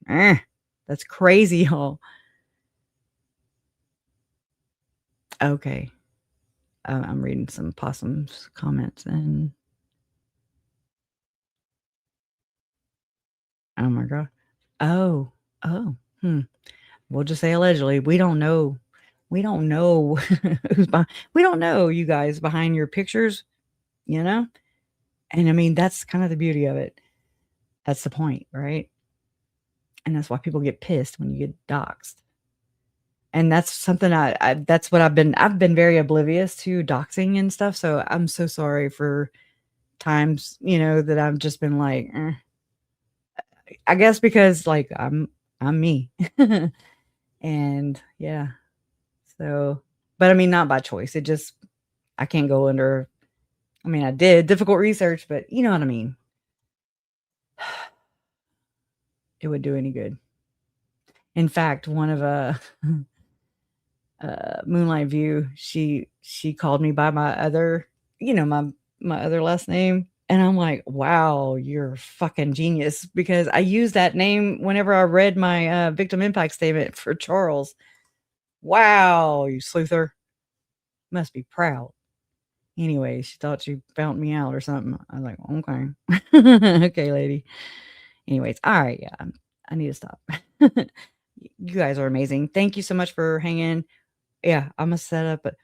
That's crazy, y'all. Okay. I'm reading some possums comments, and oh my God. Oh. We'll just say allegedly. We don't know. We don't know who's behind. We don't know you guys behind your pictures, you know? And I mean, that's kind of the beauty of it. That's the point, right? And that's why people get pissed when you get doxxed. And that's something that's what I've been very oblivious to, doxing and stuff. So I'm so sorry for times, that I've just been like, I guess because like I'm me. And yeah. So, but I mean, not by choice. It just, I can't go under, I mean, I did difficult research, but you know what I mean? It would do any good. In fact, one of Moonlight View, she called me by my other, my other last name. And I'm like, wow, you're a fucking genius, because I used that name whenever I read my victim impact statement for Charles. Wow, you sleuther. Must be proud. Anyway, she thought she found me out or something. I was like, okay. Okay, lady. Anyways, all right, yeah. I need to stop. You guys are amazing. Thank you so much for hanging. Yeah, I'm gonna set up, but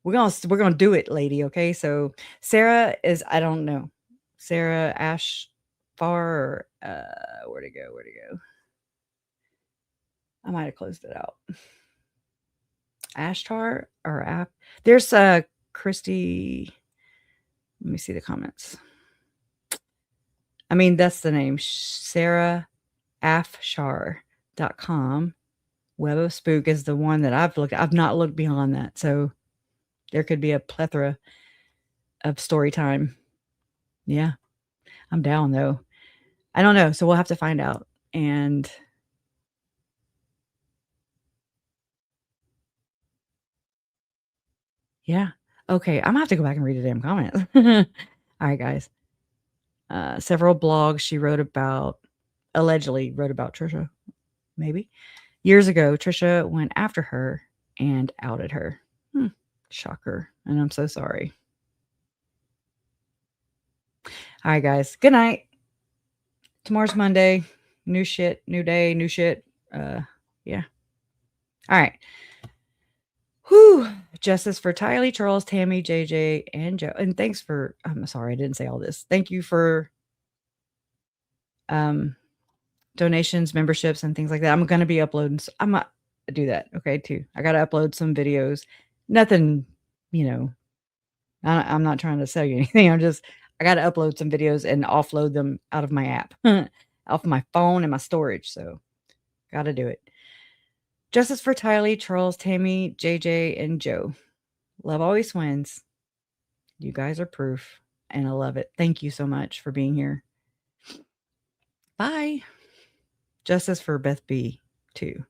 we're gonna do it, lady. Okay, so Sarah is, I don't know, Sarah Ash Far, where'd it go? I might have closed it out. Ashtar or app. There's Christy. Let me see the comments. I mean, that's the name, sarahafshar.com. Web of Spook is the one that I've looked at. I've not looked beyond that. So there could be a plethora of story time. Yeah. I'm down though. I don't know. So we'll have to find out. And yeah. Okay. I'm gonna have to go back and read the damn comments. All right, guys. Several blogs she allegedly wrote about Trisha. Maybe. Years ago, Trisha went after her and outed her. Shocker. And I'm so sorry. All right, guys. Good night. Tomorrow's Monday. New shit, new day, new shit. Yeah. All right. Whew. Justice for Tylee, Charles, Tammy, JJ, and Joe. And thanks for, I'm sorry, I didn't say all this. Thank you for donations, memberships, and things like that. I'm going to be uploading. I'm going to do that. Okay, too. I got to upload some videos. Nothing, I'm not trying to sell you anything. I got to upload some videos and offload them out of my app, off my phone and my storage. So got to do it. Justice for Tylee, Charles, Tammy, JJ, and Joe. Love always wins. You guys are proof, and I love it. Thank you so much for being here. Bye. Justice for Beth B, too.